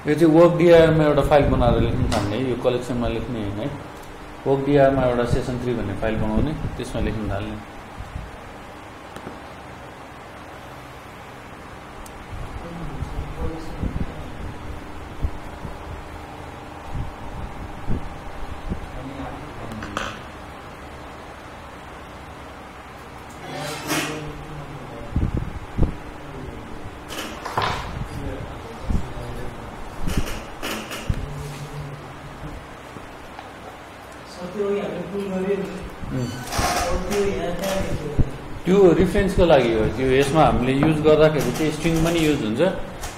यो चाहिँ वर्क डिआरमा एउटा फाइल बनाएर लेख्नु थाल्ने यो कलेक्सनमा लेख्ने होइन है वर्क डिआरमा एउटा सेसन 3 भन्ने फाइल बनाउने त्यसमा लेख्नु थाल्ने त्यो रिफरेन्सको लागि हो त्यो यसमा हामीले युज गर्दाखेरि चाहिँ स्ट्रिङ पनि युज हुन्छ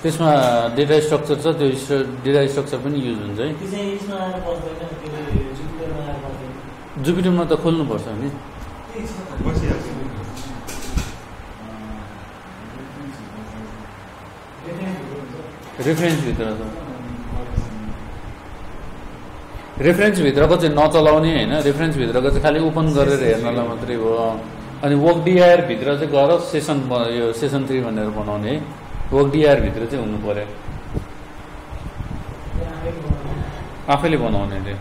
त्यसमा डेटा स्ट्रक्चर छ त्यो डेटा स्ट्रक्चर पनि युज हुन्छ है जुपिटरमा त खोल्नुपर्छ नि रेफरेन्सभित्र छ रेफरेन्सभित्रको चाहिँ नचलाउने होइन रेफरेन्सभित्रको चाहिँ खालि ओपन गरेर हेर्नलाई मात्रै हो अनि वर्क डिआर भित्र चाहिँ गएर सेसन यो सेसन 3 भनेर बनाउने है वर्क डिआर भित्र चाहिँ हुनु पर्यो आफैले बनाउने त्यो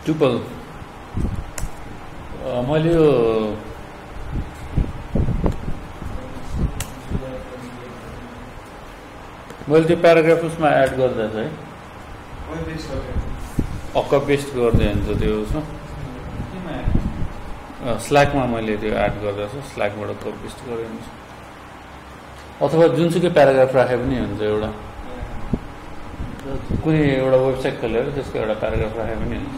ट्युपल मैले यो त्यो प्याराग्राफ उसमा एड गर्दा चाहिँ अक्क पेस्ट गर्दै हुन्छ त्यो उसमा स्ल्याकमा मैले त्यो एड गर्दा छु स्ल्याकबाट कपी पेस्ट गरेर हुन्छ अथवा जुनसुकै प्याराग्राफ राखे पनि हुन्छ एउटा कुनै एउटा वेबसाइट खोलेर त्यसको एउटा प्याराग्राफ राखे पनि हुन्छ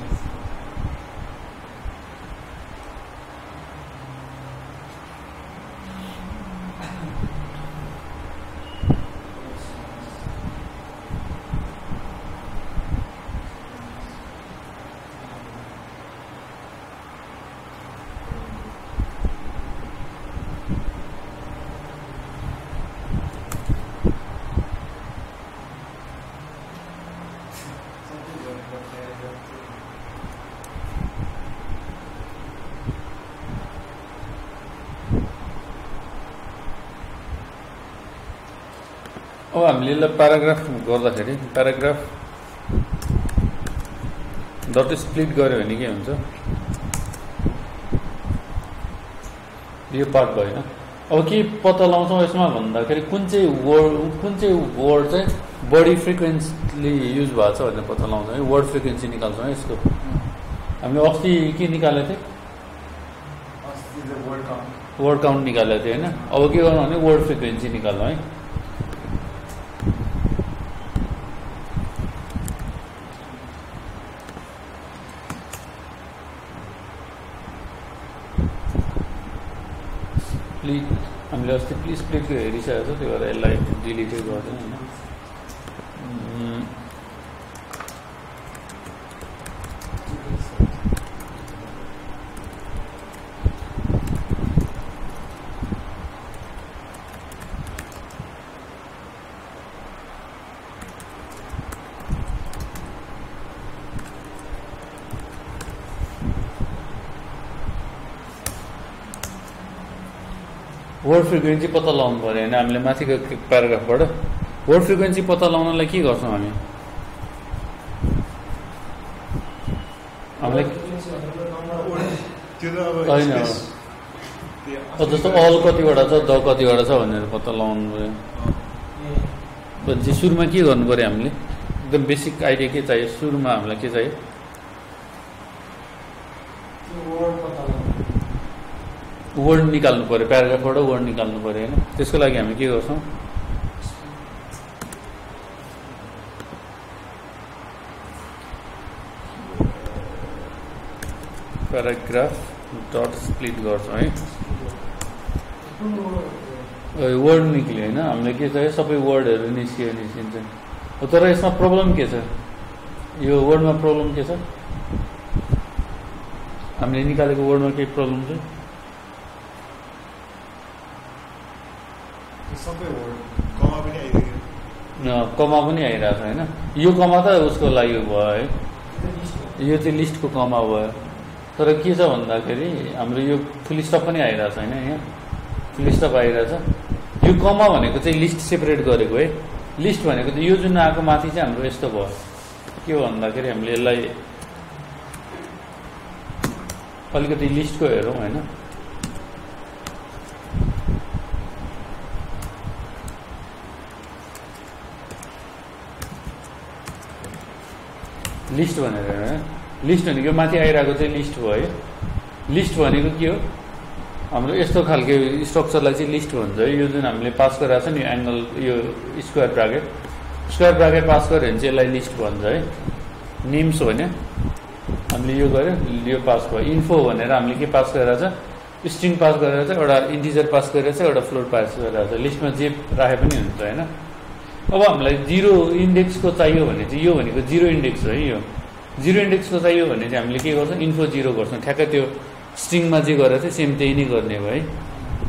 अब हामीले प्याराग्राफ गर्दाखेरि प्याराग्राफ डट स्प्लिट गर्यो भने के हुन्छ यो पार्ट भएन अब के पत्ता लगाउँछौँ यसमा भन्दाखेरि कुन चाहिँ वर्ड चाहिँ बढी फ्रिक्वेन्टली युज भएको छ भनेर पत्ता लगाउँछौँ है वर्ड फ्रिक्वेन्सी निकाल्छौँ यसको हामीले अस्ति के निकालेको थियौँ वर्ड काउन्ट निकालेको थियो होइन अब के गर्नु भने वर्ड फ्रिक्वेन्सी निकाल्नु है हामीले अस्ति प्लिज स्प्लिटको हेरिसकेको छ त्यो भएर यसलाई डिलिटै गर्दैन होइन वर्ड फ्रिक्वेन्सी पत्ता लगाउनु पऱ्यो होइन हामीले माथिको प्याराग्राफबाट वर्ड फ्रिक्वेन्सी पत्ता लगाउनलाई के गर्छौँ हामीले होइन जस्तो अल कतिवटा छ द कतिवटा छ भनेर पत्ता लगाउनु पऱ्यो भनेपछि सुरुमा के गर्नु पऱ्यो हामीले एकदम बेसिक आइडिया के चाहियो सुरुमा हामीलाई के चाहियो वर्ड निकाल्नु पऱ्यो प्याराग्राफबाट वर्ड निकाल्नु पऱ्यो होइन त्यसको लागि हामी के गर्छौँ प्याराग्राफ डट स्प्लिट गर्छौँ है वर्ड निक्ल्यो होइन हामीले के चाहियो सबै वर्डहरू निस्किन्छ तर यसमा प्रब्लम के छ यो वर्डमा प्रब्लम के छ हामीले निकालेको वर्डमा केही प्रब्लम छ सबै वर्ड कमा पनि आइदियो कमा पनि आइरहेछ होइन। यो कमा त उसको लागि भयो है, यो चाहिँ लिस्टको कमा भयो। तर के छ भन्दाखेरि हाम्रो यो फुल स्टप पनि आइरहेछ होइन, यहाँ फुल स्टप आइरहेछ। यो कमा भनेको चाहिँ लिस्ट सेपरेट गरेको है। लिस्ट भनेको चाहिँ यो जुन आएको माथि चाहिँ हाम्रो यस्तो भयो। के हो भन्दाखेरि हामीले यसलाई अलिकति लिस्टको हेरौँ होइन। लिस्ट भनेर होइन, लिस्ट भनेको माथि आइरहेको चाहिँ लिस्ट भयो है। लिस्ट भनेको के हो, हाम्रो यस्तो खालको स्ट्रक्चरलाई चाहिँ लिस्ट भन्छ। यो जुन हामीले पास गरेको छ नि एङ्गल, यो स्क्वायर ब्राकेट पास गऱ्यो भने चाहिँ यसलाई लिस्ट भन्छ है। नेम्स हो भने हामीले यो गऱ्यो, यो पास भयो। इन्फो भनेर हामीले के पास गरेर छ, स्ट्रिङ पास गरेर छ, एउटा इन्टिजर पास गरेर छ, एउटा फ्लोट पास गरेर छ। लिस्टमा जे राखे पनि हुन्छ होइन। अब हामीलाई 0 इन्डेक्सको चाहियो भने चाहिँ यो भनेको 0 इन्डेक्स हो है। यो 0 इन्डेक्सको चाहियो भने चाहिँ हामीले के गर्छौँ, इन्फो 0 गर्छौँ। ठ्याक्कै त्यो स्ट्रिङमा जे गरेर थियो सेम त्यही नै गर्ने भयो है।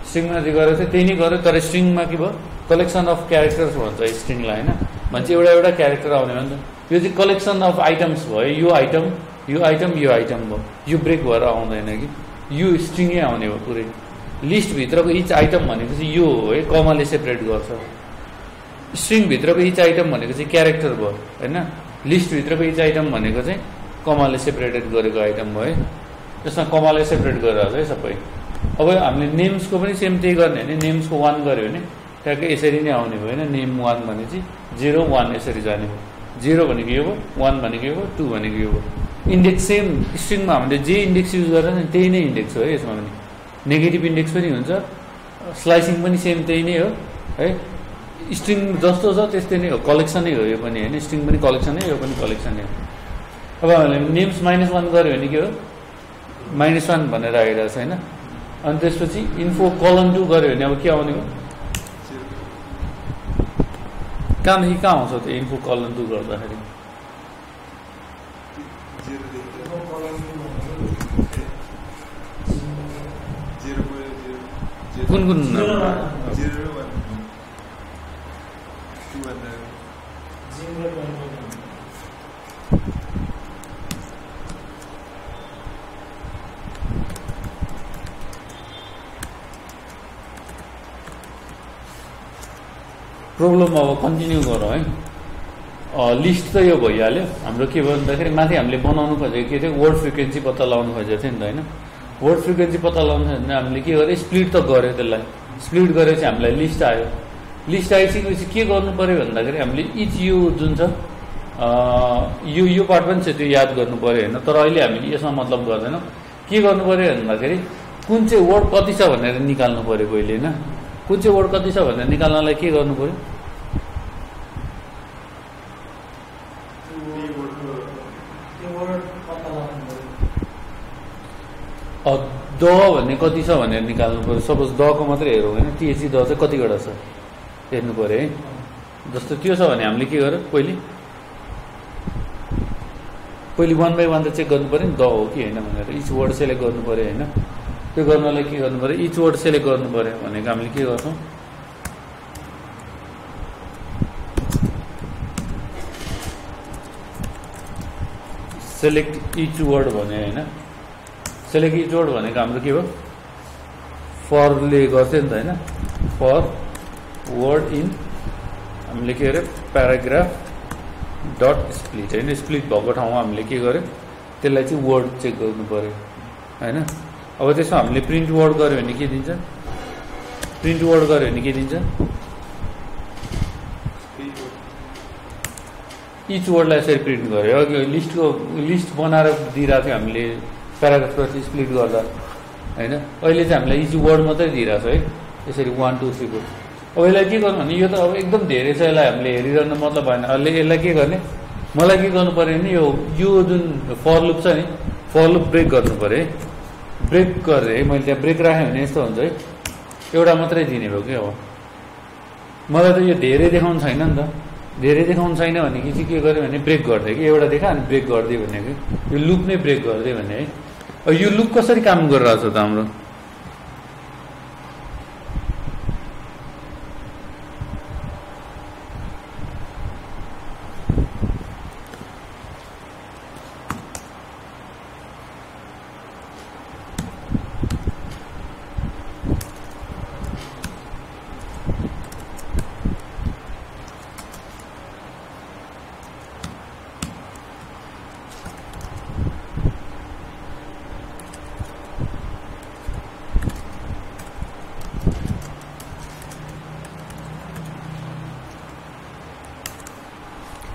स्ट्रिङमा जे गरेर थियो त्यही नै गर्यो, तर स्ट्रिङमा के भयो, कलेक्सन अफ क्यारेक्टर्स भन्छ स्ट्रिङलाई होइन। भन्छ एउटा क्यारेक्टर आउने भन्छ। यो चाहिँ कलेक्सन अफ आइटम्स भयो। यो आइटम भयो। यो ब्रेक भएर आउँदैन कि, यो स्ट्रिङै आउने भयो पुरै। लिस्टभित्रको इच आइटम भनेको चाहिँ यो हो है, कमाले सेपरेट गर्छ। स्ट्रिङभित्रको इच आइटम भनेको चाहिँ क्यारेक्टर भयो होइन। लिस्टभित्रको इच आइटम भनेको चाहिँ कमाले सेपरेटेड गरेको आइटम भयो है। त्यसमा कमाले सेपरेट गरेर है सबै। अब हामीले नेम्सको पनि सेम त्यही गर्ने होइन। नेम्सको 1 गऱ्यो भने ट्याक्कै यसरी नै आउने भयो होइन। नेम 1 भने चाहिँ 0 1 यसरी जाने भयो। 0 भनेको यो भयो, 1 भनेको यो भयो, 2 भनेको यो भयो। इन्डेक्स सेम स्ट्रिङमा हामीले जे इन्डेक्स युज गरेर नि त्यही नै इन्डेक्स हो है। यसमा पनि नेगेटिभ इन्डेक्स पनि हुन्छ, स्लाइसिङ पनि सेम त्यही नै हो है। स्ट्रिङ जस्तो छ त्यस्तै नै हो, कलेक्सनै हो यो पनि होइन। स्ट्रिङ पनि कलेक्सनै, यो पनि कलेक्सनै हो। अब हामीले नेम्स -1 गऱ्यो भने के हो, -1 भनेर आइरहेछ होइन। अनि त्यसपछि इन्फो :2 गऱ्यो भने अब के आउने हो, कहाँदेखि कहाँ आउँछ त्यो इन्फो :2 गर्दाखेरि? कुन प्रब्लम अब कन्टिन्यू गरौँ है। लिस्ट त यो भइहाल्यो हाम्रो। के भयो भन्दाखेरि माथि हामीले बनाउनु खोजेको के थियो, वर्ड फ्रिक्वेन्सी पत्ता लगाउनु खोजेको थियो नि त होइन। वर्ड फ्रिक्वेन्सी पत्ता लगाउनु छ भने हामीले के गर्यो, स्प्लिट त गऱ्यो। त्यसलाई स्प्लिट गरेपछि हामीलाई लिस्ट आयो। लिस्ट आइसकेपछि के गर्नु पऱ्यो भन्दाखेरि हामीले इच यो जुन छ यो पार्ट पनि छ त्यो याद गर्नु पऱ्यो होइन। तर अहिले हामीले यसमा मतलब गर्दैनौँ। के गर्नु पऱ्यो भन्दाखेरि कुन चाहिँ वर्ड कति छ भनेर निकाल्नु पऱ्यो पहिले होइन। कुन चाहिँ वर्ड कति छ भनेर निकाल्नलाई के गर्नु पऱ्यो, द भन्ने कति छ भनेर निकाल्नु पऱ्यो। सपोज दको मात्रै हेरौँ होइन, टिएचसी द चाहिँ कतिवटा छ हेर्नु पऱ्यो है। जस्तो त्यो छ भने हामीले के गर्यो, पहिले 1 by 1 त चेक गर्नु पऱ्यो नि, द हो कि होइन भनेर। इच वर्ड सेलेक्ट गर्नु पऱ्यो होइन। त्यो गर्नलाई के गर्नु पऱ्यो, इच वर्ड सेलेक्ट गर्नु पऱ्यो भनेको हामीले के गर्छौँ, सेलेक्ट इच वर्ड भने होइन। सेलेक्ट इच वर्ड भनेको हाम्रो के हो, फरले गर्थ्यो नि त होइन। फर वर्ड इन हामीले के गर्यो, प्याराग्राफ डट स्प्लिट होइन। स्प्लिट भएको ठाउँमा हामीले के गर्यो, त्यसलाई चाहिँ वर्ड चेक गर्नु पऱ्यो होइन। अब त्यसमा हामीले प्रिन्ट वर्ड गऱ्यो भने के दिन्छ, प्रिन्ट वर्ड गऱ्यो भने के दिन्छ, इच वर्डलाई यसरी प्रिन्ट गऱ्यो। अघि लिस्ट बनाएर दिइरहेको थियो हामीले प्याराग्राफपछि स्प्लिट गर्दा होइन। अहिले चाहिँ हामीलाई इच वर्ड मात्रै दिइरहेको छ है, यसरी 1 2 3 4। अब यसलाई के गर्नु भने यो त अब एकदम धेरै छ, यसलाई हामीले हेरिरहनु मतलब भएन। अहिले यसलाई के गर्ने, मलाई के गर्नु पऱ्यो भने यो जुन फर लुप छ नि, फर लुप ब्रेक गर्नु पऱ्यो है। ब्रेक गरेँ है मैले, त्यहाँ ब्रेक राखेँ भने यस्तो हुन्छ है, एउटा मात्रै दिने भयो कि। अब मलाई त यो धेरै देखाउनु छैन नि त। धेरै देखाउनु छैन भनेदेखि चाहिँ के गर्यो भने ब्रेक गरिदियो कि, एउटा देखा अनि ब्रेक गरिदियो भनेको, यो लुप नै ब्रेक गरिदियो भने है। अब यो लुप कसरी काम गरिरहेको छ त हाम्रो,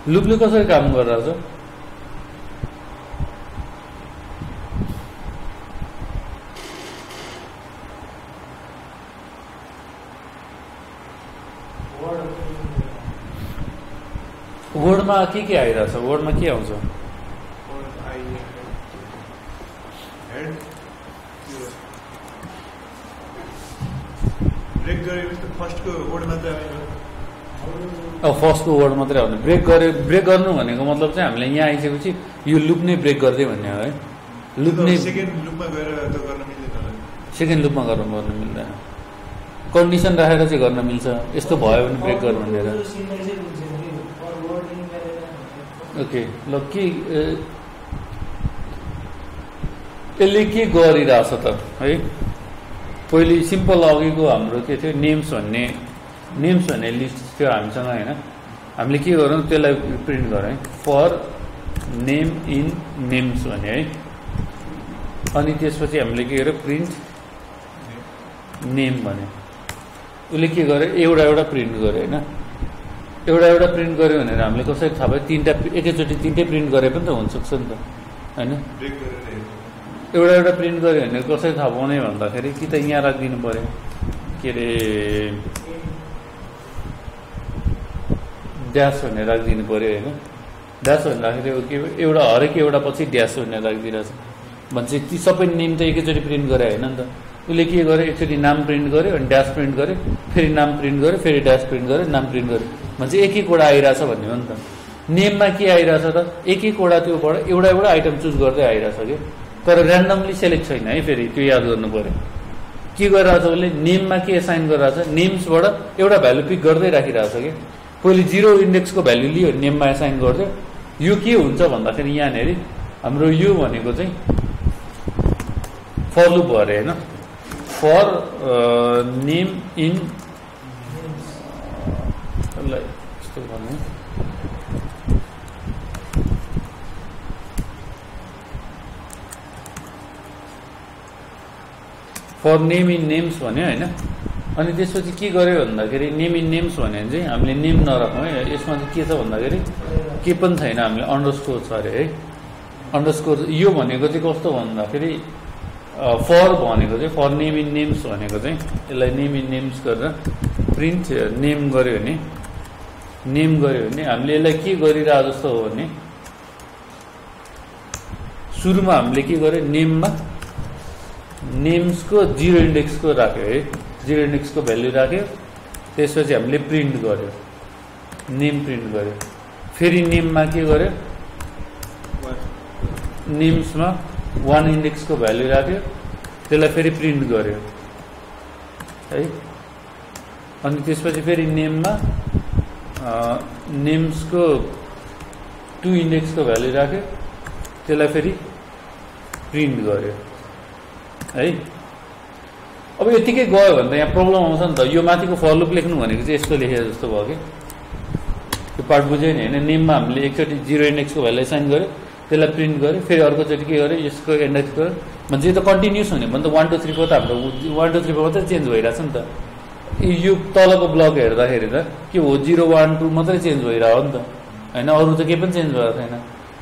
लुपले कसरी काम गरिरहेछ वर्डमा के आइरहेछ वर्डमा के आउँछ फर्स्टको वर्ड मात्रै आउने ब्रेक गर्नु भनेको मतलब चाहिँ हामीले यहाँ आइसकेपछि यो लुप नै ब्रेक गर्दै भन्ने हो है लुप नै सेकेन्ड लुपमा गएर त गर्न मिल्दैन सेकेन्ड लुपमा गर्न मिल्दैन कन्डिसन राखेर चाहिँ गर्न मिल्छ यस्तो भयो भने ब्रेक गर्नु भनेर ओके ल के यसले के गरिरहेछ त है पहिले सिम्पल अघिको हाम्रो के थियो नेम्स भन्ने लिस्ट थियो हामीसँग होइन हामीले के गरौँ त्यसलाई प्रिन्ट गरौँ फर नेम इन नेम्स भने है अनि त्यसपछि हामीले के गर्यो प्रिन्ट नेम भने उसले के गर्यो एउटा प्रिन्ट गर्यो होइन एउटा प्रिन्ट गर्यो भनेर हामीले कसरी थाहा भयो एकैचोटि तिनटै प्रिन्ट गरे पनि त हुनसक्छ नि त होइन एउटा प्रिन्ट गर्यो भने कसरी थाहा पाउने भन्दाखेरि कि त यहाँ राखिदिनु पर्यो के अरे ड्यास भनेर राखिदिनु पर्यो होइन ड्यास भनेर राखेर हरेक एउटा पछि ड्यास भनेर राखिदिरहेछ भन्छ ती सबै नेम त एकैचोटि प्रिन्ट गरे होइन नि त उसले के गर्यो एकचोटि नाम प्रिन्ट गर्यो अनि ड्यास प्रिन्ट गर्यो फेरि नाम प्रिन्ट गर्यो फेरि ड्यास प्रिन्ट गर्यो नाम प्रिन्ट गर्यो भन्छ एक-एकवटा आइरहेछ भन्ने हो नि त नेममा के आइरहेछ त एक-एकवटा त्योबाट एउटा आइटम चुज गर्दै आइरहेछ कि तर ऱ्यान्डमली सेलेक्ट छैन है फेरि त्यो याद गर्नु पर्यो के गरिरहेछ उसले नेममा के एसाइन गरिरहेछ नेम्सबाट एउटा भ्यालु पिक गर्दै राखिरहेछ कि पहिले 0 इन्डेक्सको भ्यालु लियो नेममा एसाइन गरिदियो यो के हुन्छ भन्दाखेरि यहाँनिर हाम्रो यो भनेको चाहिँ फर लुप भयो अरे होइन फर नेम इन यस्तो भन्नु फर नेम इन नेम्स भन्यो होइन अनि त्यसपछि के गर्यो भन्दाखेरि नेम इन नेम्स भन्यो भने चाहिँ हामीले नेम नराखौँ है यसमा चाहिँ के छ भन्दाखेरि के पनि छैन हामीले अन्डरस्कोर छ अरे है अन्डरस्कोर यो भनेको चाहिँ कस्तो भन्दाखेरि फर भनेको चाहिँ फर नेम इन नेम्स भनेको चाहिँ यसलाई नेम इन नेम्स गरेर प्रिन्ट नेम गर्यो भने हामीले यसलाई के गरिरहेको जस्तो हो भने सुरुमा हामीले के गर्यो नेममा नेम्सको 0 इन्डेक्सको राख्यो है 0 इन्डेक्सको भ्यालु राख्यो त्यसपछि हामीले प्रिन्ट गर्यो नेम प्रिन्ट गर्यो फेरि नेममा के गर्यो नेम्समा 1 इन्डेक्सको भ्यालु राख्यो त्यसलाई फेरि प्रिन्ट गर्यो है अनि त्यसपछि फेरि नेममा नेम्सको 2 इन्डेक्सको भ्यालु राख्यो त्यसलाई फेरि प्रिन्ट गर्यो है अब यतिकै गयो भने त यहाँ प्रब्लम आउँछ नि त यो माथिको फर लुप लेख्नु भनेको चाहिँ यस्तो लेखेको जस्तो भयो कि त्यो पार्ट बुझ्यो नि होइन नेममा हामीले एकचोटि 0 इन्डेक्सको भ्यालु एसाइन गर्यो त्यसलाई प्रिन्ट गर्यो फेरि अर्कोचोटि के गर्यो यसको इन्डेक्स गर्यो भन्छ यो त कन्टिन्युस हुने भने त 1 2 3 4 त हाम्रो 1 2 3 4 मात्रै चेन्ज भइरहेछ नि त यो तलको ब्लक हेर्दाखेरि त के हो 0 1 2 मात्रै चेन्ज भइरहेको हो नि त होइन अरू त केही पनि चेन्ज भएको छैन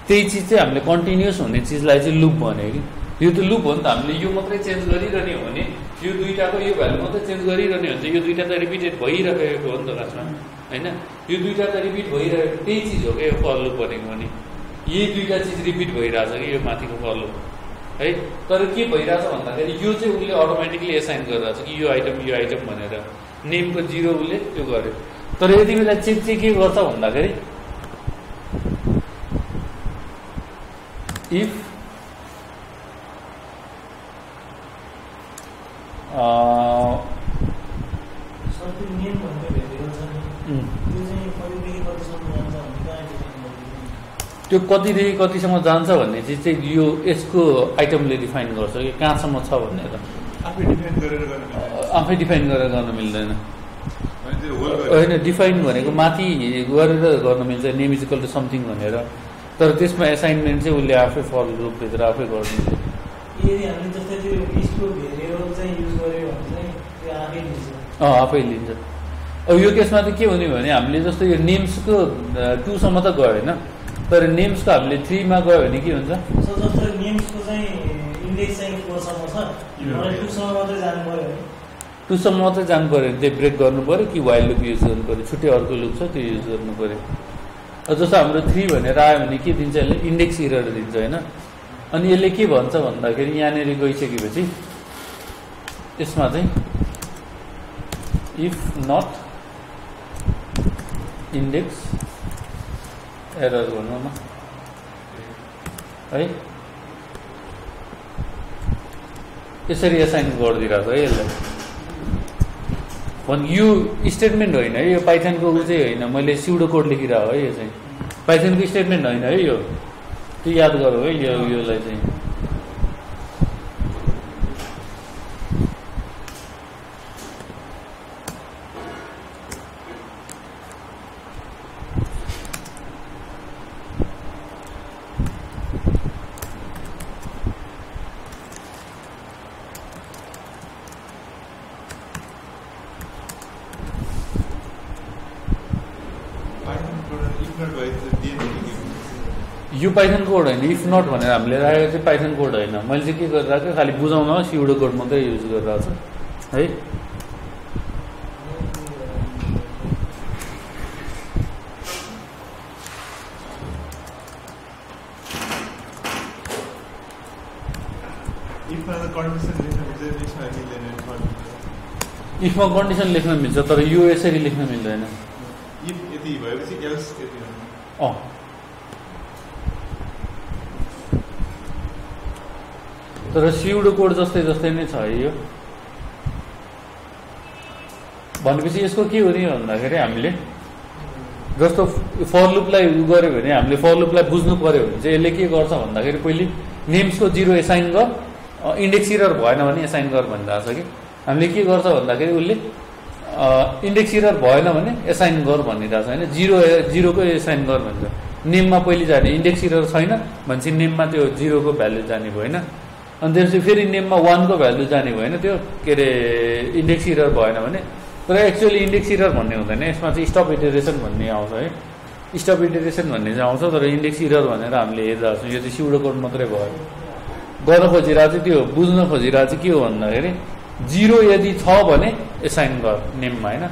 त्यही चिज चाहिँ हामीले कन्टिन्युस हुने चिजलाई चाहिँ लुप भन्यो कि यो त लुप हो नि त हामीले यो मात्रै चेन्ज गरिरहने हो भने यो दुईटाको यो भ्यालु मात्रै चेन्ज गरिरहने हुन्छ यो दुईटा त रिपिटेड भइरहेको हो नि त खासमा होइन यो दुईटा त रिपिट भइरहेको त्यही चिज हो क्या यो फर लुप भनेको भने यही दुईटा चिज रिपिट भइरहेछ कि यो माथिको फर लुप है तर के भइरहेछ भन्दाखेरि यो चाहिँ उसले अटोमेटिकली एसाइन गरिरहेछ कि यो आइटम भनेर नेमको 0 उसले त्यो गर्यो तर यति बेला चेक चाहिँ के गर्छ भन्दाखेरि इफ त्यो कतिदेखि कतिसम्म जान्छ भन्ने चिज चाहिँ यो यसको आइटमले डिफाइन गर्छ कि कहाँसम्म छ भनेर आफै डिफाइन गरेर गर्न मिल्दैन होइन डिफाइन भनेको माथि गरेर गर्न मिल्छ name is equal to something भनेर तर त्यसमा एसाइनमेन्ट चाहिँ उसले आफै फर लुपभित्र आफै गर्नु आफै लिन्छ अब यो केसमा चाहिँ के हुने भने हामीले जस्तो यो नेम्सको 2 सम्म त गयो होइन, तर नेम्सको हामीले 3 मा गयो भने के हुन्छ? सो जस्तो नेम्सको चाहिँ इन्डेक्स चाहिँ 4 सम्म छ, मलाई 2 सम्म मात्रै जानु पर्यो है। 2 सम्म मात्रै जानु पर्यो भने चाहिँ ब्रेक गर्नु पर्यो कि वाइल लुप युज गर्नु पर्यो, छुट्टै अर्को लुप छ त्यो युज गर्नु पर्यो। जस्तो हाम्रो 3 भनेर आयो भने के दिन्छ यसले? इन्डेक्स एरर दिन्छ होइन। अनि यसले के भन्छ भन्दाखेरि यहाँनिर गइसकेपछि यसमा चाहिँ इफ नट इन्डेक्स एरर भनौँ न है, यसरी एसाइन गरिदिरहेको है यसलाई। भने यो स्टेटमेन्ट होइन है, यो पाइथनको ऊ चाहिँ होइन, मैले स्युडो कोड लेखिरहेको है, यो चाहिँ पाइथनको स्टेटमेन्ट होइन है यो, त्यो याद गरौँ है योलाई चाहिँ। यो पाइथन कोड होइन, इफ नट भनेर हामीले राखेको चाहिँ पाइथन कोड होइन। मैले चाहिँ के गरिरहेको खालि बुझाउन स्युडो कोड मात्रै युज गरिरहेको छु है। इफमा कन्डिसन लेख्न मिल्छ, तर यो यसरी लेख्न मिल्दैन। तर स्युडो कोड जस्तै जस्तै नै छ है यो। भनेपछि यसको के हो नि भन्दाखेरि हामीले जस्तो फर लुपलाई उ गर्यो भने हामीले फर लुपलाई बुझ्नु पर्यो भने चाहिँ यसले के गर्छ भन्दाखेरि पहिले नेम्सको 0 एसाइन गर, इन्डेक्स एरर भएन भने एसाइन गर भनिरहेको छ कि। हामीले के गर्छ भन्दाखेरि उसले इन्डेक्स एरर भएन भने एसाइन गर भनिरहेको छ होइन, 0 को एसाइन गर भन्छ। नेममा पहिले जाने इन्डेक्स एरर छैन भनेपछि नेममा त्यो 0 को भ्यालु जाने भएन, अनि त्यसपछि फेरि नेममा 1 को भ्यालु जाने भएन, त्यो के अरे इन्डेक्स एरर भएन भने। तर एक्चुअली इन्डेक्स एरर भन्ने हुँदैन, यसमा चाहिँ स्टप इटरेसन भन्ने आउँछ है, स्टप इटरेसन भन्ने चाहिँ आउँछ। तर इन्डेक्स एरर भनेर हामीले हेरिरहेको छौँ, यो चाहिँ स्युडो कोड मात्रै भयो। गर्न खोजिरहेको चाहिँ त्यो बुझ्न खोजिरहेको चाहिँ के हो भन्दाखेरि 0 यदि छ भने एसाइन गर नेममा होइन,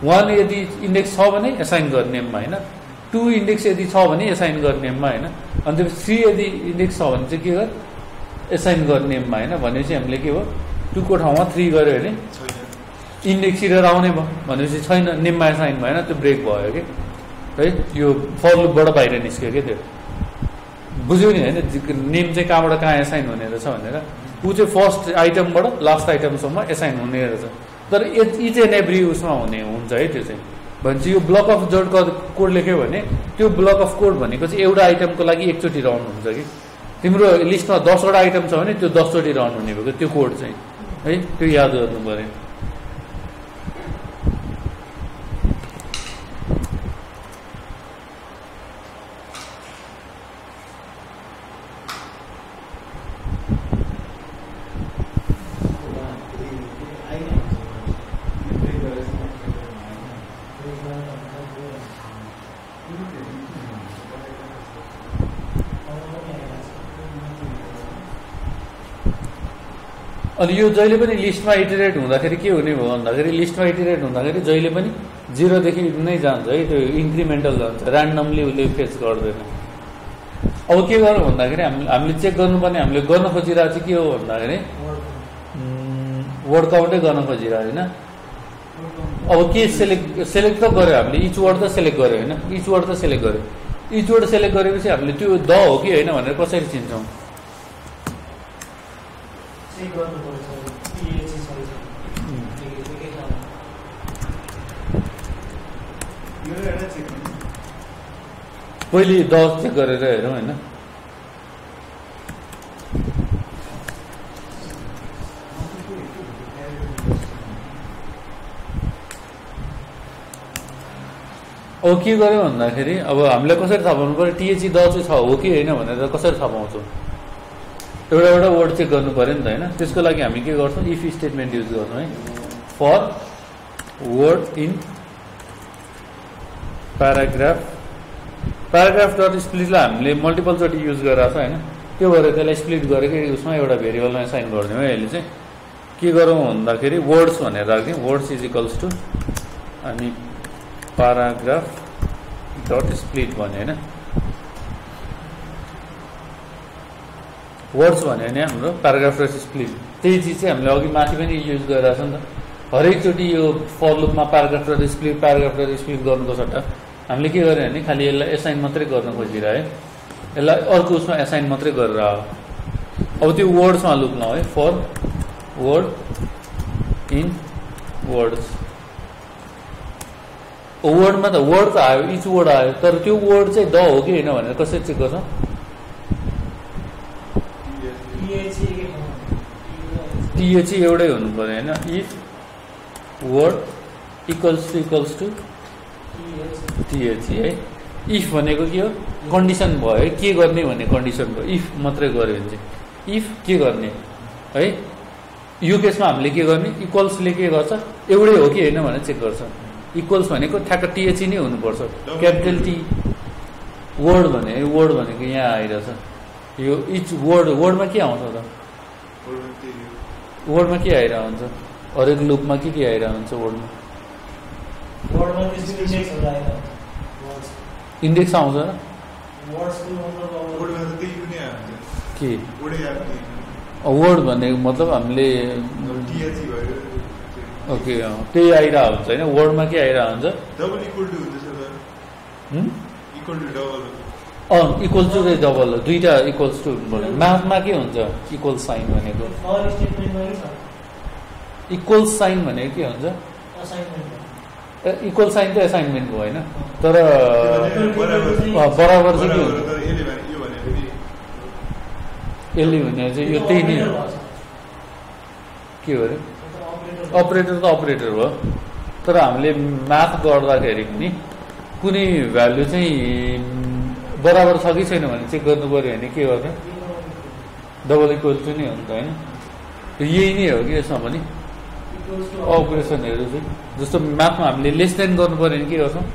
1 यदि इन्डेक्स छ भने एसाइन गर नेममा होइन, 2 इन्डेक्स यदि छ भने एसाइन गर नेममा होइन, अनि त्यसपछि 3 यदि इन्डेक्स छ भने चाहिँ के गर एसाइन गर नेममा होइन। भनेपछि हामीले के भयो 2 को ठाउँमा 3 गऱ्यो भने इन्डेक्स एरर आउने भयो, भनेपछि छैन, नेममा एसाइन भएन, त्यो ब्रेक भयो कि है। यो फर लुपबाट बाहिर निस्क्यो कि त्यो बुझ्यो नि होइन, नेम चाहिँ कहाँबाट कहाँ एसाइन हुने रहेछ भनेर। ऊ चाहिँ फर्स्ट आइटमबाट लास्ट आइटमसम्म एसाइन हुने रहेछ, तर इच एन्ड एभ्री उसमा हुन्छ है त्यो चाहिँ। भनेपछि यो ब्लक अफ जोड कोड लेख्यो भने त्यो ब्लक अफ कोड भनेको चाहिँ एउटा आइटमको लागि एकचोटि रन हुन्छ कि। तिम्रो लिस्टमा 10 वटा आइटम छ भने त्यो 10 चोटि रन हुने भएको त्यो कोड चाहिँ है, त्यो याद गर्नु पर्यो। अनि यो जहिले पनि लिस्टमा इटरेट हुँदाखेरि के हुने भयो भन्दाखेरि लिस्टमा इटरेट हुँदाखेरि जहिले पनि 0 देखि नै जान्छ है, त्यो इन्क्रिमेन्टल जान्छ, ऱ्यान्डमली उसले फेच गर्दैन। अब के गर्नु भन्दाखेरि हामीले चेक गर्नुपर्ने, हामीले गर्न खोजिरहेको चाहिँ के हो भन्दाखेरि वर्ड काउन्टै गर्न खोजिरहेको होइन। अब के सेलेक्ट त गर्यो हामीले, इच वर्ड त सेलेक्ट गर्यो होइन, इच वर्ड त सेलेक्ट गर्यो। इच वर्ड सेलेक्ट गरेपछि हामीले त्यो द हो कि होइन भनेर कसरी चिन्छौँ? पहिले 10 चेक गरेर हेरौँ होइन। अब के गर्यो भन्दाखेरि अब हामीले कसरी थाहा पाउनु पर्यो टिएचई 10 चाहिँ छ हो कि होइन भनेर कसरी थाहा पाउँछौँ? एउटा वर्ड चेक गर्नु पर्यो नि त होइन। त्यसको लागि हामी के गर्छौँ, इफ स्टेटमेन्ट युज गर्छौँ है। For word in paragraph dot स्प्लिटलाई हामीले मल्टिपलचोटि युज गरेर छ होइन त्यो भएर त्यसलाई स्प्लिट गरेकै उसमा एउटा भेरिएबलमा एसाइन गरिदिउँ है अहिले चाहिँ के गरौँ भन्दाखेरि वर्ड्स भनेर राखिदिउँ वर्ड्स इज इक्वल्स टु अनि प्याराग्राफ डट स्प्लिट भन्यो होइन वर्ड्स भन्यो भने हाम्रो प्याराग्राफ डट स्प्लिट त्यही चिज चाहिँ हामीले अघि माथि पनि युज गरिरहेको छ नि त हरेकचोटि यो फर लुपमा प्याराग्राफ डट स्प्लिट गर्नुको सट्टा हामीले के गर्यो भने खालि यसलाई एसाइन मात्रै गर्न खोजिरह्यो यसलाई अर्को उसमा एसाइन मात्रै गरेर आयो अब त्यो वर्ड्समा लुप न है फर वर्ड इन वर्ड्स वर्डमा त वर्ड त आयो इच वर्ड आयो तर त्यो वर्ड चाहिँ द हो कि होइन भनेर कसरी चेक गर्छ टिएच एउटै हुनु पर्यो होइन इफ वर्ड इक्वल्स टु टिएच है इफ भनेको के हो कन्डिसन भयो है के गर्ने भन्ने कन्डिसन भयो इफ मात्रै गऱ्यो भने चाहिँ इफ के गर्ने है यो केसमा हामीले के गर्ने इक्वल्सले के गर्छ एउटै हो कि होइन भनेर चेक गर्छ इक्वल्स भनेको ठ्याक्क टिएच नै हुनुपर्छ क्यापिटल टी वर्ड भनेको यहाँ आइरहेछ यो इच वर्डमा के आउँछ त वर्डमा के आइरहेको हुन्छ हरेक लुपमा के आइरहेको हुन्छ वर्डमा इन्डेक्स आउँछ के वर्ड भनेको मतलब हामीले ओके त्यही आइरहेको हुन्छ होइन वर्डमा के आइरहेको हुन्छ इक्वल टु डबल दुईटा इक्वल्स टु म्याथमा के हुन्छ इक्वल साइन भनेको इक्वल साइन भनेको के हुन्छ इक्वल साइन त एसाइनमेन्ट भयो होइन तर बराबर चाहिँ के हुन्छ यसले भने चाहिँ यो त्यही नै हो के हो अरे अपरेटर त अपरेटर भयो तर हामीले म्याथ गर्दाखेरि पनि कुनै भ्यालु चाहिँ बराबर छ कि छैन भने चेक गर्नु पऱ्यो भने के गर्छ डबल इक्वल टु नै हुन्छ होइन यही नै हो कि यसमा पनि अपरेसनहरू चाहिँ जस्तो म्याथमा हामीले लेस देन गर्नु पऱ्यो भने के गर्छौँ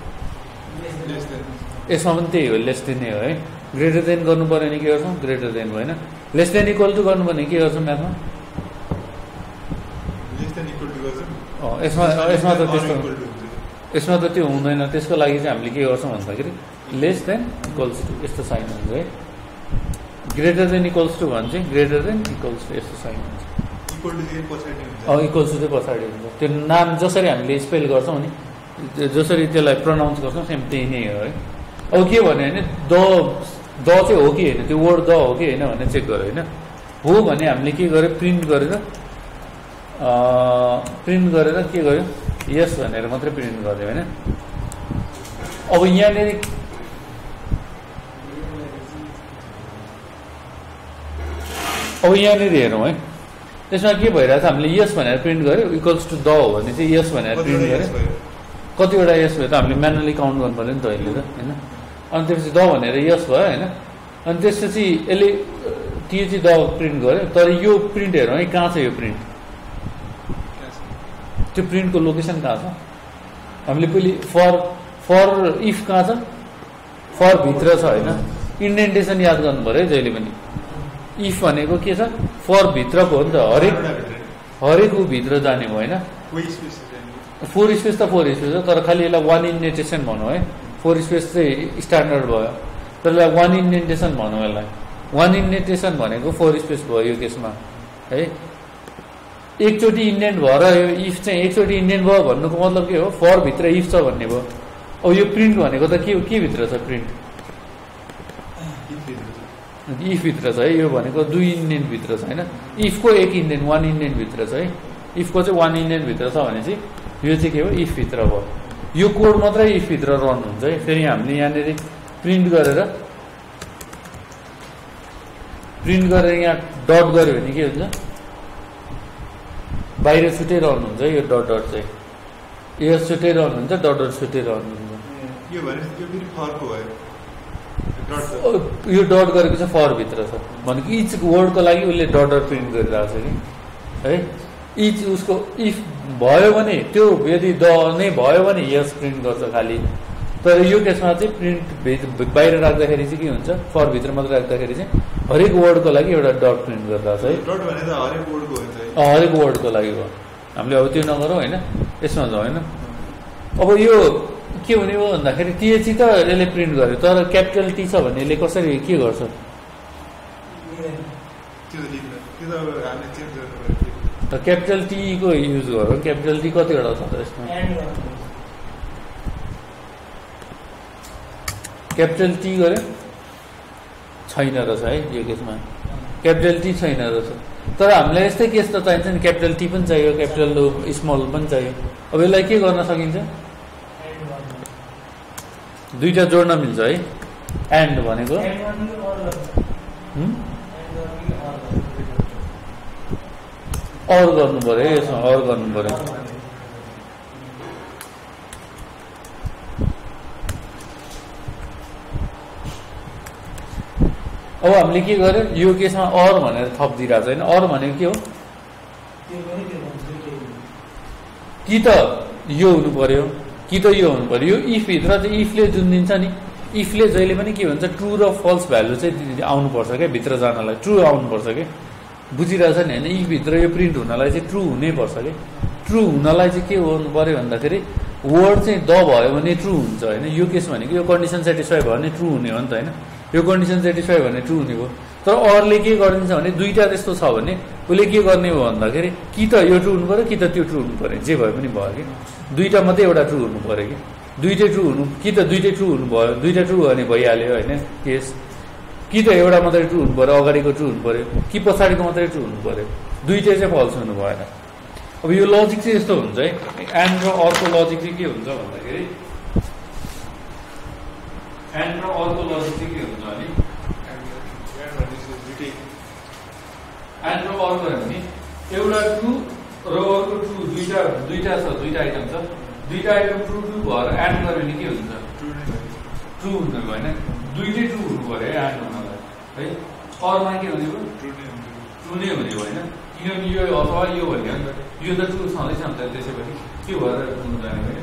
यसमा पनि त्यही हो लेस देन नै हो है ग्रेटर देन गर्नु पऱ्यो भने के गर्छौँ ग्रेटर देन हो होइन लेस देन इक्वल टु गर्नु पर्ने के गर्छौँ म्याथमा यसमा त त्यस्तो यसमा त त्यो हुँदैन त्यसको लागि चाहिँ हामीले के गर्छौँ भन्दाखेरि लेस देन इक्वल्स टु यस्तो साइन हुन्छ है ग्रेटर देन इक्वल्स टु भने चाहिँ ग्रेटर देन इक्वल्स टु यस्तो साइन हुन्छ इक्वल्स टु चाहिँ पछाडि हुन्छ त्यो नाम जसरी हामीले स्पेल गर्छौँ नि जसरी त्यसलाई प्रनाउन्स गर्छौँ सेम त्यही नै हो है अब के भन्यो भने द चाहिँ हो कि होइन त्यो वर्ड द हो कि होइन भनेर चेक गर्यो होइन हो भने हामीले के गर्यो प्रिन्ट गरेर के गर्यो यस भनेर मात्रै प्रिन्ट गर्यो होइन अब यहाँनिर हेरौँ है त्यसमा के भइरहेछ हामीले यस भनेर प्रिन्ट गर्यो इक्वल्स टु द हो भने चाहिँ यस भनेर प्रिन्ट गर्यो कतिवटा यस भयो त हामीले म्यानुअली काउन्ट गर्नु पऱ्यो नि त अहिले त होइन अनि त्यसपछि द भनेर यस भयो होइन अनि त्यसपछि यसले त्यो चाहिँ द प्रिन्ट गर्यो तर यो प्रिन्ट हेरौँ है कहाँ छ यो प्रिन्ट त्यो प्रिन्टको लोकेसन कहाँ छ हामीले पहिले फर इफ कहाँ छ फर भित्र छ होइन इन्डेन्टेसन याद गर्नु पऱ्यो है जहिले पनि इफ भनेको के छ फर भित्रको हो नि त हरेक ऊ भित्र जाने भयो होइन फोर स्पेस त फोर स्पेस हो तर खालि यसलाई वान इन्डेन्टेसन भनौँ है फोर स्पेस चाहिँ स्ट्यान्डर्ड भयो तर यसलाई वान इन्डेन्टेसन भनौँ यसलाई वान इन्डेन्टेसन भनेको फोर स्पेस भयो यो केसमा है एकचोटि इन्डेन्ट भएर यो इफ चाहिँ एकचोटि इन्डेन्ट भयो भन्नुको मतलब के हो फर भित्र इफ छ भन्ने भयो अब यो प्रिन्ट भनेको त के भित्र छ प्रिन्ट इफ भित्र छ है यो भनेको दुई इन्डेन्ट भित्र छ होइन इफको एक इन्डेन्ट वान इन्डेन्ट भित्र छ है इफको चाहिँ वान इन्डेन्ट भित्र छ भने चाहिँ यो चाहिँ के हो इफ भित्र भयो यो कोड मात्रै इफ भित्र रन हुन्छ है फेरि हामीले यहाँनिर प्रिन्ट गरेर यहाँ डट गऱ्यो भने के हुन्छ बाहिर छुट्टै रहनु हुन्छ यो डट चाहिँ यो छुट्टै रहनु हुन्छ डट छुट्टै रहनु हुन्छ यो डट गरेको चाहिँ फर भित्र छ भनेको इच वर्डको लागि उसले डट प्रिन्ट गरिरहेको छ कि है इच उसको इफ भयो भने त्यो यदि द नै भयो भने यस प्रिन्ट गर्छ खालि तर यो केसमा चाहिँ प्रिन्ट बाहिर राख्दाखेरि चाहिँ के हुन्छ फरभित्र मात्रै राख्दाखेरि चाहिँ हरेक वर्डको लागि एउटा डट प्रिन्ट गर्दा छ है डट भने त हरेक बोर्डको हुन्छ है। हरेक वर्डको लागि हो। हामीले अब त्यो नगरौँ होइन, यसमा जाउँ होइन। अब यो के हुने हो भन्दाखेरि टिएचई त यसले प्रिन्ट गर्यो, तर क्यापिटल टी छ भने यसले कसरी के गर्छ? त्यो त लेख्दैन, त्यो त अब हामीले चेन्ज गर्नु पर्यो। क्यापिटल टीको युज गरौँ। क्यापिटल टी कतिवटा छ त यसमा? क्यापिटल टी गऱ्यो छैन रहेछ है यो केसमा, क्यापिटल टी छैन रहेछ। तर हामीलाई यस्तै केस त चाहिन्छ नि, क्यापिटल टी पनि चाहियो, क्यापिटल स्मल पनि चाहियो। अब यसलाई के गर्न सकिन्छ? दुईटा जोड्न मिल्छ है। एन्ड भनेको अर गर्नु पर्यो, यसमा अर गर्नु पर्यो। अब हामीले के गर्यो यो केसमा अर भनेर थपिदिरहेको छैन। अर भनेको के हो? कि त यो हुनु पर्यो कि त यो हुनु पर्यो। यो इफ भित्र चाहिँ इफले जुन दिन्छ नि, इफले जहिले पनि के भन्छ ट्रु र फल्स भ्यालु चाहिँ आउनुपर्छ क्या भित्र जानलाई, ट्रु आउनुपर्छ क्या। बुझिरहेछ नि होइन? इफ भित्र यो प्रिन्ट हुनलाई चाहिँ ट्रु हुनैपर्छ क्या। ट्रु हुनलाई चाहिँ के गर्नु पर्यो भन्दाखेरि वर्ड चाहिँ द भयो भने ट्रु हुन्छ होइन। यो केस भनेको यो कन्डिसन सेटिस्फाई भयो भने ट्रु हुने हो नि त होइन। यो कन्डिसन सेटिस्फाई भने ट्रु हुने हो। तर अरूले के गरिदिन्छ भने दुईवटा त्यस्तो छ भने उसले के गर्ने हो भन्दाखेरि कि त यो ट्रु हुनु पऱ्यो कि त त्यो ट्रु हुनु पऱ्यो, जे भए पनि भयो कि दुईवटा मात्रै एउटा ट्रु हुनु पऱ्यो कि दुईटै ट्रु हुनु कि त दुईटै ट्रु हुनु भयो, दुईवटा ट्रु भने भइहाल्यो होइन केस। कि त एउटा मात्रै ट्रु हुनु पऱ्यो, अगाडिको ट्रु हुनु पऱ्यो, कि पछाडिको मात्रै ट्रु हुनु पऱ्यो, दुईटै चाहिँ फल्स हुनु भएन। अब यो लजिक चाहिँ यस्तो हुन्छ है। एन्ड र अर्को लजिक चाहिँ के हुन्छ भन्दाखेरि एन्ड र अर्को लजिक चाहिँ के हुन्छ भने एन्ड र अर्को भने एउटा ट्रु र अर्को ट्रु दुईटा छ, दुईटा आइटम छ, दुईटा आइटम ट्रु भएर एन्ड गर्यो भने के हुन्छ? ट्रु हुनु भएन, दुईटै ट्रु हुनु पऱ्यो है एन्ड हुनलाई है। अरूमा के हुने भयो? ट्रु नै हुने होइन, किनभने यो अथवा यो भन्यो नि त, यो त ट्रु छँदैछ नि त, त्यसैपछि के भएर हुनु जाने होइन।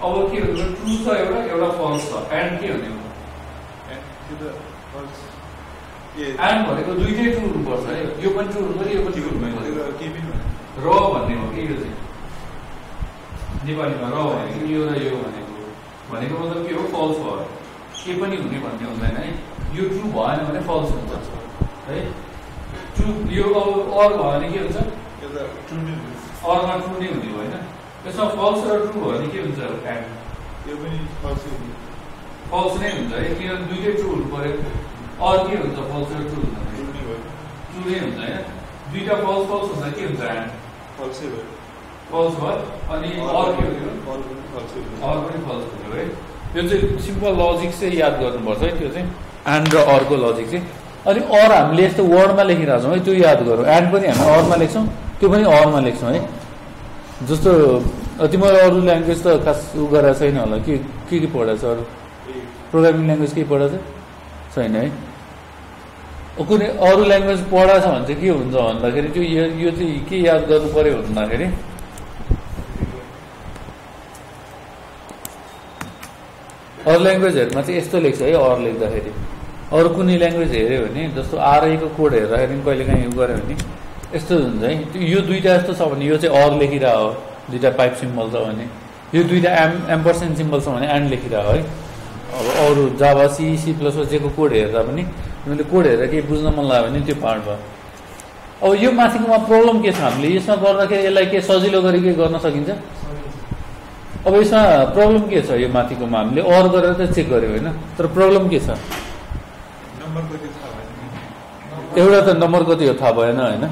अब के हुन्छ? ट्रु छ एउटा फल्स छ, एन्ड के हुने हो? एन्ड भनेको दुईटै ट्रु हुनुपर्छ है, यो पनि ट्रु हुनु पऱ्यो, यो पनि ट्रु हुनु पऱ्यो। र भन्ने हो कि यो चाहिँ नेपालीमा र भनेको यो र यो भनेको मतलब के हो? फल्स भयो, के पनि हुने भन्ने हुँदैन है। यो ट्रु भएन भने फल्स हुन्छ है। ट्रु यो अब अर भयो भने के हुन्छ? अरमा ट्रु नै हुने होइन। त्यसमा फल्स र ट्रु भयो भने के हुन्छ? एन्ड यो पनि फल्स नै हुन्छ है, किनभने दुईटै ट्रु हुनु पऱ्यो। अर के हुन्छ? फल्स र ट्रु हुन्छ, ट्रु नै हुन्छ होइन। दुईटा फल्स हुँदा के हुन्छ? एन्ड फल्सै भयो, फल्स भयो। अनि अर के हुने हो? अर पनि फल्स हुने है। यो चाहिँ सिम्पल लजिक चाहिँ याद गर्नुपर्छ है, त्यो चाहिँ एन्ड र अर्को लजिक चाहिँ। अनि अर हामीले यस्तो वर्डमा लेखिरहेको छौँ है, त्यो याद गरौँ। एन्ड पनि हामी अरमा लेख्छौँ, त्यो पनि अरमा लेख्छौँ है। जस्तो तिमीहरू अरू ल्याङ्ग्वेज त खास उ गरेर छैन होला, के पढाएको छ? अरू प्रोग्रामिङ ल्याङ्ग्वेज केही पढाएको छैन है। कुनै अरू ल्याङ्ग्वेज पढाएको छ भने चाहिँ के हुन्छ भन्दाखेरि त्यो यो चाहिँ के याद गर्नु पऱ्यो भन्दाखेरि अरू ल्याङ्ग्वेजहरूमा चाहिँ यस्तो लेख्छ है। अरू लेख्दाखेरि अरू कुनै ल्याङ्ग्वेज हेऱ्यो भने जस्तो आरआईको कोड हेर्दाखेरि पनि कहिले काहीँ गऱ्यो भने यस्तो हुन्छ है। यो दुईवटा यस्तो छ भने यो चाहिँ अर लेखिरह हो, दुईवटा पाइप सिम्बल छ भने यो दुईवटा एम्परसेन्ट सिम्बल छ भने एन्ड लेखिरह है। अब अरू जाभा सी प्लस जेको कोड हेर्दा पनि तिमीले कोड हेरेर केही बुझ्न मन लाग्यो भने त्यो पार्ट भयो। अब यो माथिकोमा प्रब्लम के छ? हामीले यसमा गर्दाखेरि यसलाई के सजिलो गरी के गर्न सकिन्छ? अब यसमा प्रब्लम के छ? यो माथिकोमा हामीले अर गरेर त चेक गर्यो होइन, तर प्रब्लम के छ? एउटा त नम्बर कति हो थाहा भएन होइन।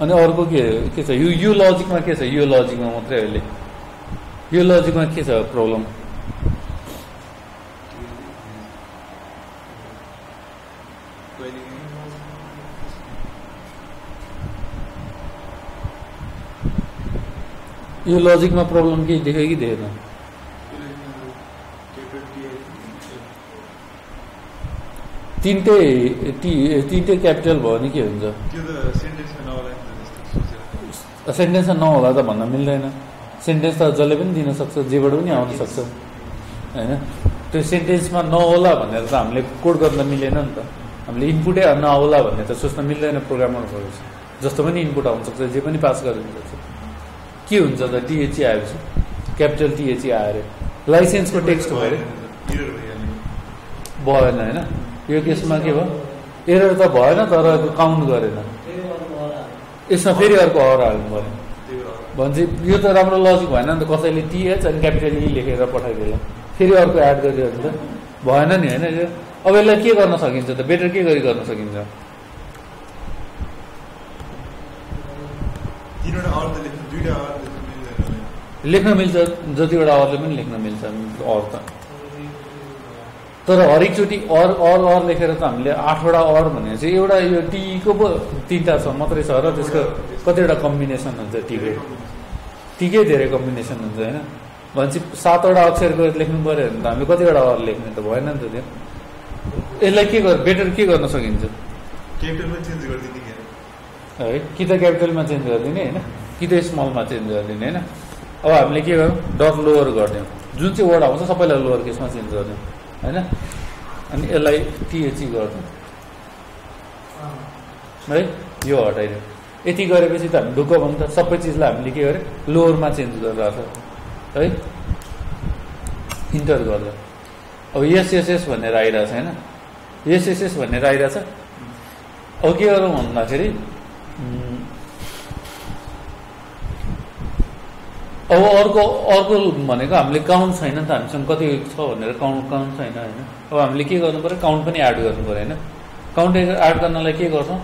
अनि अर्को के छ? यो लजिकमा के छ? यो लजिकमा मात्रै अहिले यो लजिकमा के छ प्रब्लम? यो लजिकमा प्रब्लम केही देख्यो कि देखेन? तिनटै क्यापिटल भयो भने के हुन्छ? सेन्टेन्समा नहोला त भन्न मिल्दैन। सेन्टेन्स त जसले पनि दिन सक्छ, जेबाट पनि आउन सक्छ होइन। त्यो सेन्टेन्समा नहोला भनेर त हामीले कोड गर्न मिलेन नि त। हामीले इनपुटै नआउला भन्ने त सोच्न मिल्दैन प्रोग्रामरहरू। जस्तो पनि इनपुट आउन सक्छ, जे पनि पास गरिदिन सक्छ। के हुन्छ त टिएचई आएपछि क्यापिटल टिएचई आयो अरे, लाइसेन्सको टेक्स्ट भयो अरे, भएन होइन। यो केसमा के भयो, एरर त भएन तर काउन्ट गरेन। यसमा फेरि अर्को अर हाल्नु पऱ्यो भन्छ। यो त राम्रो लजिक भएन नि त, कसैले टिएच अनि क्यापिटल इ लेखेर पठाइदिएला, फेरि अर्को एड गरिदियो भने त भएन नि होइन। यो अब यसलाई के गर्न सकिन्छ त, बेटर के गरी गर्न सकिन्छ? लेख्न मिल्छ, जतिवटा अरले पनि लेख्न मिल्छ अर त। तर हरेकचोटि अर अर अर लेखेर त हामीले 8वटा अर भने चाहिँ एउटा यो टीको पो 3टा छ मात्रै छ र त्यसको कतिवटा कम्बिनेसन हुन्छ टीकै धेरै कम्बिनेसन हुन्छ होइन। भनेपछि 7वटा अक्षरको लेख्नु पऱ्यो भने त हामीले कतिवटा अर लेख्ने त भएन नि त त्यो। यसलाई के बेटर के गर्न सकिन्छ है, कि त क्यापिटलमा चेन्ज गरिदिने होइन, कि त स्मलमा चेन्ज गरिदिने होइन। अब हामीले के गरौँ, डट लोवर गरिदिउँ, जुन चाहिँ वर्ड आउँछ सबैलाई लोवर केसमा चेन्ज गरिदिउँ होइन। अनि यसलाई टिएचई गरिदिउँ है, यो हटाइदिउँ। यति गरेपछि त हामी ढुक्क भन्छ, सबै चिजलाई हामीले के गरे लोवरमा चेन्ज गरिरहेको छ है। इन्टर गर्दा अब एसएसएस भनेर आइरहेछ होइन, एसएसएस भनेर आइरहेछ। अब के गरौँ भन्दाखेरि अब अर्को भनेको हामीले काउन्ट छैन नि त, हामीसँग कति छ भनेर काउन्ट छैन होइन। अब हामीले के गर्नु पऱ्यो, काउन्ट पनि एड गर्नु पऱ्यो होइन। काउन्ट एड गर्नलाई के गर्छौँ,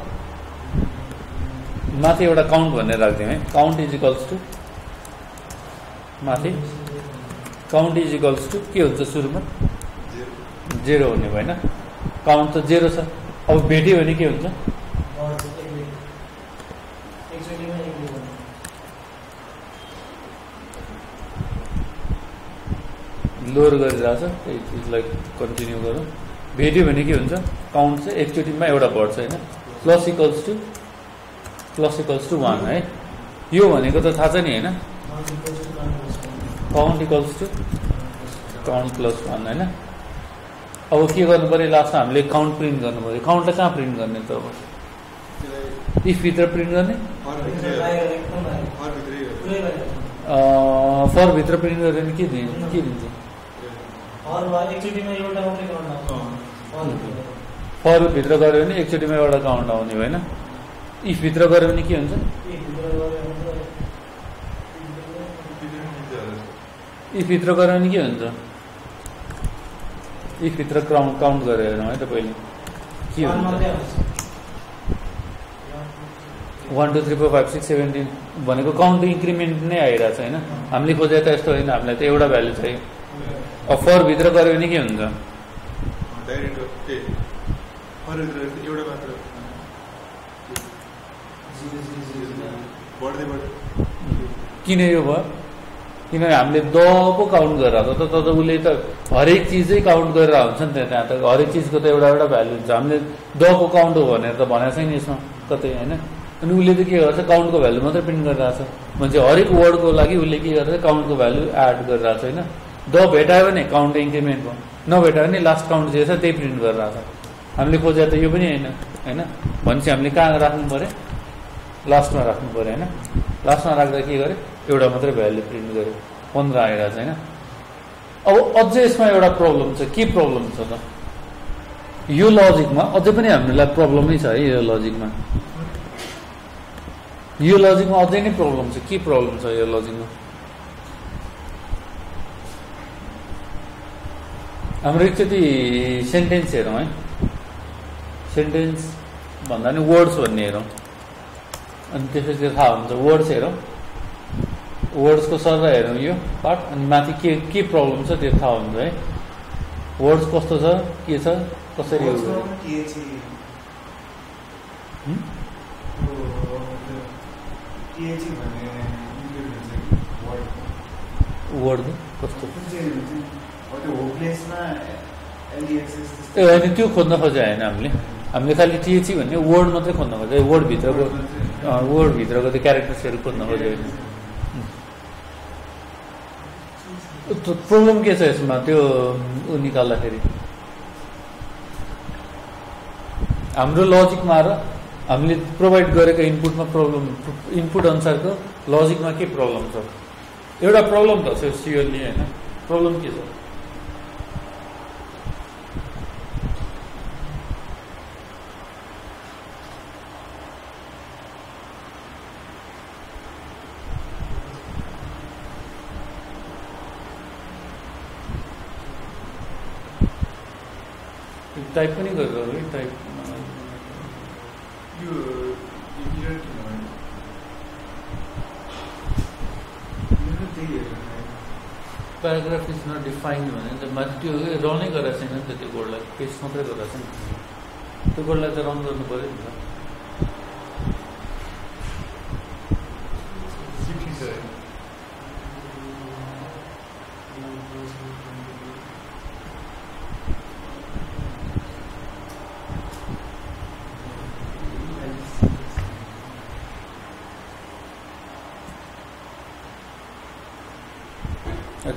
माथि एउटा काउन्ट भनेर राखिदिउँ है। काउन्ट इज इक्वल्स टु माथि काउन्ट इज इक्वल्स टु के हुन्छ सुरुमा 0 हुने भएन, काउन्ट त 0 छ। अब भेट्यो भने के हुन्छ, लोवर गरिरहेछ। त्यही चिजलाई कन्टिन्यू गरौँ। भेट्यो भने के हुन्छ, काउन्ट चाहिँ एकचोटिमा एउटा बढ्छ होइन। प्लस इक्वल्स टु 1 है। यो भनेको त थाहा छ नि होइन, count equals to count plus 1 होइन। अब के गर्नु पऱ्यो, लास्टमा हामीले काउन्ट प्रिन्ट गर्नु पऱ्यो। काउन्टलाई कहाँ प्रिन्ट गर्ने त, अब इफभित्र प्रिन्ट गर्ने, फरभित्र प्रिन्ट गर्यो भने के दिन्छ, फरभित्र गऱ्यो भने एकचोटिमा एउटा काउन्ट आउने होइन। इफभित्र गऱ्यो भने के हुन्छ, इफभित्र गऱ्यो भने के हुन्छ, इफभित्र काउन्ट गरेर है त पहिले के हुन्छ 1 2 3 4 5 6 17 भनेको काउन्ट इन्क्रिमेन्ट नै आइरहेछ होइन। हामीले खोजे त यस्तो होइन, हामीलाई त एउटा भ्यालु चाहियो। अब फरभित्र गऱ्यो भने के हुन्छ, किन यो भयो, किनभने हामीले द पो काउन्ट गरेर त उसले त हरेक चिजै काउन्ट गरेर हुन्छ नि त। त्यहाँ त हरेक चिजको त एउटा भ्यालु हुन्छ। हामीले दको काउन्ट हो भनेर त भनेको छैन यसमा कतै होइन। अनि उसले त के गर्छ, काउन्टको भ्यालु मात्रै प्रिन्ट गरिरहेछ। भने हरेक वर्डको लागि उसले के गर्छ, काउन्टको भ्यालु एड गरिरहेछ होइन। द भेटायो भने काउन्ट इन्क्रिमेन्ट भयो, नभेटायो भने लास्ट काउन्ट जे छ त्यही प्रिन्ट गरिरहेछ। हामीले खोजे त यो पनि होइन होइन। भनेपछि हामीले कहाँ राख्नु पऱ्यो, लास्टमा राख्नु पऱ्यो होइन। लास्टमा राख्दा के गर्यो, एउटा मात्रै भ्यालु प्रिन्ट गर्यो, 15 आइरहेछ होइन। अब अझै यसमा एउटा प्रब्लम छ। के प्रब्लम छ त, यो लजिकमा अझै पनि हामीलाई प्रब्लमै छ है। यो लजिकमा अझै नै प्रब्लम छ। के प्रब्लम छ यो लजिकमा, हाम्रो एकचोटि सेन्टेन्स हेरौँ है। सेन्टेन्स भन्दा नि वर्ड्स भन्ने हेरौँ, अनि त्यसपछि थाहा हुन्छ। वर्ड्स हेरौँ, वर्ड्सको सर हेरौँ यो पार्ट, अनि माथि के प्रब्लम छ त्यो थाहा हुन्छ है। वर्ड्स कस्तो छ, के छ, कसरी युज गर्छ। वर्ड कस्तो ए होइन, त्यो खोज्न खोजे होइन हामीले खालि टिएचई भन्ने वर्ड मात्रै खोज्न खोजे। वर्डभित्रको त्यो क्यारेक्टर्सहरू खोज्न खोजे होइन। प्रब्लम के छ यसमा त्यो ऊ निकाल्दाखेरि हाम्रो लजिकमा र हामीले प्रोभाइड गरेको इनपुटमा प्रब्लम इनपुट अनुसारको लजिकमा के प्रब्लम छ एउटा प्रब्लम त छ सियरली हैन प्रब्लम के छ टाइप पनि गरेर है टाइप यो immediate paragraph is not defined भने त माथि त्यो रनै गरेको छैन नि त त्यो कोडलाई पेस्ट मात्रै गरेको छ नि त्यो कोडलाई त रन गर्नु पऱ्यो नि त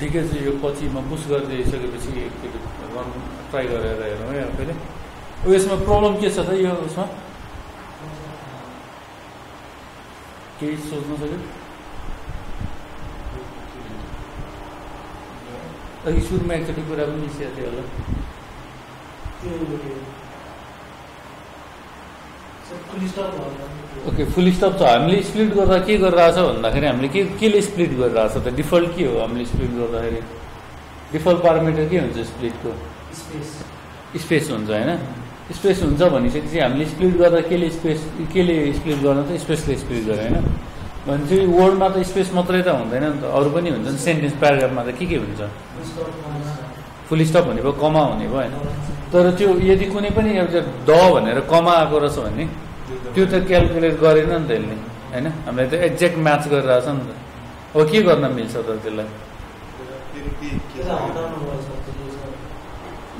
ठिकै छ यो पछि म पुस गरिदिइसकेपछि एकचोटि रन ट्राई गरेर हेरौँ है फेरि यसमा प्रब्लम के छ त यो उसमा केही सोच्नु सक्यो अघि सुरुमा एकचोटि कुरा पनि निस्किएको थियो होला ओके फुल स्टप छ हामीले स्प्लिट गर्दा के गरिरहेछ भन्दाखेरि हामीले केले स्प्लिट गरिरहेछ त डिफल्ट के हो हामीले स्प्लिट गर्दाखेरि डिफल्ट पारामिटर के हुन्छ स्प्लिटको स्पेस हुन्छ होइन स्पेस हुन्छ भनिसकेपछि हामीले स्प्लिट गर्दा केले स्प्लिट गर्न त स्पेसले स्प्लिट गर्यो होइन भने चाहिँ वर्डमा त स्पेस मात्रै त हुँदैन नि त अरू पनि हुन्छ नि सेन्टेन्स प्याराग्राफमा त के हुन्छ फुल स्टप भनेको कमा हुने भयो होइन तर त्यो यदि कुनै पनि एउटा द भनेर कमा आएको रहेछ भने त्यो त क्यालकुलेट गरेन नि त यसले होइन हामीले त एक्ज्याक्ट म्याच गरिरहेछ नि त अब के गर्न मिल्छ त त्यसलाई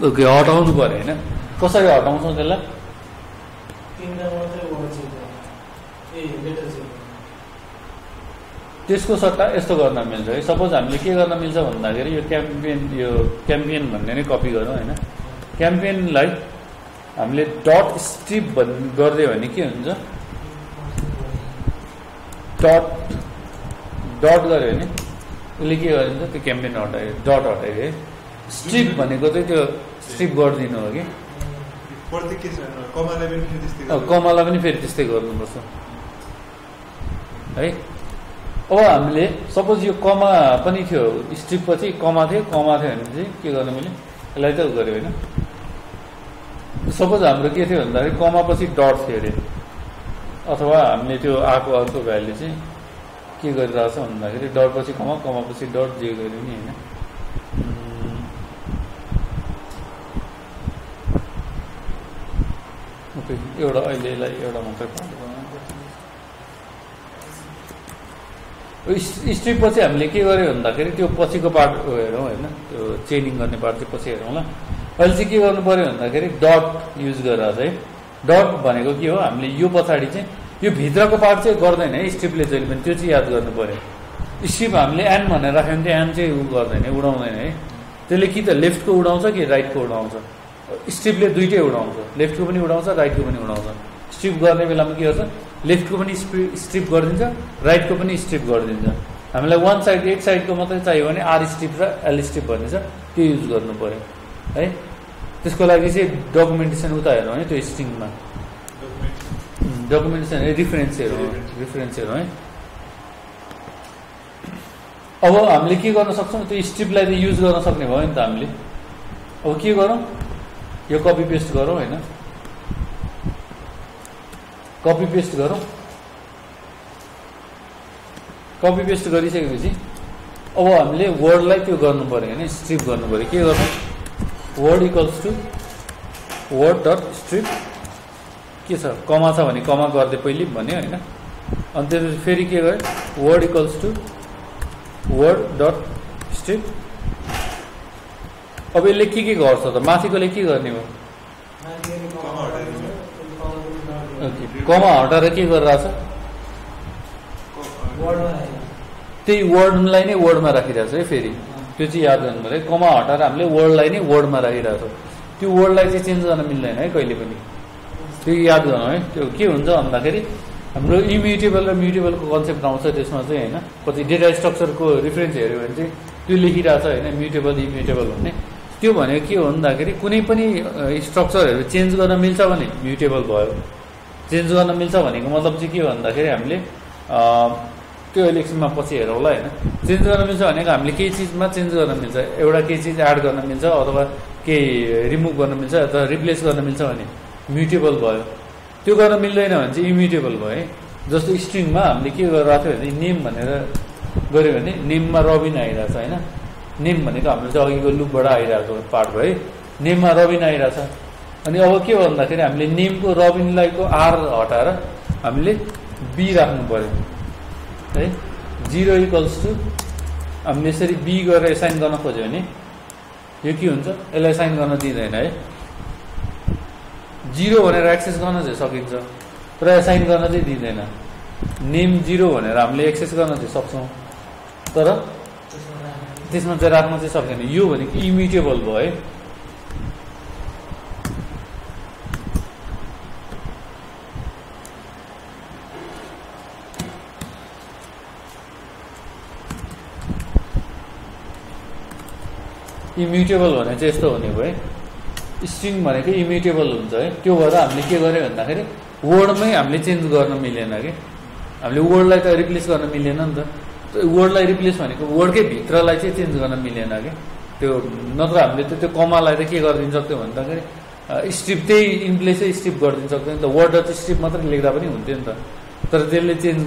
ओके हटाउनु पऱ्यो होइन कसरी हटाउँछौँ त्यसलाई त्यसको सट्टा यस्तो गर्न मिल्छ है सपोज हामीले के गर्न मिल्छ भन्दाखेरि यो क्याम्पियन भन्ने नै कपी गरौँ होइन क्याम्पेनलाई हामीले डट स्ट्रिप गरिदियो भने के हुन्छ डट गऱ्यो भने उसले के गरिन्छ त्यो क्याम्पेन हटायो डट हटायो है स्ट्रिप भनेको चाहिँ त्यो स्ट्रिप गरिदिनु हो कि कमालाई पनि फेरि त्यस्तै गर्नुपर्छ है अब हामीले सपोज यो कमा पनि थियो स्ट्रिप पछि कमा थियो भने चाहिँ के गर्नु मैले यसलाई त गऱ्यो होइन सपोज हाम्रो के थियो भन्दाखेरि कमा पछि डट थियो अरे अथवा हामीले त्यो आएको अर्को भ्याल्यु चाहिँ के गरिरहेछ भन्दाखेरि डट पछि कमा पछि डट जे गऱ्यो नि होइन ओके एउटा अहिले यसलाई एउटा मात्रै स्ट्रिप पछि हामीले के गर्यो भन्दाखेरि त्यो पछिको पार्ट हेरौँ होइन त्यो चेनिङ गर्ने पार्ट चाहिँ पछि हेरौँ ल अहिले चाहिँ के गर्नु पऱ्यो भन्दाखेरि डट युज गरेर चाहिँ डट भनेको के हो हामीले यो पछाडि चाहिँ यो भित्रको पार्ट चाहिँ गर्दैन है स्ट्रिपले जहिले पनि त्यो चाहिँ याद गर्नु पऱ्यो स्ट्रिप हामीले एन भनेर राख्यो भने चाहिँ एन चाहिँ गर्दैन उडाउँदैन है त्यसले कि त लेफ्टको उडाउँछ कि राइटको उडाउँछ स्ट्रिपले दुइटै उडाउँछ लेफ्टको पनि उडाउँछ राइटको पनि उडाउँछ स्ट्रिप गर्ने बेलामा के गर्छ लेफ्टको पनि स्ट्रिप गरिदिन्छ राइटको पनि स्ट्रिप गरिदिन्छ हामीलाई वान साइड एक साइडको मात्रै चाहियो भने आर स्ट्रिप र एल स्ट्रिप भन्ने छ त्यो युज गर्नु पऱ्यो है त्यसको लागि चाहिँ डकुमेन्टेसन उता हेरौँ है त्यो स्ट्रिङमा डकुमेन्टेसन रिफरेन्सहरू है अब हामीले के गर्न सक्छौँ त्यो स्ट्रिपलाई त युज गर्न सक्ने भयो नि त हामीले अब के गरौँ यो कपी पेस्ट गरौँ होइन कपी पेस्ट गरौँ कपी पेस्ट गरिसकेपछि अब हामीले वर्डलाई त्यो गर्नु पऱ्यो होइन स्ट्रिप गर्नु पऱ्यो के गर्नु word equals to word dot strip के छ कमा छ भने कमा गरिदिए पहिले भन्यो होइन अनि त्यसपछि फेरि के गर्यो word equals to word dot strip अब यसले के गर्छ त माथिकोले के गर्ने हो कमा हटाएर के गरिरहेछ त्यही वर्डलाई नै वर्डमा राखिरहेछ है फेरि त्यो चाहिँ याद गर्नु पऱ्यो। कमा हटाएर हामीले वर्डलाई नै वर्डमा राखिरहेको छौँ, त्यो वर्डलाई चाहिँ चेन्ज गर्न मिल्दैन है कहिले पनि, त्यो याद गर्नु है। त्यो के हुन्छ भन्दाखेरि हाम्रो इम्युटेबल र म्युटेबलको कन्सेप्ट आउँछ त्यसमा चाहिँ होइन। कति डेटा स्ट्रक्चरको रिफरेन्स हेऱ्यो भने चाहिँ त्यो लेखिरहेको छ होइन, म्युटेबल इम्युटेबल भन्ने। त्यो भनेको के हो भन्दाखेरि कुनै पनि स्ट्रक्चरहरू चेन्ज गर्न मिल्छ भने म्युटेबल भयो। चेन्ज गर्न मिल्छ भनेको मतलब चाहिँ के हो भन्दाखेरि हामीले त्यो इलेक्सनमा पछि हेरौँला होइन। चेन्ज गर्न मिल्छ भनेको हामीले केही चिजमा चेन्ज गर्न मिल्छ, एउटा केही चिज एड गर्न मिल्छ अथवा केही रिमुभ गर्न मिल्छ अथवा रिप्लेस गर्न मिल्छ भने म्युटेबल भयो। त्यो गर्न मिल्दैन भने चाहिँ इम्युटेबल भयो है। जस्तो स्ट्रिङमा हामीले के गरिरहेको थियो भने नेम भनेर गऱ्यो भने नेममा रबिन आइरहेछ होइन। नेम भनेको हाम्रो चाहिँ अघिको लुपबाट आइरहेको पार्ट भयो है। नेममा रबिन आइरहेछ, अनि अब के हो भन्दाखेरि हामीले नेमको रबिनलाईको आर हटाएर हामीले बी राख्नु पऱ्यो है। 0 = हामीले यसरी बी गरेर एसाइन गर्न खोज्यो भने यो के हुन्छ, यसलाई एसाइन गर्न दिँदैन है। 0 भनेर एक्सेस गर्न चाहिँ सकिन्छ तर एसाइन गर्न चाहिँ दिँदैन। नेम 0 भनेर हामीले एक्सेस गर्न चाहिँ सक्छौँ तर त्यसमा चाहिँ राख्न चाहिँ सक्दैन। यो भनेको इम्युटेबल भयो है। इम्युटेबल भने चाहिँ यस्तो हुने भयो है। स्ट्रिङ भनेको इम्युटेबल हुन्छ है। त्यो भएर हामीले के गर्यो भन्दाखेरि वर्डमै हामीले चेन्ज गर्न मिलेन कि, हामीले वर्डलाई त रिप्लेस गर्न मिलेन नि त। वर्डलाई रिप्लेस भनेको वर्डकै भित्रलाई चाहिँ चेन्ज गर्न मिलेन कि। त्यो नत्र हामीले त त्यो कमालाई त के गरिदिन सक्थ्यो भन्दाखेरि स्ट्रिप त्यही इनप्लेसै स्ट्रिप गरिदिन सक्थ्यो नि त। वर्ड र स्ट्रिप मात्रै लेख्दा पनि हुन्थ्यो नि त, तर त्यसले चेन्ज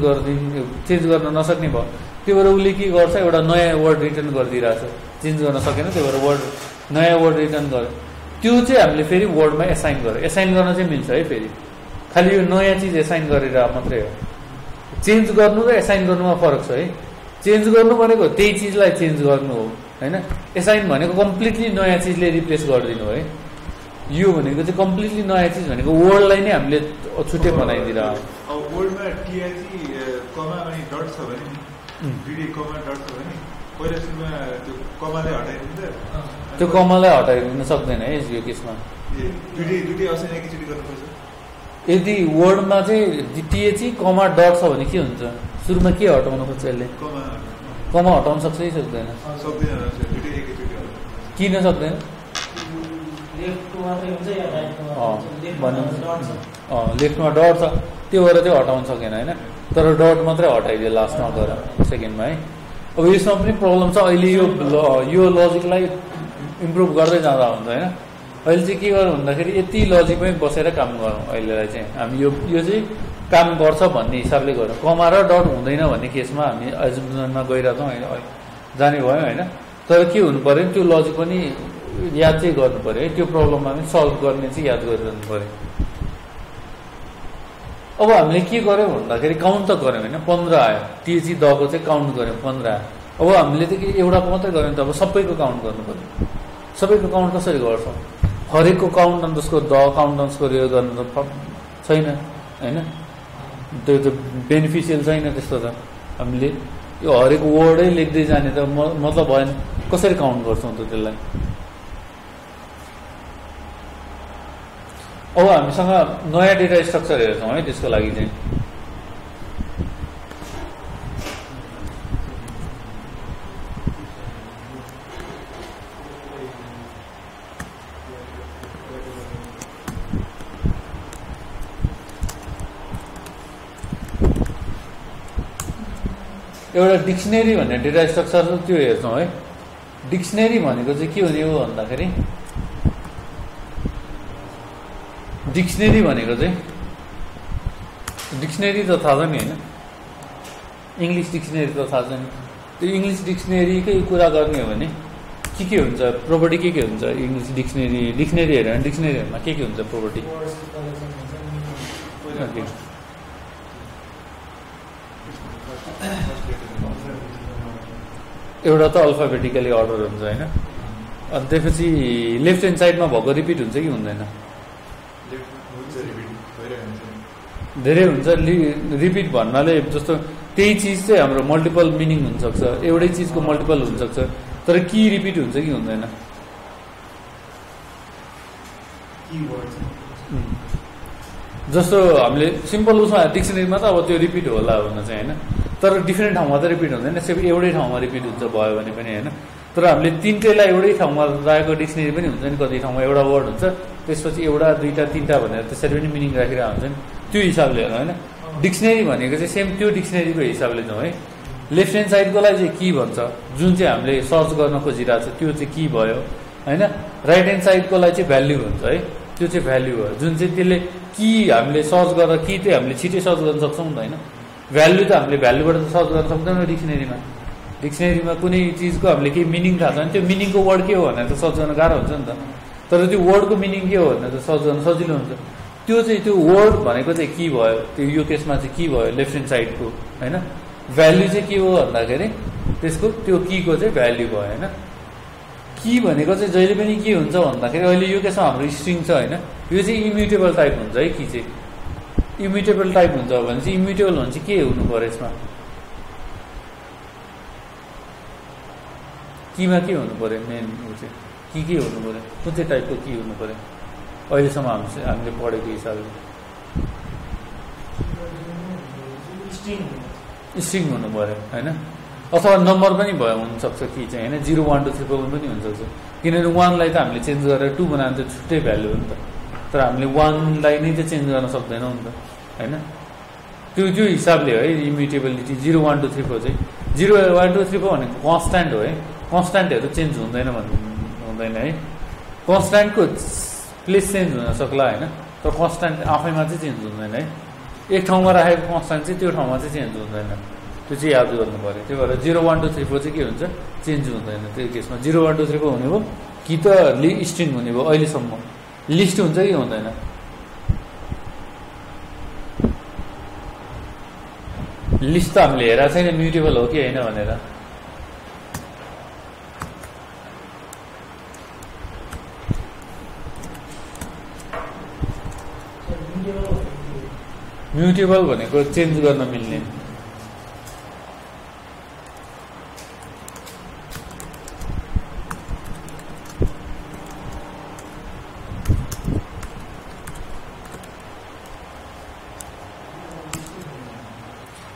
गर्न नसक्ने भयो। त्यो भएर उसले के गर्छ, एउटा नयाँ वर्ड रिटर्न गरिदिइरहेछ, चेन्ज गर्न सकेन। त्यो भएर नयाँ वर्ड रिटर्न गर्यो। त्यो चाहिँ हामीले फेरि वर्डमा एसाइन गर्यो। एसाइन गर्न चाहिँ मिल्छ है फेरि, खालि यो नयाँ चिज एसाइन गरेर मात्रै हो। चेन्ज गर्नु र एसाइन गर्नुमा फरक छ है। चेन्ज गर्नु भनेको त्यही चिजलाई चेन्ज गर्नु हो होइन। एसाइन भनेको कम्प्लिटली नयाँ चिजले रिप्लेस गरिदिनु है। यो भनेको चाहिँ कम्प्लिटली नयाँ चिज भनेको वर्डलाई नै हामीले छुट्टै बनाइदिएर वर्डमा टिआइसी कमा अनि डट छ भने डिडी कमा डट छ भने पहिला सुरुमा त्यो कमाले हटाइदिन्छ, त्यो कमालाई हटाइदिन सक्दैन है यो केसमा। दुईटै असाइन एकैचोटि गर्नुपर्छ। यदि वर्डमा चाहिँ टिएची कमा डट छ भने के हुन्छ, सुरुमा के हटाउनु खोज्छ यसले, कमा हटाउन सक्छ कि सक्दैन? किन सक्दैन? लेफ्टमा डट छ त्यो भएर चाहिँ हटाउन सकेन होइन। तर डट मात्रै हटाइदियो लास्टमा गएर सेकेन्डमा है। अब यसमा पनि प्रब्लम छ। अहिले यो लजिकलाई इम्प्रुभ गर्दै जाँदा हुन्छ होइन। अहिले चाहिँ के गरौँ भन्दाखेरि यति लजिकमै बसेर काम गरौँ। अहिलेलाई चाहिँ हामी यो चाहिँ काम गर्छ भन्ने हिसाबले गरौँ। कमा र डट हुँदैन भन्ने केसमा हामी एजुम्सनमा गइरहेछौँ जाने भयो होइन। तर के हुनु पऱ्यो, त्यो लजिक पनि याद चाहिँ गर्नु पऱ्यो है। त्यो प्रब्लममा पनि सल्भ गर्ने चाहिँ याद गरिरहनु पऱ्यो। अब हामीले के गर्यौँ भन्दाखेरि काउन्ट त गऱ्यौँ होइन, 15 आयो। टिएची दको चाहिँ काउन्ट गऱ्यौँ, 15 आयो। अब हामीले त एउटाको मात्रै गऱ्यौँ त अब सबैको काउन्ट गर्नु पऱ्यो। सबैको काउन्ट कसरी गर्छौँ? हरेकको count underscore d count underscore यो गर्नु त छैन होइन। त्यो त बेनिफिसियल छैन त्यस्तो त। हामीले यो हरेक वर्डै लेख्दै जाने त मतलब भएन। कसरी काउन्ट गर्छौँ त त्यसलाई? अब हामीसँग नयाँ डेटा स्ट्रक्चर हेर्छौँ है। त्यसको लागि चाहिँ एउटा डिक्सनेरी भन्ने डेटा स्ट्रक्चर छ, त्यो हेर्छौँ है। डिक्सनेरी भनेको चाहिँ के हुने हो भन्दाखेरि डिक्सनेरी भनेको चाहिँ डिक्सनेरी त थाहा छ नि होइन, इङ्ग्लिस डिक्सनेरी त थाहा छ नि। त्यो इङ्ग्लिस डिक्सनेरीकै कुरा गर्ने हो भने के हुन्छ, प्रोपर्टी के हुन्छ इङ्ग्लिस डिक्सनेरी हेऱ्यो भने डिक्सनेरीहरूमा के हुन्छ प्रोपर्टी? एउटा त अल्फाबेटिकली अर्डर हुन्छ होइन। अनि त्यसपछि लेफ्ट ह्यान्ड साइडमा भएको रिपिट हुन्छ कि हुँदैन? धेरै हुन्छ। रिपिट भन्नाले जस्तो त्यही चिज चाहिँ हाम्रो मल्टिपल मिनिङ हुनसक्छ, एउटै चिजको मल्टिपल हुनसक्छ। तर की रिपिट हुन्छ कि हुँदैन? जस्तो हामीले सिम्पल उसमा डिक्सनेरीमा त अब त्यो रिपिट होला भन्न चाहिँ होइन, तर डिफ्रेन्ट ठाउँमा त रिपिट हुँदैन, एउटै ठाउँमा रिपिट हुन्छ भयो भने पनि होइन। तर हामीले तिनटैलाई एउटै ठाउँमा राखेको डिक्सनेरी पनि हुन्छ नि, कति ठाउँमा एउटा वर्ड हुन्छ त्यसपछि एउटा दुईवटा तिनवटा भनेर त्यसरी पनि मिनिङ राखिरहेको हुन्छ नि, त्यो हिसाबले हेर्नु होइन। डिक्सनेरी भनेको चाहिँ सेम त्यो डिक्सनेरीको हिसाबले जाउँ है। लेफ्ट ह्यान्ड साइडकोलाई चाहिँ की भन्छ, जुन चाहिँ हामीले सर्च गर्न खोजिरहेको छ त्यो चाहिँ की भयो होइन। राइट ह्यान्ड साइडकोलाई चाहिँ भ्याल्यु भन्छ है, त्यो चाहिँ भ्याल्यु हो, जुन चाहिँ त्यसले की हामीले सर्च गरेर की चाहिँ हामीले छिटै सर्च गर्न सक्छौँ नि त होइन। भ्याल्यु त हामीले भ्याल्युबाट त सर्च गर्न सक्दैनौँ डिक्सनेरीमा। डिक्सनेरीमा कुनै चिजको हामीले केही मिनिङ थाहा छ भने त्यो मिनिङको वर्ड के हो भनेर त सर्च गर्न गाह्रो हुन्छ नि त, तर त्यो वर्डको मिनिङ के हो भनेर त सर्च गर्न सजिलो हुन्छ। त्यो चाहिँ त्यो वर्ड भनेको चाहिँ की भयो, त्यो यो केसमा चाहिँ की भयो लेफ्ट ह्यान्ड साइडको होइन। भ्याल्यु चाहिँ के हो भन्दाखेरि त्यसको त्यो कीको चाहिँ भ्याल्यु भयो होइन। की भनेको चाहिँ जहिले पनि के हुन्छ भन्दाखेरि अहिले यो केसमा हाम्रो स्ट्रिङ छ होइन, यो चाहिँ इम्युटेबल टाइप हुन्छ है। की चाहिँ इम्युटेबल टाइप हुन्छ भने चाहिँ इम्युटेबल भने चाहिँ के हुनु पऱ्यो यसमा? कीमा के हुनु पऱ्यो मेन चाहिँ के हुनु पऱ्यो, कुन चाहिँ टाइपको की हुनु पऱ्यो अहिलेसम्म हामीले पढेको हिसाबले? स्ट्रिङ हुनु पऱ्यो होइन, अथवा नम्बर पनि भयो हुनसक्छ कि चाहिँ होइन, 0 1 2 3 4 पनि हुनसक्छ। किनभने 1लाई त हामीले चेन्ज गरेर 2 बनाएर चाहिँ छुट्टै भ्यालु हो नि त, तर हामीले 1लाई नै चाहिँ चेन्ज गर्न सक्दैनौँ नि त होइन। त्यो हिसाबले हो है इम्युटेबिलिटी। 0 1 2 3 4 चाहिँ 0 1 2 3 4 भनेको कन्सट्यान्ट हो है, कन्सट्यान्टहरू चेन्ज हुँदैन हुँदैन है। कन्सट्यान्टको प्लेस चेन्ज हुन सक्ला होइन, तर कन्सट्यान्ट आफैमा चाहिँ चेन्ज हुँदैन है। एक ठाउँमा राखेको कन्सट्यान्ट चाहिँ त्यो ठाउँमा चाहिँ चेन्ज हुँदैन, त्यो चाहिँ याद गर्नु पऱ्यो। त्यही भएर 0 1 2 3 4 चाहिँ के हुन्छ, चेन्ज हुँदैन त्यो केसमा। 0 1 2 3 4 हुने भयो कि त स्ट्रिङ हुने भयो अहिलेसम्म, लिस्ट हुन्छ कि हुँदैन? लिस्ट त हामीले हेरेको छैन म्युटेबल हो कि होइन भनेर। म्युटेबल भनेको चेन्ज गर्न मिल्ने।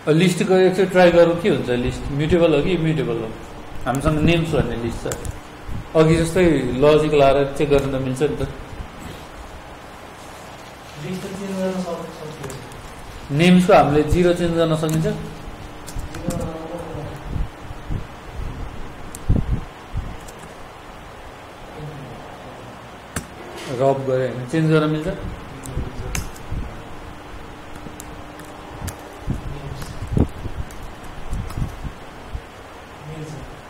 लिस्टको एकचोटि ट्राई गरौँ के हुन्छ, लिस्ट म्युटेबल हो कि इम्युटेबल हो? हामीसँग नेम्स भन्ने लिस्ट छ, अघि जस्तै लजिक लाएर चेक गर्न त मिल्छ नि त। नेम्सको हामीले 0 चेन्ज गर्न सकिन्छ? रब गरे होइन चेन्ज गर्न मिल्छ?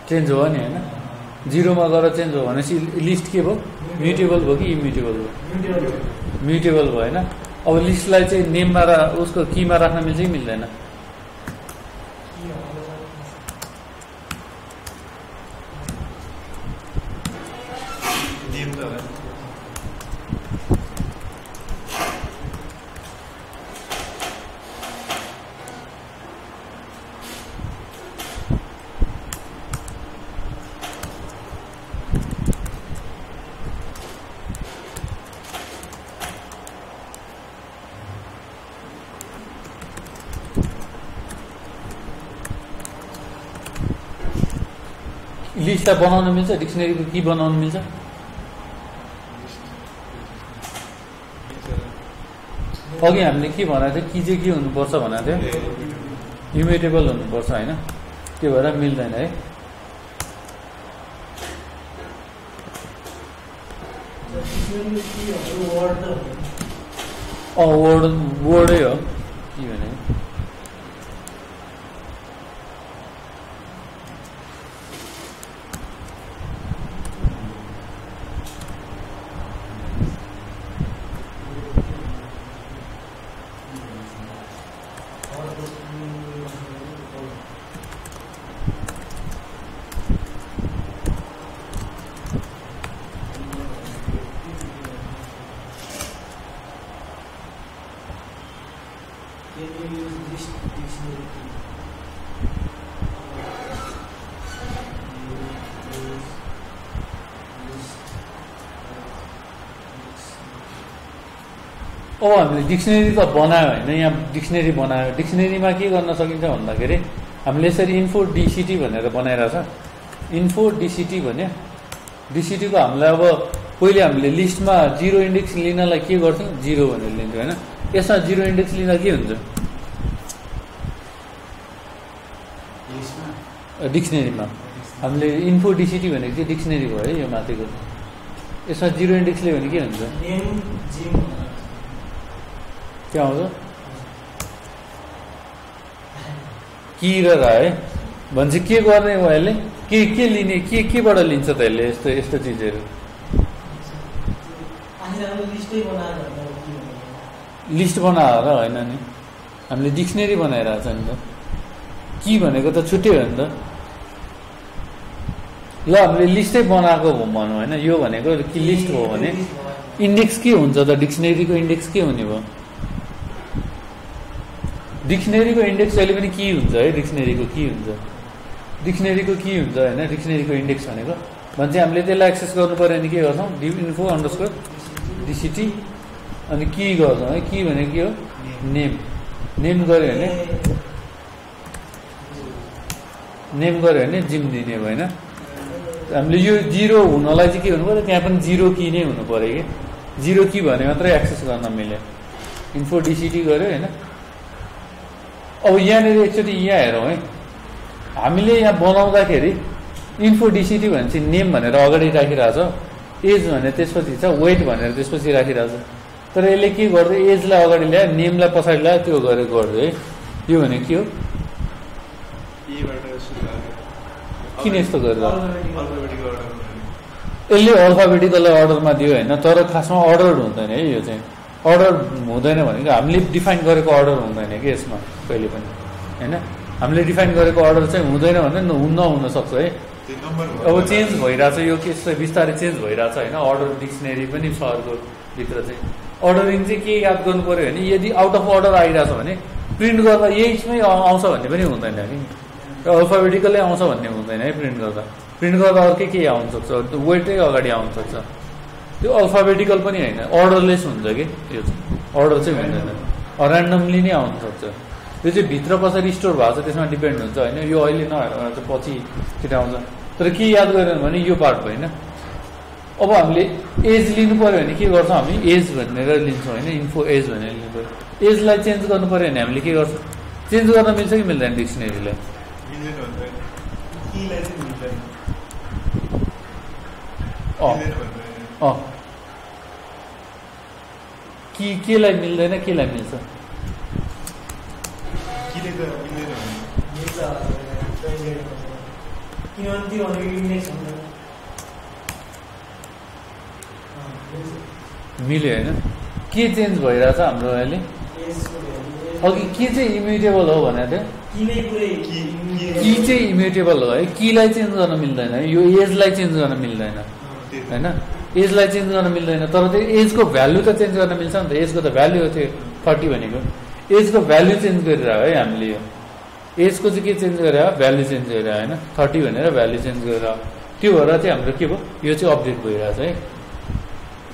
चेन्ज हो नि होइन, 0मा गएर चेन्ज हो भनेपछि लिस्ट के भयो, म्युटेबल भयो कि इम्युटेबल भयो? म्युटेबल भयो होइन। अब लिस्टलाई चाहिँ नेममा उसको कीमा राख्न मिल्छ कि मिल्दैन? लिस्टलाई बनाउन मिल्छ, डिक्सनेरीको की बनाउन मिल्छ? अघि हामीले के भनेको थियो, की चाहिँ के हुनुपर्छ भनेको थियो, इम्युटेबल हुनुपर्छ होइन, त्यो भएर मिल्दैन है। वर्डै हो के भने Can you use अब हामीले डिक्सनेरी त बनायो होइन, यहाँ डिक्सनेरी बनायो। डिक्सनेरीमा के गर्न सकिन्छ भन्दाखेरि हामीले यसरी इन्फो डिसिटी भनेर बनाइरहेछ। इन्फो डिसिटी भन्यो, डिसिटीको हामीलाई अब पहिले हामीले लिस्टमा 0 इन्डेक्स लिनलाई के गर्थ्यौँ, 0 भनेर लिन्थ्यौँ होइन। यसमा 0 इन्डेक्स लिँदा के हुन्छ, डिक्सनेरीमा हामीले इन्फो डिसिटी भनेको चाहिँ डिक्सनेरी भयो है यो माथिको। यसमा 0 इन्डेक्स लियो भने के हुन्छ, के आउँछ, कि र है भन्छ। के गर्ने हो यसले, के लिने, केबाट लिन्छ त यसले यस्तो यस्तो चिजहरू, लिस्ट बनाएर होइन नि, हामीले डिक्सनेरी बनाइरहेछ नि त। कि भनेको त छुट्टै हो नि त। ल हामीले लिस्टै बनाएको भनौँ होइन, यो भनेको कि लिस्ट हो भने इन्डेक्स के हुन्छ त, डिक्सनेरीको इन्डेक्स के हुने भयो, डिक्सनेरीको इन्डेक्स जहिले पनि के हुन्छ है, डिक्सनेरीको के हुन्छ, डिक्सनेरीको के हुन्छ होइन, डिक्सनेरीको इन्डेक्स भनेको भन्छ। हामीले त्यसलाई एक्सेस गर्नु पऱ्यो भने के गर्छौँ, इन्फो अन्डरस्कोर डिसिटी अनि के गर्छौँ है, के भनेको के हो, नेम। नेम गऱ्यो भने जिम दिने होइन। हामीले यो 0 हुनलाई चाहिँ के हुनु पऱ्यो, त्यहाँ पनि 0 कि नै हुनु पऱ्यो कि, 0 कि भने मात्रै एक्सेस गर्न मिल्यो। इन्फो डिसिटी गऱ्यो होइन। अब यहाँनिर एकचोटि यहाँ हेरौँ है, हामीले यहाँ बनाउँदाखेरि इन्फो डिसिटी भने चाहिँ नेम भनेर अगाडि राखिरहेछ, एज भनेर त्यसपछि छ, वेट भनेर त्यसपछि राखिरहेछ। तर यसले के गर्दै एजलाई अगाडि ल्यायो, नेमलाई पछाडि ल्यायो, त्यो गरेर गर्दै है। यो भने के हो, किन यस्तो गरेर यसले अल्फाबेटिकल अर्डरमा दियो होइन, तर खासमा अर्डर हुँदैन है। यो चाहिँ अर्डर हुँदैन भनेको हामीले डिफाइन गरेको अर्डर हुँदैन कि यसमा कहिले पनि होइन। हामीले डिफाइन गरेको अर्डर चाहिँ हुँदैन भने नहुन सक्छ है। अब चेन्ज भइरहेछ, यो के बिस्तारै चेन्ज भइरहेछ होइन। अर्डर डिक्सनेरी पनि छ अर्को भित्र चाहिँ। अर्डरिङ चाहिँ के याद गर्नु पऱ्यो भने यदि आउट अफ अर्डर आइरहेछ भने प्रिन्ट गर्दा यसमै आउँछ भन्ने पनि हुँदैन कि, अल्फाबेटिकलै आउँछ भन्ने हुँदैन है। प्रिन्ट गर्दा अर्कै केही आउन सक्छ, वेटै अगाडि आउन सक्छ। त्यो अल्फाबेटिकल पनि होइन, अर्डरलेस हुन्छ कि यो चाहिँ, अर्डर चाहिँ हुँदैन, ऱ्यान्डमली नै आउन सक्छ। यो चाहिँ भित्र पछाडि स्टोर भएको छ, त्यसमा डिपेन्ड हुन्छ होइन। यो अहिले नहेर चाहिँ पछि छिटो आउँछ। तर के याद गरेन भने यो पार्ट भएन। अब हामीले एज लिनु पऱ्यो भने के गर्छौँ, हामी एज भनेर लिन्छौँ होइन, इन्फो एज भनेर लिनु पऱ्यो। एजलाई चेन्ज गर्नु पऱ्यो भने हामीले के गर्छौँ, चेन्ज गर्न मिल्छ कि मिल्दैन डिक्सनेरीलाई, केलाई मिल्दैन, केलाई मिल्छ, मिल्यो होइन। के चेन्ज भइरहेछ हाम्रो अहिले, अघि के चाहिँ इम्युटेबल हो भनेको थियो, कि चाहिँ इम्युटेबल हो है। कीलाई चेन्ज गर्न मिल्दैन, यो एजलाई चेन्ज गर्न मिल्दैन होइन। एजलाई चेन्ज गर्न मिल्दैन, तर त्यो एजको भ्यालु त चेन्ज गर्न मिल्छ नि त। एजको त भ्यालु हो त्यो 30 भनेको, एजको भ्यालु चेन्ज गरिरह है हामीले। यो एजको चाहिँ के चेन्ज गरेर, भ्यालु चेन्ज गरेर होइन, 30 भनेर भ्यालु चेन्ज गरेर। त्यो भएर चाहिँ हाम्रो के भयो, यो चाहिँ अपडेट भइरहेछ है।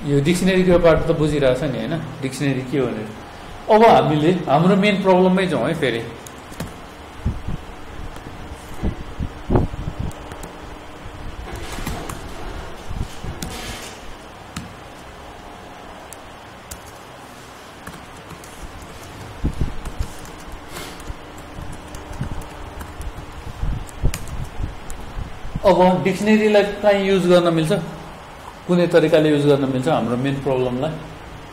यो डिक्सनेरीको पार्ट त बुझिरहेछ नि होइन, डिक्सनेरी के हो भनेर। अब हामीले हाम्रो मेन प्रब्लममै जाउँ है फेरि। अब डिक्सनेरीलाई कहीँ युज गर्न मिल्छ, कुनै तरिकाले युज गर्न मिल्छ हाम्रो मेन प्रब्लमलाई।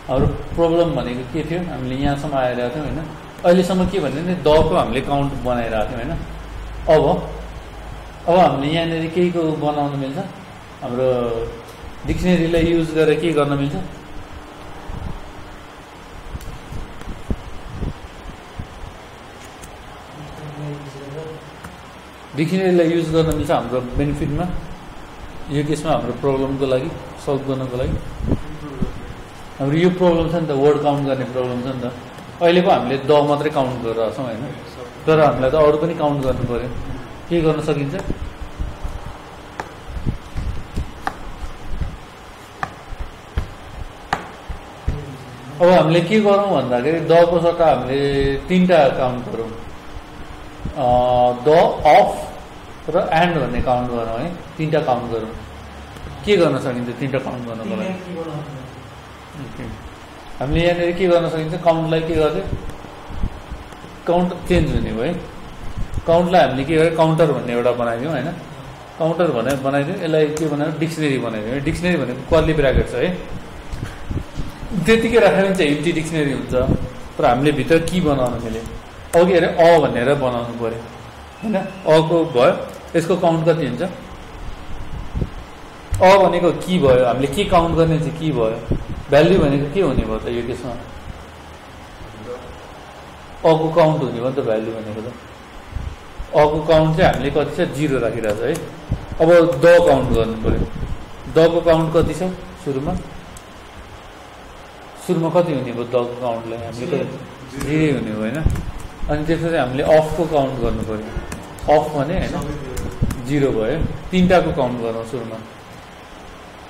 हाम्रो प्रब्लम भनेको के थियो, हामीले यहाँसम्म आइरहेको थियौँ होइन। अहिलेसम्म के भन्यो भने दको हामीले काउन्ट बनाइरहेको थियौँ होइन। अब हामीले यहाँनिर केहीको बनाउन मिल्छ, हाम्रो डिक्सनेरीलाई युज गरेर के गर्न मिल्छ, डिक्सनेरीलाई युज गर्न मिल्छ हाम्रो बेनिफिटमा। यो केसमा हाम्रो प्रब्लमको लागि सल्भ गर्नको लागि हाम्रो यो प्रब्लम छ नि त, वर्ड काउन्ट गर्ने प्रब्लम छ नि त। अहिले पो हामीले द मात्रै काउन्ट गरिरहेको छौँ होइन, तर हामीलाई त अरू पनि काउन्ट गर्नु पऱ्यो। के गर्न सकिन्छ, अब हामीले के गरौँ भन्दाखेरि दको सट्टा हामीले तीनटा काउन्ट गरौँ, द, अफ र एन्ड भन्ने काउन्ट गरौँ है, तीनटा काउन्ट गरौँ। के गर्न सकिन्छ तीनटा काउन्ट गर्नको लागि? हामीले यहाँनिर के गर्न सकिन्छ, काउन्टलाई के गर्यो, काउन्ट चेन्ज हुने भयो है। काउन्टलाई हामीले के गर्यो, काउन्टर भन्ने एउटा बनाइदिउँ होइन, काउन्टर बनाइदिउँ, यसलाई के बनायो, डिक्सनेरी बनाइदिउँ। डिक्सनेरी भनेको कर्ली ब्राकेट छ है, त्यतिकै राख्यो भने चाहिँ एम्प्टी डिक्सनेरी हुन्छ। तर हामीले भित्र की बनाउनु मिल्यो, अब के अरे अ भनेर बनाउनु पऱ्यो होइन, अको भयो, यसको काउन्ट कति हुन्छ, अ भनेको की भयो, हामीले के काउन्ट गर्ने चाहिँ की भयो, भ्याल्यु भनेको के हुने भयो त यो केसमा, अको काउन्ट हुने भयो नि त भ्याल्यु भनेको त। अको काउन्ट चाहिँ हामीले कति छ, 0 राखिरहेको छ है। अब द काउन्ट गर्नु पऱ्यो, दको काउन्ट कति छ, सुरुमा कति हुने भयो दको काउन्टलाई, हामीले 0 हुने भयो होइन। अनि त्यसपछि हामीले अफको काउन्ट गर्नु पऱ्यो, अफ भने होइन 0 भयो, तीनटाको काउन्ट गरौँ, सुरुमा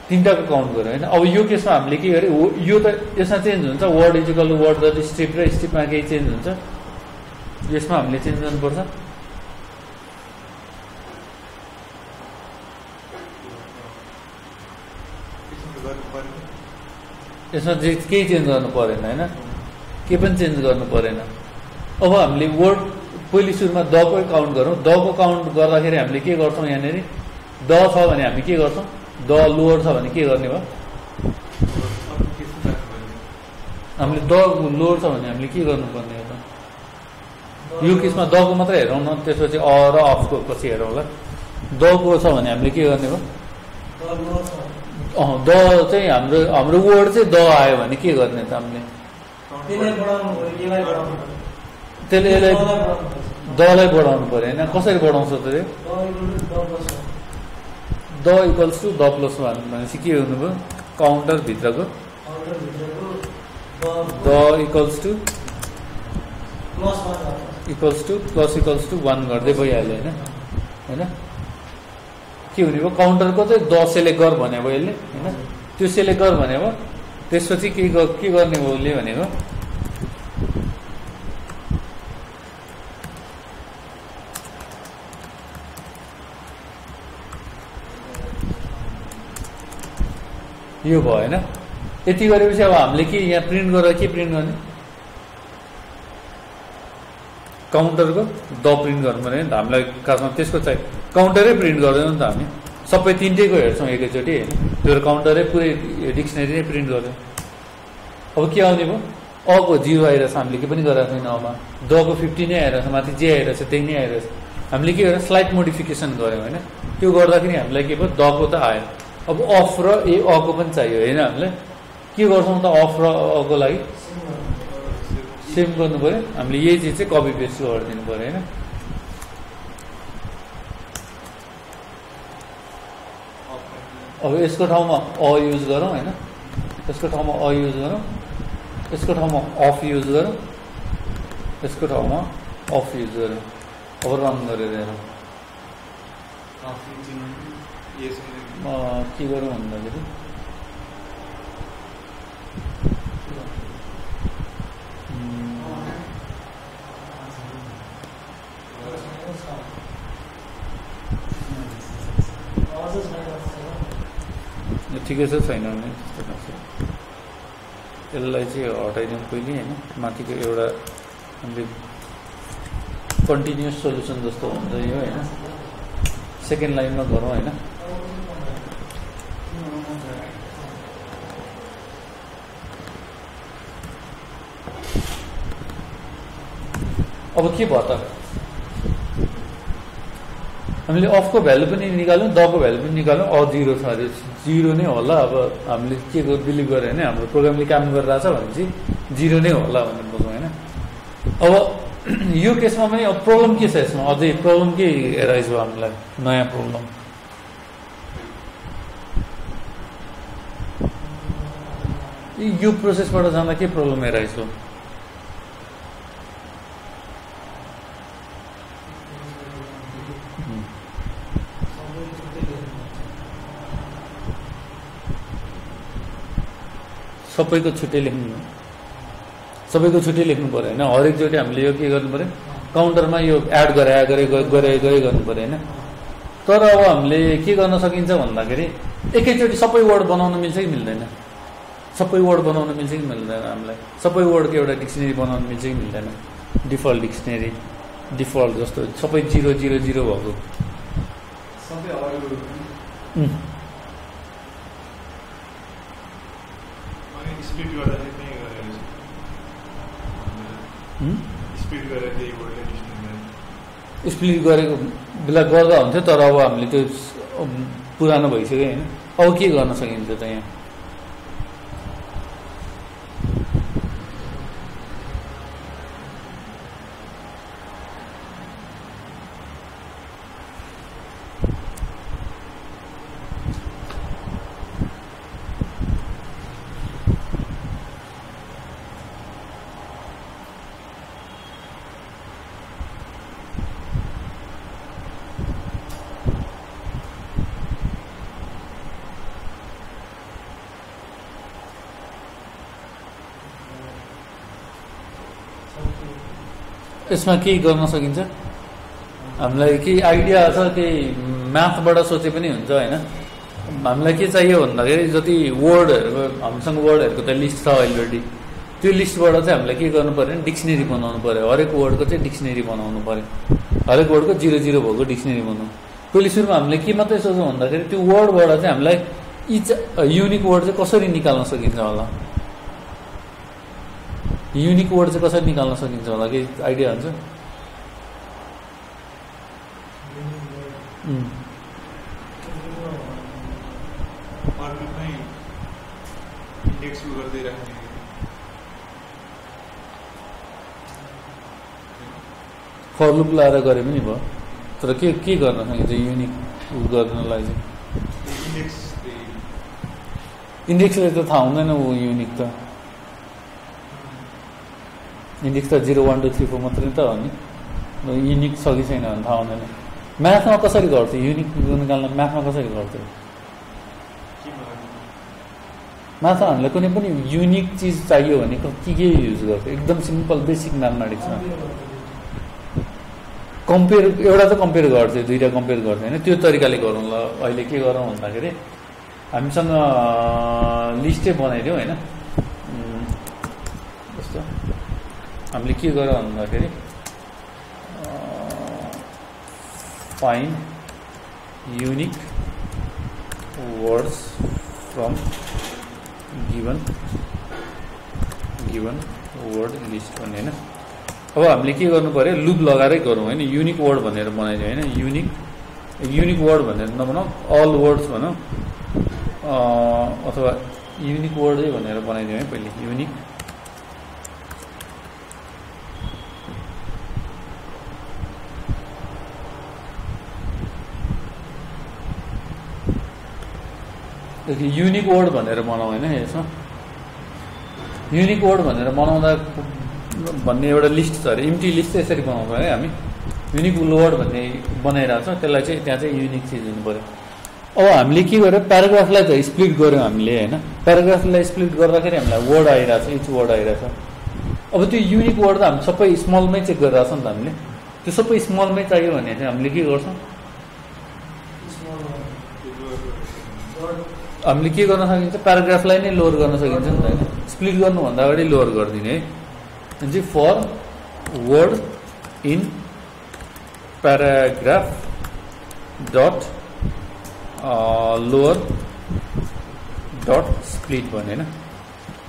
तीनटाको काउन्ट गरौँ होइन। अब यो केसमा हामीले के गर्यो, यो त यसमा चेन्ज हुन्छ, वर्ड इजिकल टु वर्ड जति स्ट्रिप र स्ट्रिपमा केही चेन्ज हुन्छ, यसमा हामीले चेन्ज गर्नुपर्छ। यसमा केही चेन्ज गर्नु परेन होइन, केही पनि चेन्ज गर्नु परेन। अब हामीले वर्ड पहिले सुरुमा दको काउन्ट गरौँ, दको काउन्ट गर्दाखेरि हामीले के गर्छौँ, यहाँनिर द छ भने हामी के गर्छौँ, द लोवर छ भने के गर्ने भयो, हामीले द लोवर छ भने हामीले के गर्नुपर्ने हो त, यो केसमा दको मात्रै हेरौँ न, त्यसपछि अ र अफको पछि हेरौँ ल। दको छ भने हामीले के गर्ने भयो, द चाहिँ हाम्रो वर्ड चाहिँ द आयो भने के गर्ने त, हामीले त्यसले यसलाई दलाई बढाउनु पऱ्यो होइन। कसरी बढाउँछ त त्यो, d equals to d plus 1 भनेपछि के हुनुभयो, काउन्टरभित्रको d equals to plus equals to 1 गर्दै भइहाल्यो होइन। के हुने भयो, काउन्टरको चाहिँ द सेलेक्ट गर भने भयो यसले होइन, त्यो सेलेक्ट गर भने भयो, त्यसपछि के गर्ने भयो उसले भनेको, यो भयो होइन। यति गरेपछि अब हामीले के यहाँ प्रिन्ट गरेर के प्रिन्ट गर्ने, काउन्टरको द प्रिन्ट गर्नु पऱ्यो नि त हामीलाई, खासमा त्यसको चाहिँ काउन्टरै प्रिन्ट गर्दैनौँ नि त हामी, सबै तिनटैको हेर्छौँ एकैचोटि होइन, त्यो काउन्टरै पुरै डिक्सनेरी नै प्रिन्ट गर्छौँ। अब के आउने भयो, अको 0 आइरहेछ, हामीले के पनि गरेको छैन, अमा दको 50 नै आइरहेछ, माथि जे आइरहेछ त्यही नै आइरहेछ। हामीले के गरेर स्लाइट मोडिफिकेसन गऱ्यौँ होइन, त्यो गर्दाखेरि हामीलाई के भयो, दको त आयो। अब अफ र अको पनि चाहियो होइन, हामीलाई के गर्छौँ त, अफ र अको लागि सेम गर्नु पऱ्यो, हामीले यही चिज चाहिँ कपी पेस्ट गरिदिनु पऱ्यो होइन। अब यसको ठाउँमा अ युज गरौँ होइन, यसको ठाउँमा अ युज गरौँ, यसको ठाउँमा अफ युज गरौँ, यसको ठाउँमा अफ युज गरौँ। अब रन गरेर हेरौँ के गरौँ भन्दाखेरि, ठिकै छ, छैन भने यसलाई चाहिँ हटाइदिउँ पहिले होइन, माथिको एउटा हामीले कन्टिन्युस सोल्युसन जस्तो हुन्छ यो होइन, सेकेन्ड लाइनमा गरौँ होइन। अब के भयो त, हामीले अफको भ्यालु पनि निकाल्यौँ, दको भ्यालु पनि निकाल्यौँ, 0 छ अरे, 0 नै होला। अब हामीले के बिलिभ गऱ्यो भने हाम्रो प्रोग्रामले काम गरिरहेछ भनेपछि 0 नै होला भन्ने बुझौँ होइन। अब यो केसमा पनि अब प्रब्लम के छ, यसमा अझै प्रब्लम के एराइज भयो हामीलाई, नयाँ प्रब्लम, यो प्रोसेसबाट जाँदा के प्रब्लम एराइज हो, सबैको छुट्टै लेख्नु सबैको छुट्टै लेख्नु पऱ्यो होइन हरेकचोटि हामीले यो के गर्नु पऱ्यो काउन्टरमा यो एड गरे गर्नु पऱ्यो होइन तर अब हामीले के गर्न सकिन्छ भन्दाखेरि एकैचोटि सबै वर्ड बनाउन मिल्छ कि मिल्दैन सबै वर्ड बनाउन मिल्छ कि मिल्दैन हामीलाई सबै वर्डको एउटा डिक्सनेरी बनाउन मिल्छ कि मिल्दैन डिफल्ट डिक्सनेरी डिफल्ट जस्तो सबै 000 भएको सबै अरू स्पिड गर्दाखेरि त्यही गरेर स्पिड गरेर त्यही वर्डले डिक्सनेरी स्प्लिट गरेको बेला गर्दा हुन्थ्यो तर अब हामीले त्यो पुरानो भइसक्यो होइन अब के गर्न सकिन्छ त यहाँ यसमा के गर्न सकिन्छ हामीलाई केही आइडिया छ केही म्याथबाट सोचे पनि हुन्छ होइन हामीलाई के चाहियो भन्दाखेरि जति वर्डहरू हामीसँग वर्डहरूको त लिस्ट छ अलरेडी त्यो लिस्टबाट चाहिँ हामीलाई के गर्नु पऱ्यो भने डिक्सनेरी बनाउनु पऱ्यो हरेक वर्डको चाहिँ डिक्सनेरी बनाउनु पऱ्यो हरेक वर्डको 000 भएको डिक्सनेरी बनाउनु पहिलो सुरुमा हामीले के मात्रै सोचौँ भन्दाखेरि त्यो वर्डबाट चाहिँ हामीलाई इच युनिक वर्ड चाहिँ कसरी निकाल्न सकिन्छ होला युनिक वर्ड चाहिँ कसरी निकाल्न सकिन्छ होला केही आइडिया हुन्छ फर लुप लाएर गरे पनि भयो तर के गर्न सकिन्छ युनिक गर्नलाई चाहिँ इन्डेक्सले त थाहा हुँदैन ऊ युनिक त इन्डेक्स त 0 1 2 3 4 मात्रै त हो नि युनिक छ कि छैन भने थाहा हुँदैन म्याथमा कसरी गर्थ्यो युनिक निकाल्न म्याथमा कसरी गर्थ्यो म्याथमा हामीलाई कुनै पनि युनिक चिज चाहियो भने के युज गर्थ्यो एकदम सिम्पल बेसिक म्याथमेटिक्समा कम्पेयर एउटा त कम्पेयर गर्थ्यो दुईवटा कम्पेयर गर्थ्यो होइन त्यो तरिकाले गरौँ ल अहिले के गरौँ भन्दाखेरि हामीसँग लिस्टै बनाइदिउँ होइन जस्तो हामीले के गरौँ भन्दाखेरि find unique words from given word list भन्ने होइन अब हामीले के गर्नु पऱ्यो लुप लगाएरै गरौँ होइन युनिक वर्ड भनेर बनाइदियो होइन युनिक वर्ड भनेर नबनाऊ अल वर्ड्स भनौँ अथवा युनिक वर्डै भनेर बनाइदियो है पहिले युनिक युनिक वर्ड भनेर बनाऊ होइन यसमा युनिक वर्ड भनेर बनाउँदा भन्ने एउटा लिस्ट छ अरे इम्टी लिस्ट चाहिँ यसरी बनाउँछौँ है हामी युनिक वर्ड भन्ने बनाइरहेको छ त्यसलाई चाहिँ त्यहाँ चाहिँ युनिक चिज हुनु पऱ्यो अब हामीले के गर्यो प्याराग्राफलाई त स्प्लिट गऱ्यौँ हामीले होइन प्याराग्राफलाई स्प्लिट गर्दाखेरि हामीलाई वर्ड आइरहेको छ इच वर्ड आइरहेको छ अब त्यो युनिक वर्ड त हामी सबै स्मलमै चेक गरिरहेको छ नि त हामीले त्यो सबै स्मलमै चाहियो भने चाहिँ हामीले के गर्छौँ हामीले के गर्न सकिन्छ प्याराग्राफलाई नै लोअर गर्न सकिन्छ नि त होइन स्प्लिट गर्नुभन्दा अगाडि लोअर गरिदिने है चाहिँ for word in paragraph dot lower dot split भने होइन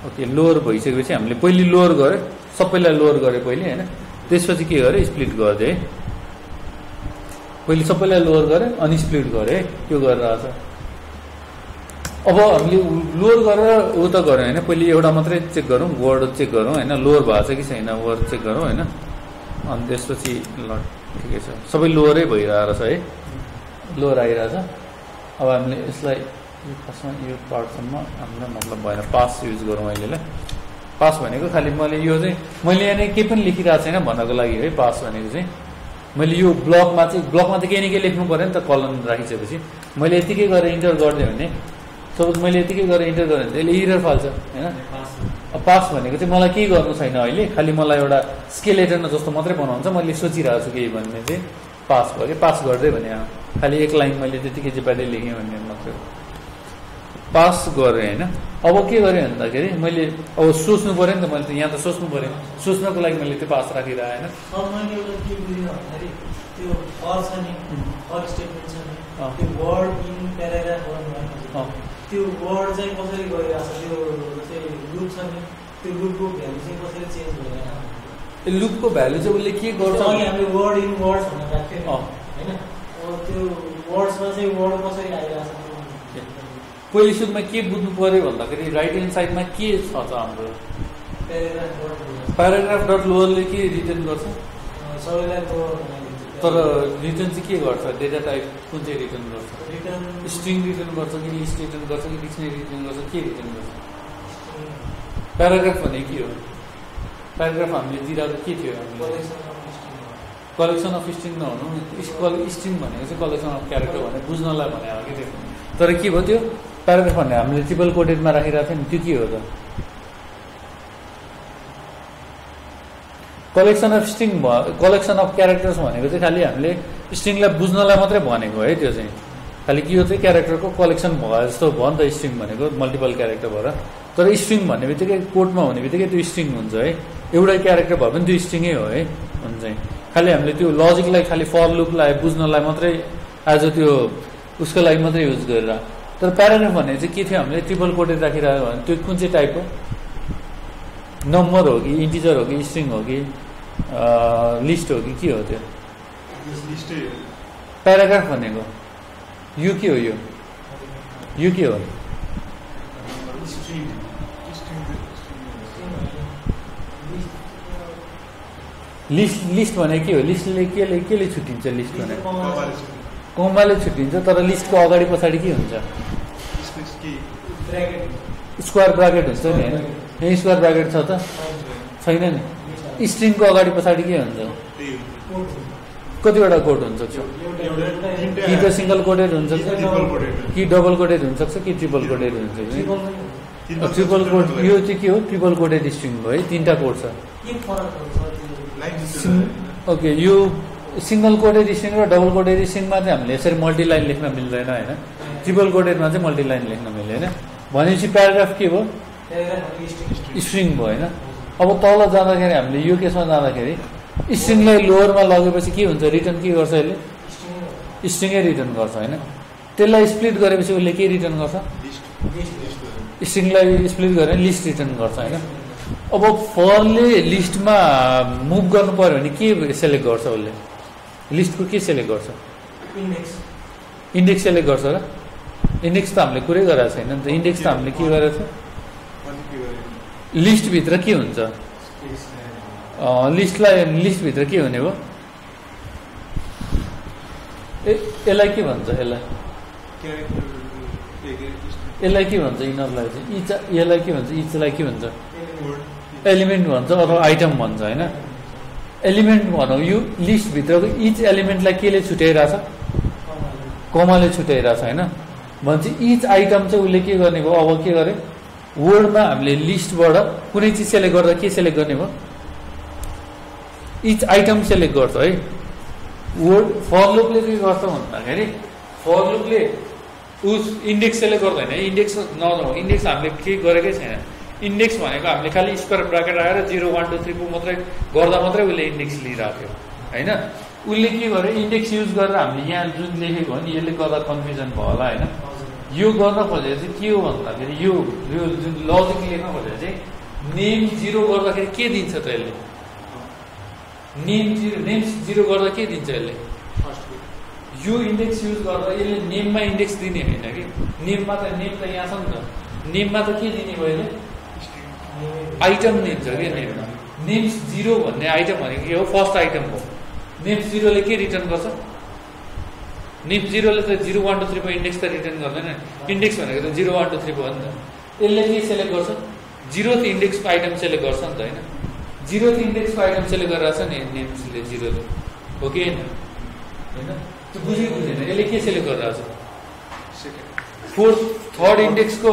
ओके लोअर भइसकेपछि हामीले पहिले लोअर गऱ्यो सबैलाई लोअर गऱ्यो पहिले होइन त्यसपछि के गऱ्यो स्प्लिट गरिदियो है पहिले सबैलाई लोअर गऱ्यो अनि स्प्लिट गऱ्यो है त्यो गरिरहेछ अब हामीले लोअर गरेर ऊ त गऱ्यौँ होइन पहिले एउटा मात्रै चेक गरौँ वर्ड चेक गरौँ होइन लोअर भएको छ कि छैन वर्ड चेक गरौँ होइन अनि त्यसपछि ल ठिकै छ सबै लोअरै भइरहेको छ है लोअर आइरहेछ अब हामीले यसलाई फर्स्टमा यो पार्टसम्म हामीलाई मतलब भएन पास युज गरौँ अहिलेलाई पास भनेको खालि मैले यो चाहिँ मैले यहाँनिर केही पनि लेखिरहेको छैन भन्नको लागि है पास भनेको चाहिँ मैले यो ब्लकमा त केही न केही लेख्नु पऱ्यो नि त कलम राखिसकेपछि मैले यतिकै गरेर इन्टर गरिदिएँ भने सपोज मैले यतिकै गरेर इन्टर गरेँ भने त्यसले इरर फाल्छ होइन पास भनेको चाहिँ मलाई केही गर्नु छैन अहिले, खालि मलाई एउटा स्केलेटन जस्तो मात्रै बनाउँछ, मैले सोचिरहेको छु केही भन्ने चाहिँ पास भयो कि पास गर्दै भने खालि एक लाइन मैले त्यतिकै चाहिँ लेखेँ भन्ने मात्रै पास गरेँ होइन। अब के गरेँ भन्दाखेरि मैले अब सोच्नु पऱ्यो नि त, मैले त यहाँ त सोच्नु पऱ्यो, सोच्नको लागि मैले त्यो पास राखिरहेँ होइन। मैले एउटा के बुझेँ भन्दाखेरि त्यो फर छ नि, फर स्टेटमेन्ट छ नि, त्यो वर्ड इन प्याराग्राफ गर्नुभयो, त्यो वर्ड चाहिँ कसरी गइरहेको छ, त्यो चाहिँ लुप छ नि, त्यो लुपको भ्यालु चाहिँ कसरी चेन्ज भइरहेको छ, लुपको भ्यालु चाहिँ उसले के गर्छ, हामीले वर्ड इन वर्ड्स भनेर राख्थ्यौँ होइन, अब त्यो वर्ड्समा चाहिँ वर्ड कसरी आइरहेको छ। पहिले सुरुमा के बुझ्नु पऱ्यो भन्दाखेरि राइट ह्यान्ड साइडमा के छ त हाम्रो प्याराग्राफ डट लोवरले के रिटर्न गर्छ, सबैलाई तर रिटर्न चाहिँ के गर्छ, डेटा टाइप कुन चाहिँ रिटर्न गर्छ, स्ट्रिङ रिटर्न गर्छ कि लिस्ट रिटर्न गर्छ कि डिक्सनरी रिटर्न गर्छ, के रिटर्न गर्छ। प्याराग्राफ भने के हो, प्याराग्राफ हामीले दिइरहेको के थियो, हामीले कलेक्सन अफ स्ट्रिङ नहुनु, स्ट्रिङ भनेको चाहिँ कलेक्सन अफ क्यारेक्टर भनेर बुझ्नलाई भने हो कि त्यो, तर के भयो त्यो प्याराग्राफ भन्ने हामीले ट्रिपल कोटेडमा राखिरहेको थियो नि, त्यो के हो त collection of string collection of characters भनेको चाहिँ खालि हामीले स्ट्रिङलाई बुझ्नलाई मात्रै भनेको है, त्यो चाहिँ खालि के हो चाहिँ क्यारेक्टरको कलेक्सन भयो जस्तो भयो नि त स्ट्रिङ भनेको मल्टिपल क्यारेक्टर भएर, तर स्ट्रिङ भन्ने बित्तिकै कोडमा हुने बित्तिकै त्यो स्ट्रिङ हुन्छ है, एउटै क्यारेक्टर भयो भने त्यो स्ट्रिङै हो है हुन्छ, खालि हामीले त्यो लजिकलाई खालि फर लुपलाई बुझ्नलाई मात्रै एज अ त्यो उसको लागि मात्रै युज गरेर। तर प्याराग्राफ भन्ने चाहिँ के थियो, हामीले ट्रिपल कोटेड राखिरहेको भने त्यो कुन चाहिँ टाइप हो, नम्बर हो कि इन्टिजर हो कि स्ट्रिङ हो कि लिस्ट हो कि के हो त्यो प्याराग्राफ भनेको, यो के हो, यो के हो, लिस्ट भने के हो, लिस्टले केले छुट्टिन्छ, लिस्ट भने कमाले छुट्टिन्छ, तर लिस्टको अगाडि पछाडि के हुन्छ, स्क्वायर ब्राकेट हुन्छ नि होइन, यही स्क्वायर ब्राकेट छ त छैन नि, स्ट्रिङको अगाडि पछाडि के हुन्छ, कतिवटा कोड हुन्छ, कि त सिङ्गल कोडेड हुन्छ कि डबल कोडेड हुनसक्छ कि ट्रिपल कोडेड हुन्छ, ट्रिपल कोड यो चाहिँ के हो, ट्रिपल कोडेड स्ट्रिङ हो है, तिनवटा कोड छ। ओके, यो सिङ्गल कोडेड स्ट्रिङ र डबल कोडेड स्ट्रिङमा चाहिँ हामीले यसरी मल्टिलाइन लेख्न मिल्दैन होइन, ट्रिपल कोडेडमा चाहिँ मल्टिलाइन लेख्न मिल्दैन। भनेपछि प्याराग्राफ के भयो, स्ट्रिङ भयो होइन। अब तल जाँदाखेरि हामीले यो केसमा जाँदाखेरि स्ट्रिङलाई लोवरमा लगेपछि के हुन्छ, रिटर्न के गर्छ, यसले स्ट्रिङै रिटर्न गर्छ होइन। त्यसलाई स्प्लिट गरेपछि उसले के रिटर्न गर्छ, स्ट्रिङलाई स्प्लिट गरेर लिस्ट रिटर्न गर्छ होइन। अब फरले लिस्टमा मुभ गर्नु पर्यो भने के सेलेक्ट गर्छ, उसले लिस्टको के सेलेक्ट गर्छ, इन्डेक्स सेलेक्ट गर्छ र इन्डेक्स त हामीले कुरै गरेको छैन नि त, इन्डेक्स त हामीले के गरेको छ, लिस्टभित्र के हुन्छ, लिस्टभित्र के हुने भयो, यसलाई के भन्छ, यसलाई के भन्छ, यिनीहरूलाई चाहिँ इच, यसलाई के भन्छ, इचलाई के भन्छ, एलिमेन्ट भन्छ अथवा आइटम भन्छ होइन। एलिमेन्ट भनौँ, यो लिस्टभित्रको इच एलिमेन्टलाई केले छुट्याइरहेछ, कमाले छुट्याइरहेछ होइन। भनेपछि इच आइटम चाहिँ उसले के गर्ने भयो, अब के गरे वर्डमा हामीले लिस्टबाट कुनै चिज सेलेक्ट गर्दा के सेलेक्ट गर्ने भयो, इच आइटम सेलेक्ट गर्छ है। वर्ड फर लुपले के गर्छ भन्दाखेरि, फर लुपले उस इन्डेक्स सेलेक्ट गर्दैन, इन्डेक्स नजाउँ, इन्डेक्स हामीले केही गरेकै छैन। इन्डेक्स भनेको हामीले खालि स्क्वायर ब्राकेट आएर 0 1 2 3 4 मात्रै गर्दा मात्रै उसले इन्डेक्स लिइरहेको थियो होइन। उसले के गर्यो, इन्डेक्स युज गरेर हामीले यहाँ जुन लेखेको हो नि, यसले गर्दा कन्फ्युजन भयो होला होइन। यो गर्न खोजेको चाहिँ के हो भन्दाखेरि, यो जुन लजिक लेख्न खोजेको चाहिँ नेम 0 गर्दाखेरि के दिन्छ त यसले, नेम 0 गर्दा के दिन्छ यसले, यो इन्डेक्स युज गर्दा यसले नेममा इन्डेक्स दिने होइन कि, नेममा त नेम त यहाँ छ नि त, नेममा त के दिने भयो यसले, आइटम दिन्छ कि नेममा। नेम्स 0 भन्ने आइटम भनेको के हो, फर्स्ट आइटम हो। नेम्स 0ले के रिटर्न गर्छ, नेम्स 0ले त 0 1 2 3 4 इन्डेक्स त रिटर्न गर्दैन, इन्डेक्स भनेको त 0 1 2 3 4 हो नि त। यसले के सेलेक्ट गर्छ, 0th इन्डेक्सको आइटम सेलेक्ट गर्छ नि त होइन। 0th इन्डेक्सको आइटम सेलेक्ट गरेर छ नि नेम्सले 0ले, हो कि होइन, त्यो बुझेको बुझेन, यसले के सेलेक्ट गरिरहेछ, थर्ड इन्डेक्सको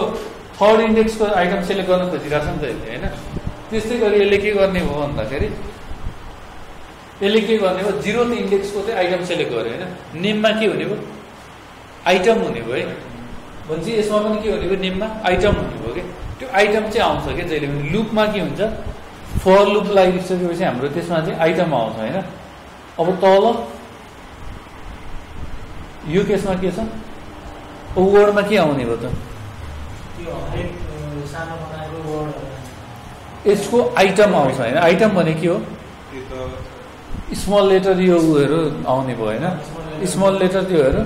थर्ड इन्डेक्सको आइटम सेलेक्ट गर्न खोजिरहेको छ नि त यसले होइन। त्यस्तै गरी यसले के गर्ने हो भन्दाखेरि यसले के गर्ने हो 0th इन्डेक्सको चाहिँ आइटम सेलेक्ट गर्यो होइन। नेममा के हुने भयो आइटम हुने भयो है। भनेपछि यसमा पनि के हुने भयो नेममा आइटम हुने भयो कि त्यो आइटम चाहिँ आउँछ कि जहिले पनि। लुपमा के हुन्छ फर लुप लगाइसकेपछि हाम्रो त्यसमा चाहिँ आइटम आउँछ होइन। अब तल यो केसमा के छ वर्डमा के आउने भयो त यसको आइटम आउँछ होइन। आइटम भने के हो स्मल लेटर यो उयोहरू आउने भयो होइन। स्मल लेटर त्योहरू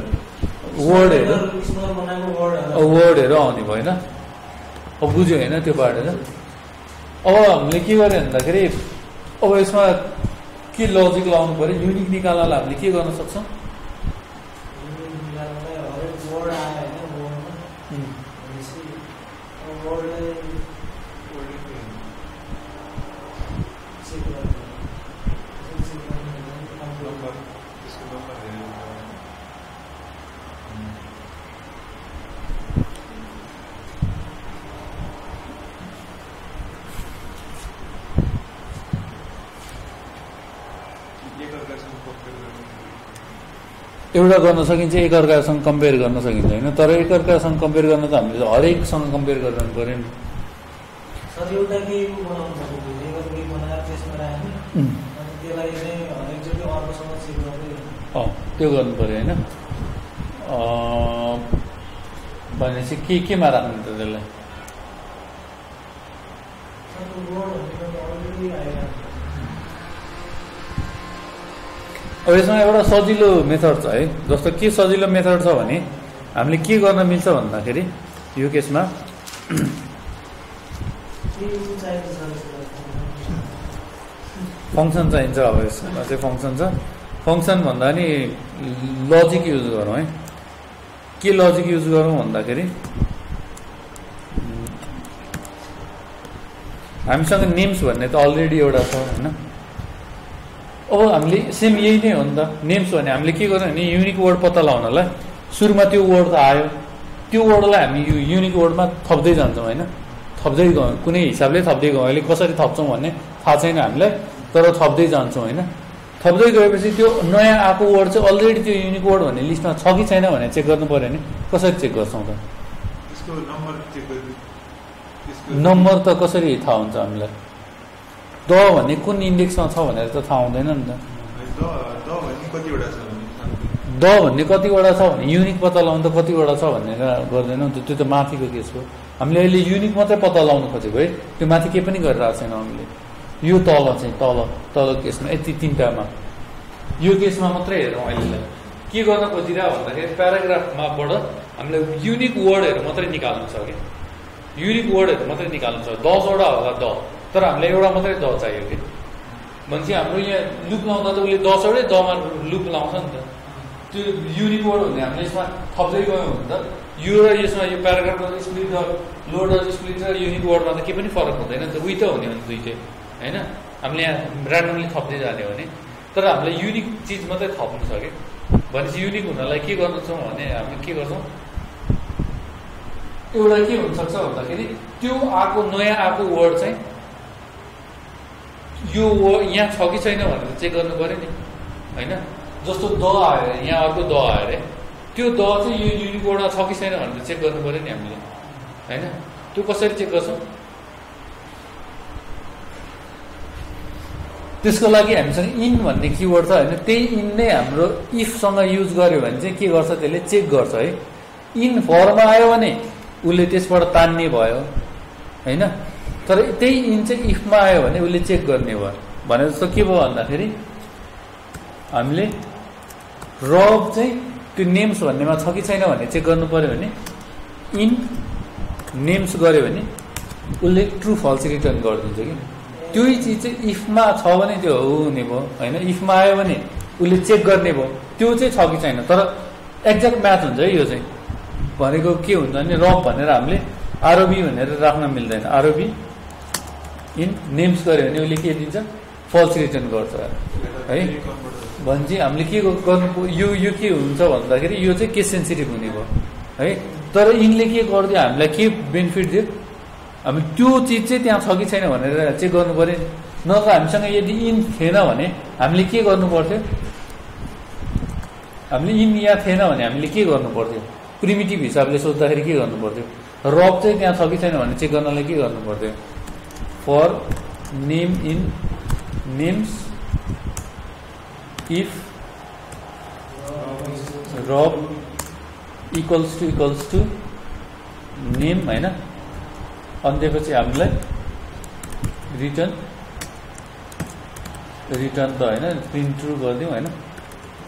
वर्डहरू आउने भयो होइन। अब बुझ्यो होइन त्यो पार्टहरू। अब हामीले के गर्यो भन्दाखेरि अब यसमा के लजिक लाउनु पऱ्यो युनिक निकाल्नलाई हामीले के गर्न सक्छौँ एउटा गर्न सकिन्छ एकअर्कासँग कम्पेयर गर्न सकिन्छ होइन। तर एकअर्कासँग कम्पेयर गर्न त हामीले हरेकसँग कम्पेयर गर्नु पऱ्यो नि। त्यो गर्नु पऱ्यो होइन। भनेपछि केमा राख्नु त त्यसलाई अब यसमा एउटा सजिलो मेथड छ है। जस्तो के सजिलो मेथड छ भने हामीले के गर्न मिल्छ भन्दाखेरि यो केसमा फङ्सन चाहिन्छ। अब यसमा चाहिँ फङ्सन छ। फङ्सन भन्दा नि लजिक युज गरौँ है। के लजिक युज गरौँ भन्दाखेरि हामीसँग नेम्स भन्ने त अलरेडी एउटा छ होइन। अब हामीले सेम यही नै हो नि त। नेम्स भने हामीले के गर्यौँ भने युनिक वर्ड पत्ता लगाउनलाई सुरुमा त्यो वर्ड त आयो त्यो वर्डलाई हामी यो युनिक वर्डमा थप्दै जान्छौँ होइन। थप्दै गयौँ कुनै हिसाबले थप्दै गयौँ। अहिले कसरी थप्छौँ भन्ने थाहा छैन हामीलाई तर थप्दै जान्छौँ होइन। थप्दै गएपछि त्यो नयाँ आएको वर्ड चाहिँ अलरेडी त्यो युनिक वर्ड भन्ने लिस्टमा छ कि छैन भनेर चेक गर्नु पऱ्यो भने कसरी चेक गर्छौँ त नम्बर त कसरी थाहा हुन्छ हामीलाई द भन्ने कुन इन्डेक्समा छ भनेर त थाहा हुँदैन नि त। द भन्ने कतिवटा छ भने युनिक पत्ता लगाउनु त कतिवटा छ भनेर गर्दैनौँ त्यो त माथिको केस हो। हामीले अहिले युनिक मात्रै पत्ता लगाउनु खोजेको है। त्यो माथि केही पनि गरिरहेको छैन हामीले। यो तल चाहिँ तल केसमा यति तिनवटामा यो केसमा मात्रै हेरौँ अहिलेलाई के गर्न खोजिरह भन्दाखेरि प्याराग्राफमाबाट हामीले युनिक वर्डहरू मात्रै निकाल्नु छ कि युनिक वर्डहरू मात्रै निकाल्नु छ। 10वटा होला द तर हामीलाई एउटा मात्रै द चाहियो कि भनेपछि हाम्रो यहाँ लुप लाउँदा त उसले 10वटै दमा लुप लाउँछ नि त। त्यो युनिक वर्ड भने हामीले यसमा थप्दै गयौँ भने त यो र यसमा यो प्याराग्राफ स्प्लिट लोड स्प्लिट र युनिक वर्डमा त केही पनि फरक हुँदैन नि त। उही त हो नि दुइटै होइन। हामीले यहाँ ऱ्यान्डमली थप्दै जाने हो भने तर हामीले युनिक चिज मात्रै थप्नु छ कि भनेपछि युनिक हुनलाई के गर्छौँ भने हामी के गर्छौँ एउटा के हुनसक्छ भन्दाखेरि त्यो नयाँ आएको वर्ड चाहिँ यो यहाँ छ कि छैन भनेर चेक गर्नु पऱ्यो नि होइन। जस्तो द आयो यहाँ अर्को द आयो अरे त्यो द चाहिँ यो युनिक वर्डमा छ कि छैन भनेर चेक गर्नु पऱ्यो नि हामीले होइन। त्यो कसरी चेक गर्छौँ त्यसको लागि हामीसँग इन भन्ने किवर्ड छ होइन। त्यही इन नै हाम्रो इफसँग युज गर्यो भने चाहिँ के गर्छ त्यसले चेक गर्छ है। इन फरमा आयो भने उसले त्यसबाट तान्ने भयो होइन। तर त्यही इन चाहिँ इफमा आयो भने उसले चेक गर्ने भयो भने जस्तो के भयो भन्दाखेरि हामीले रब चाहिँ त्यो नेम्स भन्नेमा छ कि छैन भन्ने चेक गर्नु पऱ्यो भने इन नेम्स गऱ्यो भने उसले ट्रु फल्स रिटर्न गरिदिन्छ कि त्यही चिज चाहिँ इफमा छ भने त्यो हुने भयो होइन। इफमा आयो भने उसले चेक गर्ने भयो त्यो चाहिँ छ कि छैन। तर एक्ज्याक्ट म्याच हुन्छ है। यो चाहिँ भनेको के हुन्छ भने रब भनेर हामीले आरओबी भनेर राख्न मिल्दैन। आरओबी इन नेम्स गऱ्यो भने उसले के दिन्छ फल्स रिटर्न गर्छ है। भनेपछि हामीले के गर्नु यो के हुन्छ भन्दाखेरि यो चाहिँ केस सेन्सिटिभ हुने भयो है। तर इनले के गरिदियो हामीलाई के बेनिफिट दियो हामी त्यो चिज चाहिँ त्यहाँ छ कि छैन भनेर चेक गर्नु पर्यो नत्र हामीसँग यदि इन थिएन भने हामीले के गर्नु पर्थ्यो हामीले इन यहाँ थिएन भने हामीले के गर्नु पर्थ्यो प्रिमिटिभ हिसाबले सोच्दाखेरि के गर्नु पर्थ्यो रब चाहिँ त्यहाँ छ कि छैन भने चेक गर्नलाई के गर्नु पर्थ्यो for name in names if rub equals to name होइन अनि त्यसपछि हामीलाई रिटर्न त होइन प्रिन्ट ट्रु गरिदिउँ होइन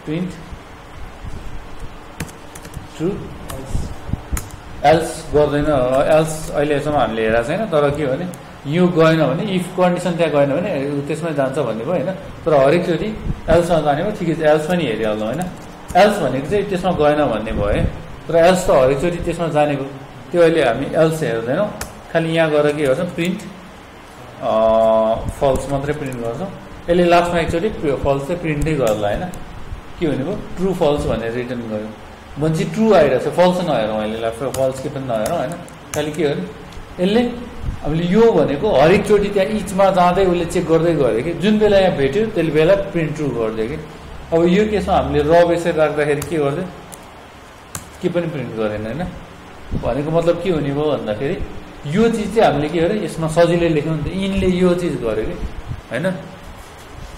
प्रिन्ट ट्रु एल्स गर्दैन एल्स अहिलेसम्म हामीले हेरेको छैन तर के हो भने यो गएन भने इफ कन्डिसन त्यहाँ गएन भने त्यसमै जान्छ भन्ने भयो होइन तर हरेकचोटि एल्समा जाने भयो ठिकै छ एल्स पनि हेरिहाल्नु होइन एल्स भनेको चाहिँ त्यसमा गएन भन्ने भयो तर एल्स त हरेकचोटि त्यसमा जानेको त्यो अहिले हामी एल्स हेर्दैनौँ खालि यहाँ गएर के गर्छौँ प्रिन्ट फल्स मात्रै प्रिन्ट गर्छौँ यसले लास्टमा एकचोटि फल्स चाहिँ प्रिन्टै गर्ला होइन के भनेको ट्रु फल्स भनेर रिटर्न गऱ्यो भने चाहिँ ट्रु आइरहेको छ फल्स नहेरौँ अहिले फल्स के पनि नहेरौँ होइन खालि के हो यसले हामीले यो भनेको हरेकचोटि त्यहाँ इचमा जाँदै उसले चेक गर्दै गऱ्यो कि जुन बेला यहाँ भेट्यो त्यसले बेला प्रिन्ट ट्रु गरिदियो कि अब यो केसमा हामीले रब यसरी राख्दाखेरि के गर्दै के पनि प्रिन्ट गरेन होइन भनेको मतलब के हुने भयो भन्दाखेरि यो चिज चाहिँ हामीले के गर्यो यसमा सजिलै लेख्यौँ नि त इनले यो चिज गर्यो कि होइन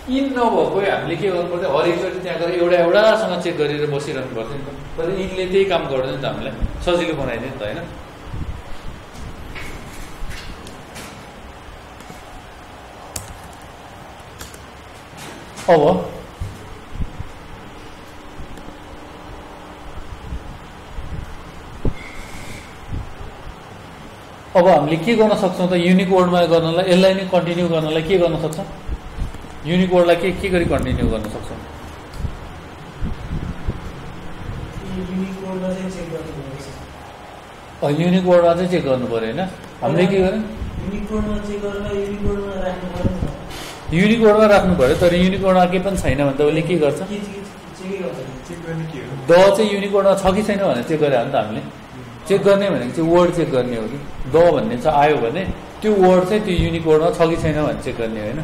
इन नभएको हामीले के गर्नु पर्थ्यो हरेकचोटि त्यहाँ गएर एउटासँग चेक गरेर बसिरहनु पर्थ्यो नि त तर इनले त्यही काम गर्दैन नि त हामीलाई सजिलो बनाइदियो नि त होइन अब हामीले के गर्न सक्छौँ त युनिक वर्डमा गर्नलाई यसलाई नै कन्टिन्यू गर्नलाई के गर्न सक्छौँ युनिक वर्डलाई के गरी कन्टिन्यू गर्न सक्छौँ युनिक वर्डमा चाहिँ चेक गर्नु पऱ्यो होइन हामीले के गर्यो युनिक वर्डमा राख्नु पऱ्यो तर युनिक वर्डमा केही पनि छैन भने त उसले के गर्छ द चाहिँ युनिक वर्डमा छ कि छैन भनेर चेक गरे हो नि त हामीले चेक गर्ने भनेको चाहिँ वर्ड चेक गर्ने हो कि द भन्ने चाहिँ आयो भने त्यो वर्ड चाहिँ त्यो युनिक वर्डमा छ कि छैन भनेर चेक गर्ने होइन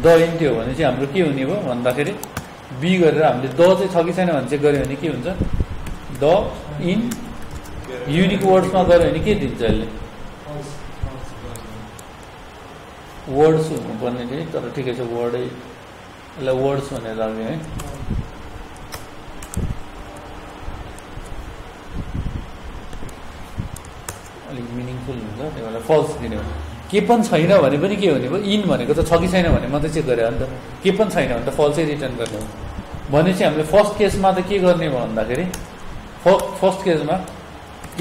द इन थियो भने चाहिँ हाम्रो के हुने भयो भन्दाखेरि बी गरेर हामीले द चाहिँ छ कि छैन भने चेक गऱ्यो भने के हुन्छ द इन युनिक वर्ड्समा गऱ्यो भने के दिन्छ यसले वर्ड्स हुनुपर्ने चाहिँ तर ठिकै छ वर्डै यसलाई वर्ड्स भनेर राख्ने है अलिक मिनिङफुल हुन्छ त्यही भएर फल्स दिने हो के पनि छैन भने पनि के हुने भयो इन भनेको त छ कि छैन भने मात्रै चेक गरे हो नि त के पनि छैन भने त फल्सै रिटर्न गर्ने हो भनेपछि हामीले फर्स्ट केसमा त के गर्ने भयो भन्दाखेरि फर्स्ट केसमा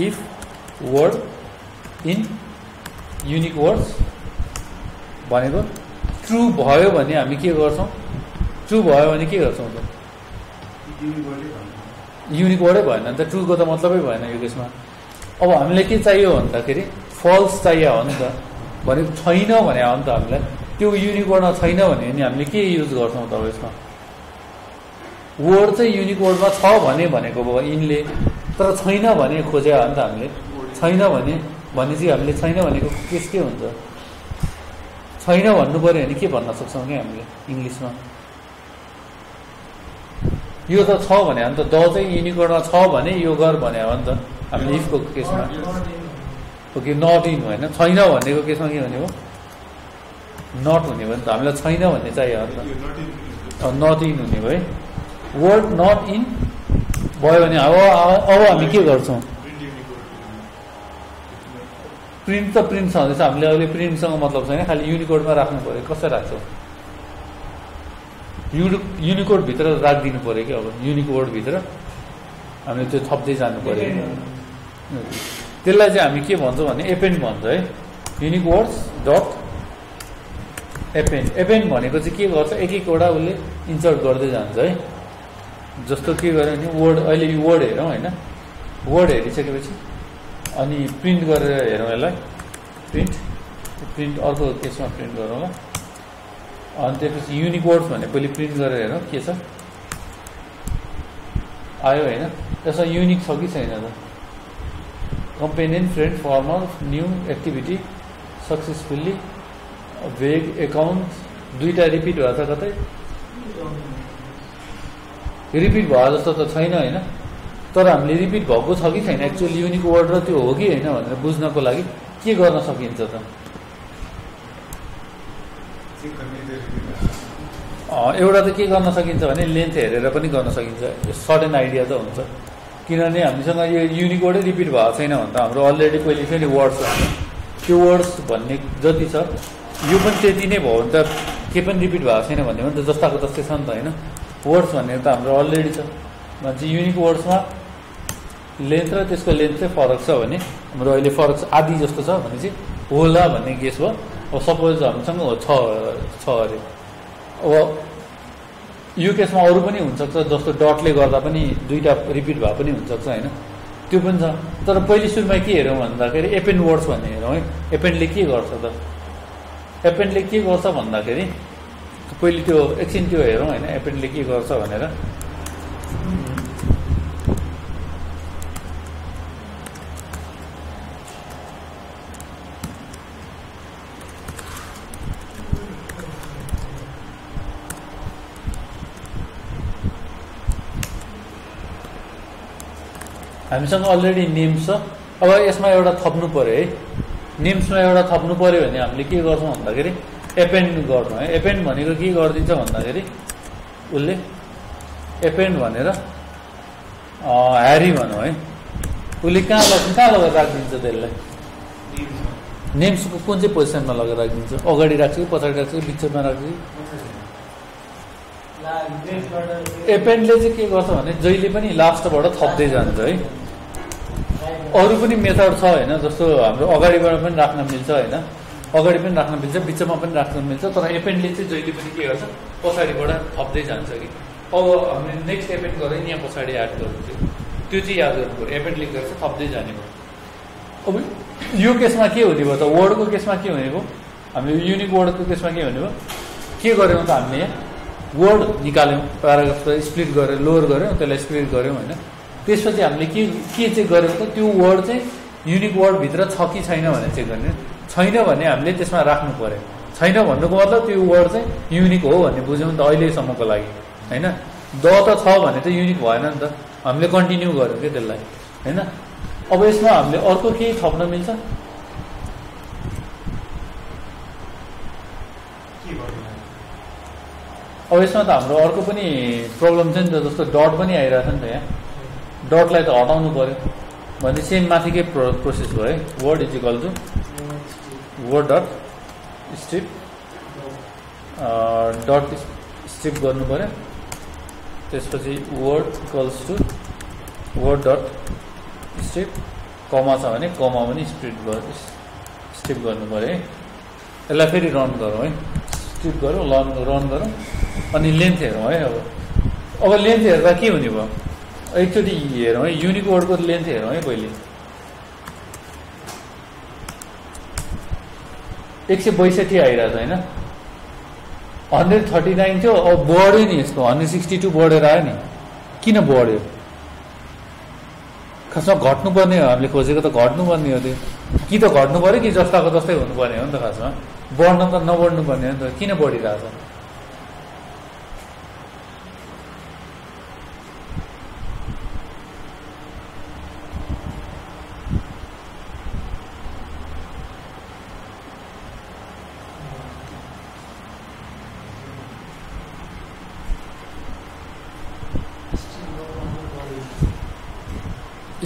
if word in unique words भनेको ट्रु भयो भने हामी के गर्छौँ ट्रु भयो भने के गर्छौँ त युनिक वर्डै भएन नि त ट्रुको त मतलबै भएन यो केसमा अब हामीलाई के चाहियो भन्दाखेरि फल्स चाहियो हो नि त भनेको छैन भने हो नि त हामीलाई त्यो युनिक वर्डमा छैन भने नि हामीले के युज गर्छौँ त यसमा वर्ड चाहिँ युनिक वर्डमा छ भने भनेको भयो यिनले तर छैन भने खोजे हो नि त हामीले छैन भने चाहिँ हामीले छैन भनेको केस के हुन्छ छैन भन्नु पऱ्यो भने के भन्न सक्छौँ कि हामीले इङ्ग्लिसमा यो त छ भने हो नि त द चाहिँ युनिक वर्डमा छ भने यो गर भने हो नि त हामीले इफको केसमा ओके नट इन होइन छैन भनेको केसमा के हुने हो नट हुने भयो नि त हामीलाई छैन भन्ने चाहियो नि त नट इन हुने भयो वर्ड नट इन भयो भने अब हामी के गर्छौँ प्रिन्ट त प्रिन्ट छँदैछ हामीले अहिले प्रिन्टसँग मतलब छैन खालि युनिकोडमा राख्नु पऱ्यो कसरी राख्छौँ युनिकोडभित्र राखिदिनु पऱ्यो कि अब युनिक वर्डभित्र हामीले त्यो थप्दै जानु पऱ्यो त्यसलाई चाहिँ हामी के भन्छौँ भने एपेन्ड भन्छ है युनिक वर्ड्स डट एपेन्ड भनेको चाहिँ के गर्छ एक एकवटा उसले इन्सर्ट गर्दै जान्छ है जस्तो के गर्यो भने वर्ड अहिले यो वर्ड हेरौँ होइन वर्ड हेरिसकेपछि अनि प्रिन्ट गरेर हेरौँ यसलाई प्रिन्ट अर्को केसमा प्रिन्ट गरौँ होला अनि त्यसपछि युनिक वर्ड्स भने पहिले प्रिन्ट गरेर हेरौँ के छ आयो होइन त्यसमा युनिक छ कि छैन त companion friend former new activity successfully भेग एकाउन्ट दुईवटा रिपिट भएको छ कतै रिपिट भयो जस्तो त छैन होइन तर हामीले रिपिट भएको छ कि छैन एक्चुअली युनिक वर्ड र त्यो हो कि होइन भनेर बुझ्नको लागि के गर्न सकिन्छ त एउटा त के गर्न सकिन्छ भने लेन्थ हेरेर पनि गर्न सकिन्छ सर्टेन आइडिया त हुन्छ किनभने हामीसँग यो युनिक वर्डै रिपिट भएको छैन भने त हाम्रो अलरेडी पहिले थियो नि वर्ड्स त्यो वर्ड्स भन्ने जति छ यो पनि त्यति नै भयो भने त के पनि रिपिट भएको छैन भन्ने पनि त जस्ताको जस्तै छ नि त होइन वर्ड्स भन्ने त हाम्रो अलरेडी छ भने चाहिँ युनिक वर्ड्समा लेन्थ र त्यसको लेन्थ चाहिँ फरक छ भने हाम्रो अहिले फरक छ आदि जस्तो छ भने चाहिँ होला भन्ने गेस भयो अब सपोज हामीसँग छ अरे अब यो केसमा अरू पनि हुनसक्छ जस्तो डटले गर्दा पनि दुईवटा रिपिट भए पनि हुनसक्छ होइन त्यो पनि छ तर पहिले सुरुमा के हेरौँ भन्दाखेरि एपेन्ड वर्ड्स भन्ने हेरौँ है एपेन्डले के गर्छ त एपेन्डले के गर्छ भन्दाखेरि पहिले त्यो एकछिन त्यो हेरौँ होइन एपेन्डले के गर्छ भनेर हामीसँग अलरेडी नेम्स छ अब यसमा एउटा थप्नु पऱ्यो है नेम्समा एउटा थप्नु पऱ्यो भने हामीले के गर्छौँ भन्दाखेरि एपेन्ड गर्छौँ है एपेन्ड भनेको के गरिदिन्छ भन्दाखेरि उसले एपेन्ड भनेर ह्यारी भनौँ है उसले कहाँ लगेर राखिदिन्छ त्यसलाई नेम्सको कुन चाहिँ पोजिसनमा लगेर राखिदिन्छ अगाडि राख्छ कि पछाडि राख्छ कि बिचमा राख्छ कि एपेन्डले चाहिँ के गर्छ भने जहिले पनि लास्टबाट थप्दै जान्छ है अरू पनि मेथड छ होइन जस्तो हाम्रो अगाडिबाट पनि राख्न मिल्छ होइन अगाडि पनि राख्न मिल्छ बिचमा पनि राख्न मिल्छ तर एपेन्डले चाहिँ जहिले पनि के गर्छ पछाडिबाट थप्दै जान्छ कि अब हामीले नेक्स्ट एपेन्ड गरेर यहाँ पछाडि एड गर्नु त्यो चाहिँ याद गर्नु पऱ्यो एपेन्डले गर्छ थप्दै जाने भयो अब यो केसमा के हुने भयो त वर्डको केसमा के हुने भयो हामीले युनिक वर्डको केसमा के हुने भयो के गर्यौँ त हामीले यहाँ वर्ड निकाल्यौँ प्याराग्राफलाई स्प्लिट गरेर लोवर गऱ्यौँ त्यसलाई स्प्लिट गऱ्यौँ होइन त्यसपछि हामीले के चाहिँ गऱ्यौँ त त्यो वर्ड चाहिँ युनिक वर्डभित्र छ कि छैन भनेर चेक गर्ने छैन भने हामीले त्यसमा राख्नु पऱ्यो छैन भन्नुको मतलब त्यो वर्ड चाहिँ युनिक हो भन्ने बुझ्यौँ नि त अहिलेसम्मको लागि होइन द त छ भने त युनिक भएन नि त हामीले कन्टिन्यू गऱ्यौँ कि त्यसलाई होइन अब यसमा हामीले अर्को केही थप्न मिल्छ अब यसमा त हाम्रो अर्को पनि प्रब्लम छ नि त जस्तो डट पनि आइरहेको छ नि त यहाँ डटलाई त हटाउनु पऱ्यो भने सेम माथिकै प्रोसेस भयो है word is equal to word dot strip गर्नु पऱ्यो त्यसपछि word equals to word dot strip comma छ भने कमा पनि स्ट्रिप गर्नु पऱ्यो है यसलाई फेरि रन गरौँ है स्ट्रिप गरौँ रन गरौँ अनि लेन्थ हेरौँ है अब लेन्थ हेर्दा के हुने भयो एकचोटि हेरौँ है युनिक वर्डको लेन्थ हेरौँ है पहिले 162 आइरहेको छ होइन 139 थियो अब बढ्यो नि यसको 162 बढेर आयो नि किन बढ्यो खासमा घट्नुपर्ने हो हामीले खोजेको त घट्नुपर्ने हो त्यो कि त घट्नु पऱ्यो कि जस्ताको जस्तै हुनुपर्ने हो नि त खासमा बढ्न त नबढ्नु पर्ने हो नि त किन बढिरहेछ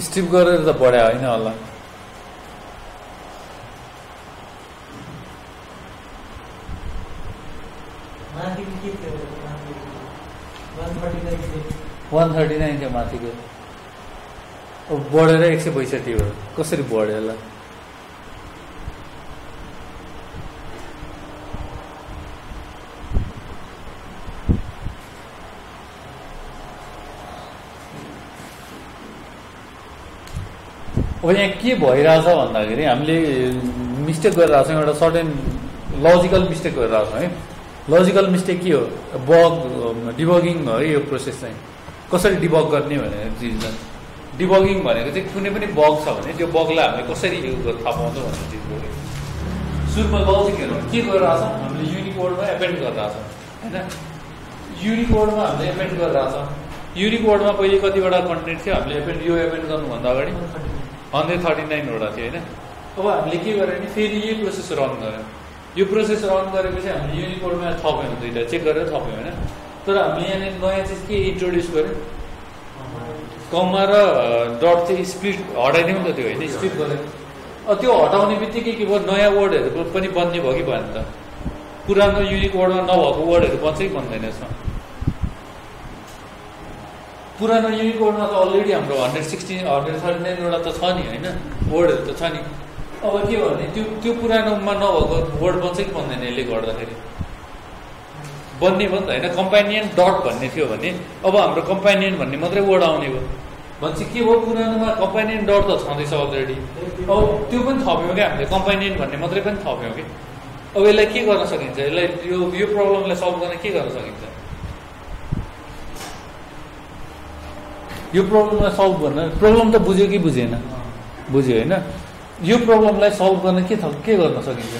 स्ट्रिप गरेर त बढ्या होइन होला वान 139 थियो माथिको बढेर 162 हो कसरी बढ्यो होला अब यहाँ के भइरहेछ भन्दाखेरि हामीले मिस्टेक गरिरहेको छौँ एउटा सर्टेन लजिकल मिस्टेक गरिरहेको छौँ है लजिकल मिस्टेक के हो डिबगिङ हो है यो प्रोसेस चाहिँ कसरी डिबग गर्ने भनेर चिज डिबगिङ भनेको चाहिँ कुनै पनि बग छ भने त्यो बगलाई हामीले कसरी युज गरेर थाहा पाउँछौँ भन्ने चिज हो। सुरुमा लजिकहरू के गरिरहेछ हामीले युनिकोडमा एपेन्ड गरिरहेछ होइन। युनिकोडमा हामीले एपेन्ड गरिरहेछ। युनिकोडमा पहिले कतिवटा कन्टेन्ट थियो हामीले यो एपेन्ड गर्नुभन्दा अगाडि 139 वटा थियो होइन। अब हामीले के गर्यो भने फेरि यही प्रोसेस रन गर्यो। यो प्रोसेस रन गरेपछि हामीले युनिकोडमा थप्यौँ दुईवटा चेक गरेर थप्यौँ होइन। तर हामीले यहाँनिर नयाँ चिज के इन्ट्रोड्युस गर्यो कम्मा र डट चाहिँ स्प्लिट हटाइदिउँ नि त त्यो होइन स्प्लिट गरेर। त्यो हटाउने बित्तिकै के भयो नयाँ वर्डहरू पनि बन्ने भयो कि भएन त। पुरानो युनिकोडमा नभएको वर्डहरू बन्छ कि बन्दैन यसमा। पुरानो युनिकोडमा त अलरेडी हाम्रो 139 वटा त छ नि होइन वर्डहरू त छ नि। अब के हो भने त्यो पुरानोमा नभएको वर्ड बन्छ कि बन्दैन यसले गर्दाखेरि बन्ने भयो नि त होइन। कम्पेनियन डट भन्ने थियो भने अब हाम्रो कम्पेनियन भन्ने मात्रै वर्ड आउने भयो भनेपछि के भयो पुरानोमा कम्पेनियन डट त छँदैछ अलरेडी। अब त्यो पनि थप्यौँ क्या हामीले कम्पेनियन भन्ने मात्रै पनि थप्यौँ कि। अब यसलाई के गर्न सकिन्छ यसलाई यो प्रब्लमलाई सल्भ गर्न के गर्न सकिन्छ यो प्रब्लमलाई सल्भ गर्न प्रब्लम त बुझ्यो कि बुझेन बुझ्यो होइन। यो प्रब्लमलाई सल्भ गर्न के गर्न सकिन्छ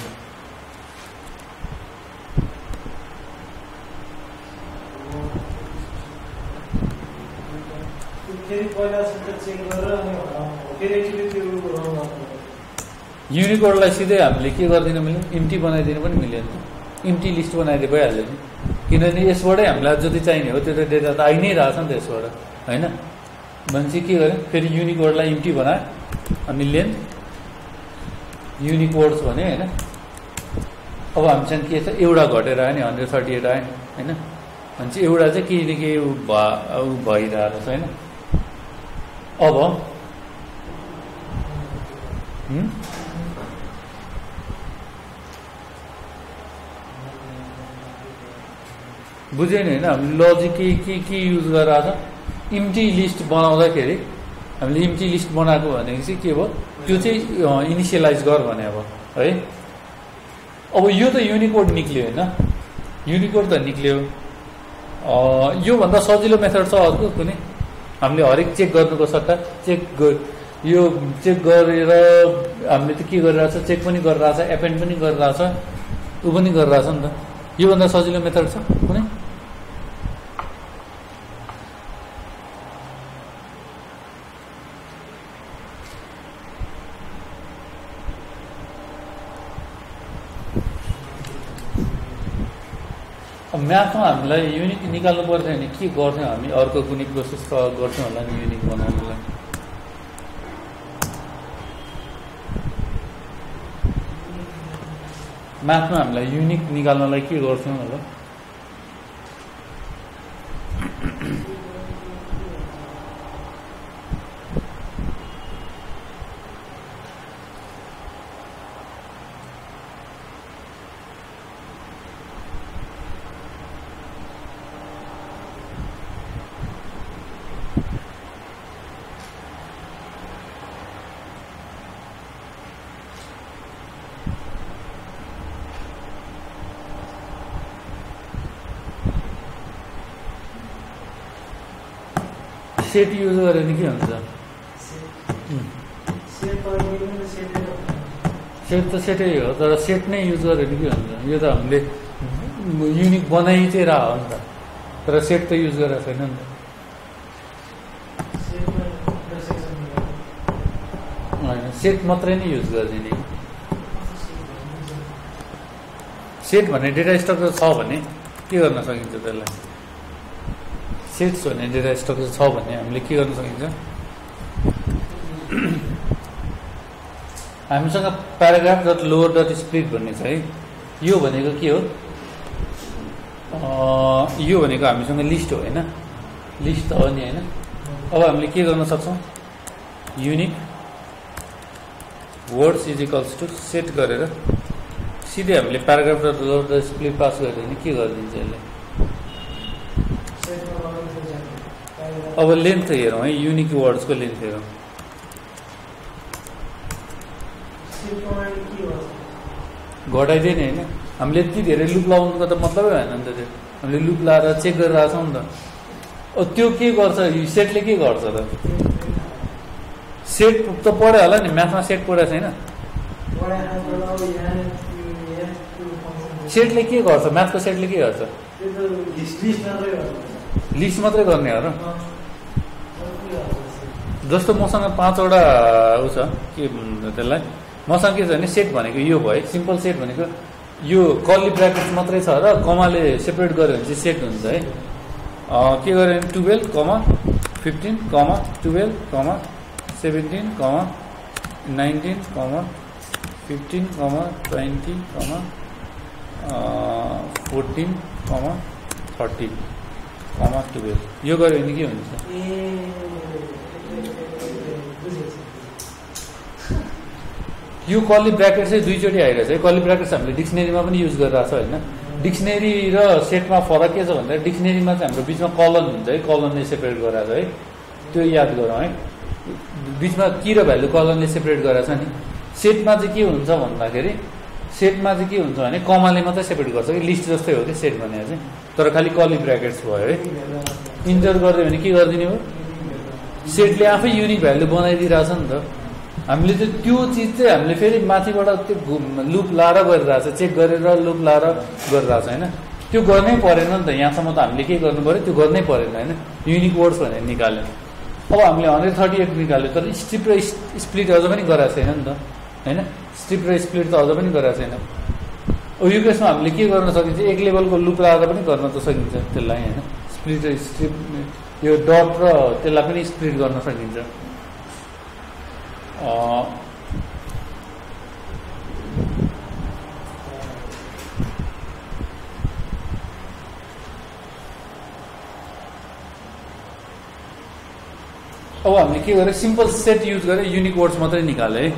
युनिकोडलाई सिधै हामीले के गरिदिनु मिल्यो इम्टी बनाइदिनु पनि मिल्यो नि इम्टी लिस्ट बनाइदिए भइहाल्यो नि। किनभने यसबाटै हामीलाई जति चाहिने हो त्यो त डेटा त आइ नै रहेछ नि त यसबाट होइन। भनेपछि के गर्यो फेरि युनिकोडलाई इम्टी बनायो अनि लेन्थ युनिकोड्स भन्यो होइन। अब हामीसँग के छ एउटा घटेर आयो नि 138 आयो होइन। भनेपछि एउटा चाहिँ केही न केही भइरहेको छ होइन। अब बुझ्यो नि होइन। हामीले लजिक के युज गरिरहेको छ इम्टी लिस्ट बनाउँदाखेरि हामीले इम्टी लिस्ट बनाएको भनेको चाहिँ के भयो त्यो चाहिँ इनिसियलाइज गर भने अब है। अब यो त युनिकोड निक्ल्यो होइन युनिकोड त निक्ल्यो। योभन्दा सजिलो मेथड छ अर्को कुनै हामीले हरेक चेक गर्नुको सट्टा यो चेक गरेर हामीले त के गरिरहेछ चेक पनि गरिरहेछ एपेन्ड पनि गरिरहेछ ऊ पनि गरिरहेछ नि त। योभन्दा सजिलो मेथड छ कुनै म्याथमा हामीलाई युनिक निकाल्नु पर्थ्यो भने के गर्थ्यौँ हामी अर्को कुनै प्रोसेस गर्थ्यौँ होला नि युनिक बनाउनुलाई। म्याथमा हामीलाई युनिक निकाल्नलाई के गर्थ्यौँ होला सेट युज गऱ्यो भने के हुन्छ सेट त सेटै हो तर सेट नै युज गऱ्यो भने के हुन्छ यो त हामीले युनिक बनाइ चाहिँ रह हो नि त तर सेट त युज गरेको छैन नि त होइन सेट मात्रै नै युज गरिदिने सेट भन्ने डेटा स्ट्रक्चर छ भने के गर्न सकिन्छ त्यसलाई सेट्स भन्ने डेटा स्ट्रक्चर छ भने हामीले के गर्न सकिन्छ हामीसँग paragraph dot lower dot split भन्ने छ है। यो भनेको के हो यो भनेको हामीसँग लिस्ट हो होइन लिस्ट त हो नि होइन। अब हामीले के गर्न सक्छौँ unique words is equals to set गरेर सिधै हामीले paragraph dot lower dot split pass गऱ्यो भने के गरिदिन्छ यसले अब लेन्थ हेरौँ है युनिक वर्ड्सको लेन्थ हेरौँ घटाइदियो नि होइन। हामीले यति धेरै लुप लगाउनुको त मतलबै भएन नि त त्यो हामीले लुप लगाएर चेक गरिरहेको छौँ नि त। त्यो के गर्छ सेटले के गर्छ त सेट त पढ्यो होला नि, म्याथमा सेट पढेको छैन? सेटले के गर्छ? म्याथको सेटले के गर्छ? लिस्ट मात्रै गर्ने हो र? जस्तो मसँग 5 वटा उ छ के त्यसलाई, मसँग के छ भने सेट भनेको यो भयो, सिम्पल सेट भनेको यो कर्ली ब्राकेट मात्रै छ र कमाले सेपरेट गर्यो भने चाहिँ सेट हुन्छ है। के गर्यो भने 12, 15, 12, 17, 19, 15, 20, 14, 30, 12 यो गर्यो भने के हुन्छ? यो कर्ली ब्राकेट चाहिँ दुईचोटि आइरहेछ है। कर्ली ब्राकेट चाहिँ हामीले डिक्सनेरीमा पनि युज गरिरहेको छ होइन। डिक्सनेरी र सेटमा फरक के छ भन्दा डिक्सनेरीमा चाहिँ हाम्रो बिचमा कलन हुन्छ है, कलनले सेपरेट गराएको छ है, त्यो याद गरौँ है। बिचमा की र भ्यालु कलनले सेपरेट गराएको छ नि। सेटमा चाहिँ के हुन्छ भन्दाखेरि सेटमा चाहिँ के हुन्छ भने कमाले मात्रै सेपरेट गर्छ कि, लिस्ट जस्तै हो कि सेट भनेको चाहिँ, तर खालि कर्ली ब्राकेट्स भयो है। इन्टर गरिदियो भने के गरिदिने हो? सेटले आफै युनिक भ्यालु बनाइदिइरहेछ नि त। हामीले चाहिँ त्यो चिज चाहिँ हामीले फेरि माथिबाट त्यो लुप लाएर गरिरहेछ, चेक गरेर लुप लाएर गरिरहेछ होइन। त्यो गर्नै परेन नि त, यहाँसम्म त हामीले के गर्नु पऱ्यो? त्यो गर्नै परेन होइन। युनिक वर्ड्स भनेर निकाल्यो। अब हामीले 138 निकाल्यो, तर स्ट्रिप र स्प्लिट अझ पनि गराएको छैन नि त होइन। स्ट्रिप र स्प्लिट त अझ पनि गराएको छैन। यो केसमा हामीले के गर्न सकिन्छ? एक लेभलको लुप लगाएर पनि गर्न त सकिन्छ त्यसलाई होइन। स्प्लिट र स्ट्रिप यो डट र त्यसलाई पनि स्प्लिट गर्न सकिन्छ। अब हामीले के गर्यो? सिम्पल सेट युज गरेर युनिक वर्ड्स मात्रै निकाल्यो है।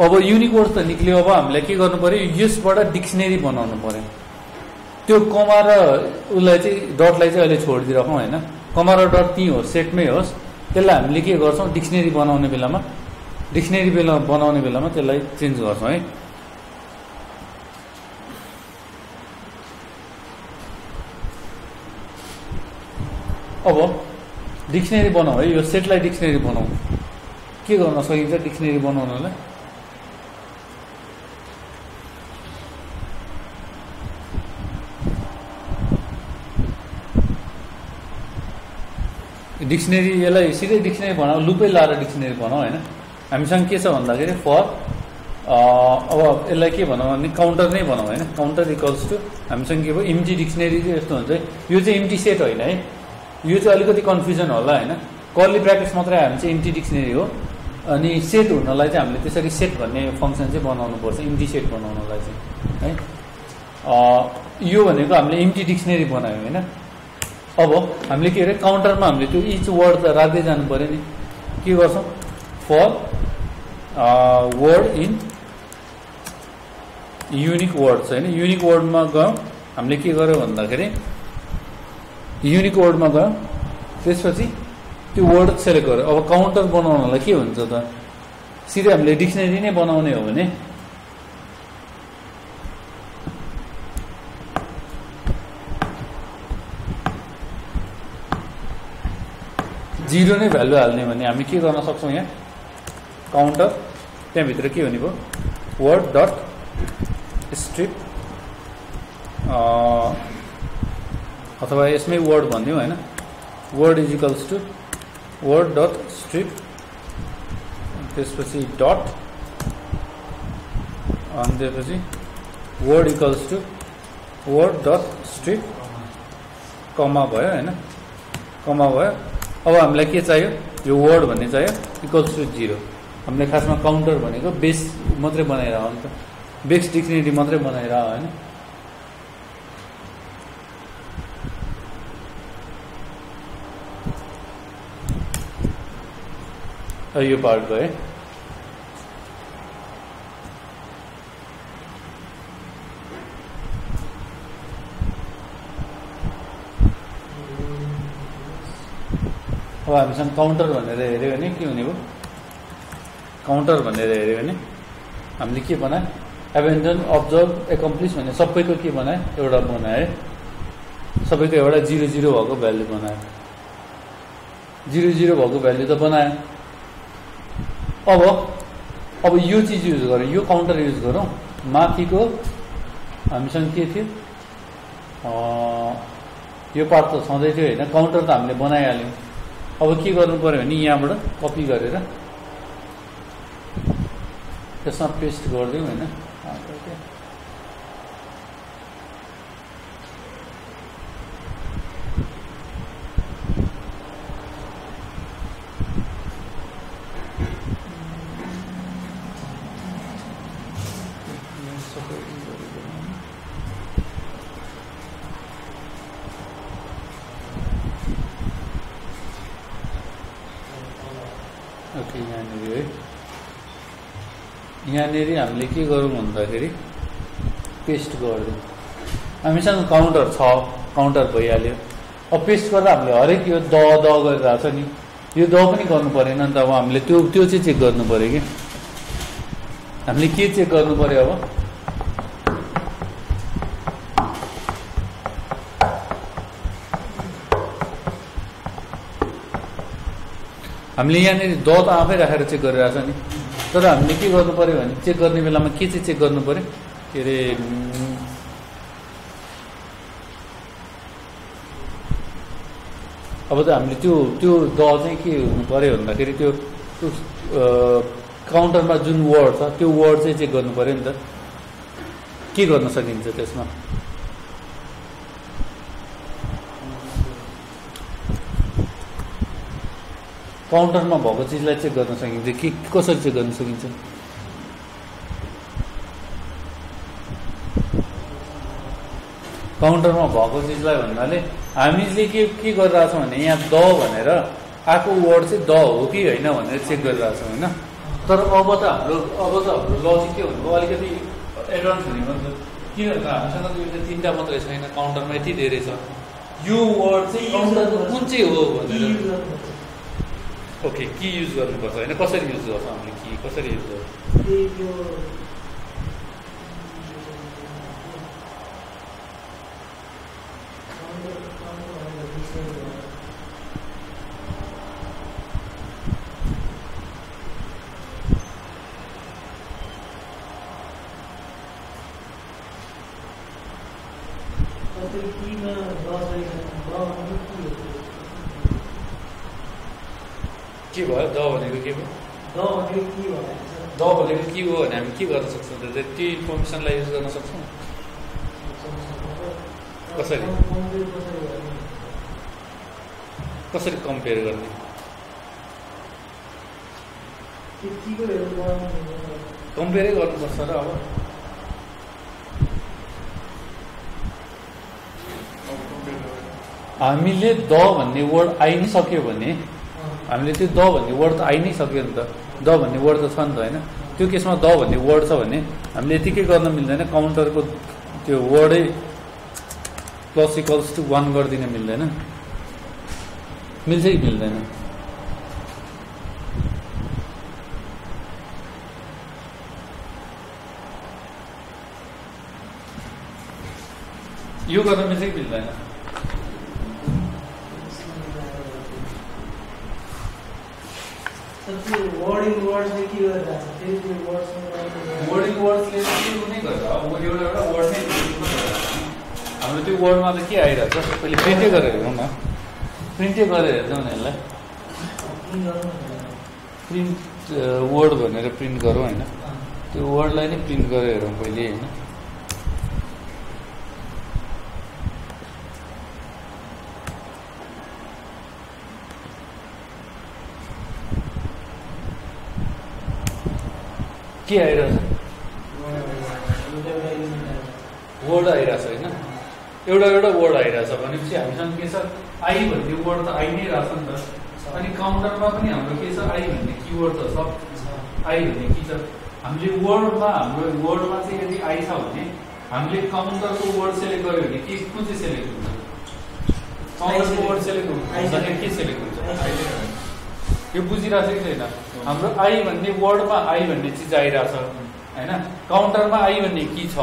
अब युनिक वर्ड्स त निक्ल्यो, अब हामीलाई के गर्नु पर्यो? यसबाट डिक्सनेरी बनाउनु पर्यो। त्यो कमा र उसलाई चाहिँ डटलाई चाहिँ अहिले छोडिदिइराखौँ होइन। कमा र डट त्यहीँ होस्, सेटमै होस्। त्यसलाई हामीले के गर्छौँ? डिक्सनेरी बनाउने बेलामा त्यसलाई चेन्ज गर्छौँ है। अब डिक्सनेरी बनाऊ है, यो सेटलाई डिक्सनेरी बनाऊ। के गर्न सकिन्छ डिक्सनेरी बनाउनलाई? डिक्सनेरी यसलाई सिधै डिक्सनेरी बनाऊ, लुपै लाएर डिक्सनेरी बनाऊ होइन। हामीसँग के छ भन्दाखेरि फर अब यसलाई के भनौँ भने काउन्टर नै भनौँ होइन। काउन्टर इक्वल्स टु हामीसँग के भयो? इम्टी डिक्सनेरी चाहिँ यस्तो हुन्छ है। यो चाहिँ इम्टी सेट होइन है, यो चाहिँ अलिकति कन्फ्युजन होला होइन। कर्ली ब्राकेट्स मात्रै हामी चाहिँ इम्टी डिक्सनेरी हो, अनि सेट हुनलाई चाहिँ हामीले त्यसरी सेट भन्ने फङ्सन चाहिँ बनाउनुपर्छ, इम्टी सेट बनाउनलाई चाहिँ है। यो भनेको हामीले इम्टी डिक्सनेरी बनायौँ होइन। अब हामीले के अरे काउन्टरमा हामीले त्यो इच वर्ड त राख्दै जानु पऱ्यो नि। के गर्छौँ? For word in unique words होइन। युनिक वर्डमा गयौँ, हामीले के गर्यो भन्दाखेरि युनिक वर्डमा गयौँ, त्यसपछि त्यो वर्ड सेलेक्ट गर्यो। अब काउन्टर बनाउनलाई के हुन्छ त? सिधै हामीले डिक्सनेरी नै बनाउने हो भने जिरो नै भ्यालु हाल्ने भने हामी के गर्न सक्छौँ? यहाँ काउन्टर, त्यहाँभित्र के हुने भयो? वर्ड डट स्ट्रिप, अथवा यसमै वर्ड भनिदिउँ होइन। Word is equals to word dot strip, त्यसपछि डट, अनि त्यसपछि word equals to word dot strip, comma भयो होइन। कमा भयो। अब हामीलाई के चाहियो? यो वर्ड भन्ने चाहियो इक्वल्स टु 0। हामीले खासमा काउन्टर भनेको बेस मात्रै बनाएर हो नि त, बेस डिक्सनेरी मात्रै बनाएर होइन। यो पार्ट गए। अब हामीसँग काउन्टर भनेर हेऱ्यो भने के हुने भयो? काउन्टर भनेर हेऱ्यो भने हामीले के बनायो? एबेन्डन, अब्जर्भ, एकम्प्लिस भन्ने सबैको के बनायो? एउटा बनायो। सबैको एउटा 0 भएको भ्यालु बनायो। 0 भएको भ्यालु त बनायो। अब यो चिज युज गरौँ, यो काउन्टर युज गरौँ। माथिको हामीसँग के थियो, यो पार्ट त छँदै थियो होइन, काउन्टर त हामीले बनाइहाल्यौँ। अब के गर्नु पऱ्यो भने यहाँबाट कपी गरेर त्यसमा पेस्ट गरिदिउँ होइन। ओके, यहाँनिर है, यहाँनिर हामीले के गरौँ भन्दाखेरि पेस्ट गरिदिउँ। हामीसँग काउन्टर छ, काउन्टर भइहाल्यो। अब पेस्ट गर्दा हामीले हरेक यो द गरिरहेको छ नि, यो द पनि गर्नु परेन नि त। अब हामीले त्यो चाहिँ चेक गर्नु पऱ्यो कि हामीले के चेक गर्नु पऱ्यो। अब हामीले यहाँनिर द त आफै राखेर चेक गरिरहेछ नि, तर हामीले के गर्नु पऱ्यो भने चेक गर्ने बेलामा के चाहिँ चेक गर्नु पऱ्यो, के अरे अब त हामीले त्यो द चाहिँ के हुनु पऱ्यो भन्दाखेरि त्यो काउन्टरमा जुन वर्ड छ त्यो वर्ड चाहिँ चेक गर्नु पऱ्यो नि त। के गर्न सकिन्छ त्यसमा, काउन्टरमा भएको चिजलाई चेक गर्न सकिन्छ कि कसरी चेक गर्न सकिन्छ? काउन्टरमा भएको चिजलाई भन्नाले हामीले के गरिरहेछौँ भने यहाँ द भनेर आएको वर्ड चाहिँ द हो कि होइन भनेर चेक गरिरहेछौँ होइन। तर अब त हाम्रो लजिक के भन्नु अलिकति एडभान्स हुने भन्छ। किनभने हामीसँग यो तिनवटा मात्रै छैन, काउन्टरमा यति धेरै छ। यो वर्ड चाहिँ काउन्टरको कुन चाहिँ हो भनेर ओके की युज गर्नुपर्छ होइन। कसरी युज गर्छ हामीले, की कसरी युज गर्छ? के भयो द भनेको के भयो? द भनेको के हो भने हामी के गर्न सक्छौँ त? त्यो इन्फर्मेसनलाई युज गर्न सक्छौँ कसरी? कसरी कम्पेयर गर्ने? कम्पेयरै गर्नुपर्छ र अब हामीले द भन्ने वर्ड आइ नै सक्यो भने हामीले त्यो द भन्ने वर्ड त आइ नै सक्यो नि त। द भन्ने वर्ड त छ नि त होइन। त्यो केसमा द भन्ने वर्ड छ भने हामीले यतिकै गर्न मिल्दैन, काउन्टरको त्यो वर्डै प्लस इक्वल्स टु 1 गरिदिन मिल्दैन। मिल्छ कि मिल्दैन? यो गर्न मिल्छ कि मिल्दैन? वर्डिङ वर्ड्सले के गरिरहेको छ? वर्डिङ वर्ड्सले के नै गर्छ? अब एउटा वर्ड नै हाम्रो त्यो वर्डमा त के आइरहेको छ? पहिले प्रिन्टै गरेर हेरौँ न, प्रिन्टै गरेर हेर्छौँ नि यसलाई। प्रिन्ट वर्ड भनेर प्रिन्ट गरौँ होइन। त्यो वर्डलाई नै प्रिन्ट गरेर हेरौँ पहिले होइन। के आइरहेछ? वर्ड आइरहेछ होइन। एउटा वर्ड आइरहेछ भनेपछि हामीसँग के छ? आई भन्ने वर्ड त आइ नै रहेछ नि त। अनि काउन्टरमा पनि हाम्रो के छ? आई भन्ने किवर्ड त छ। आई भन्ने के छ? हामीले हाम्रो वर्डमा चाहिँ यदि आई छ भने हामीले काउन्टरको वर्ड सेलेक्ट गर्यो भने के कुन चाहिँ सेलेक्ट हुन्छ? काउन्टरको वर्ड सेलेक्ट हुन्छ के सेलेक्ट हुन्छ? यो बुझिरहेको छ कि छैन? हाम्रो आई भन्ने वर्डमा आई भन्ने चिज आइरहेछ होइन। काउन्टरमा आई भन्ने के छ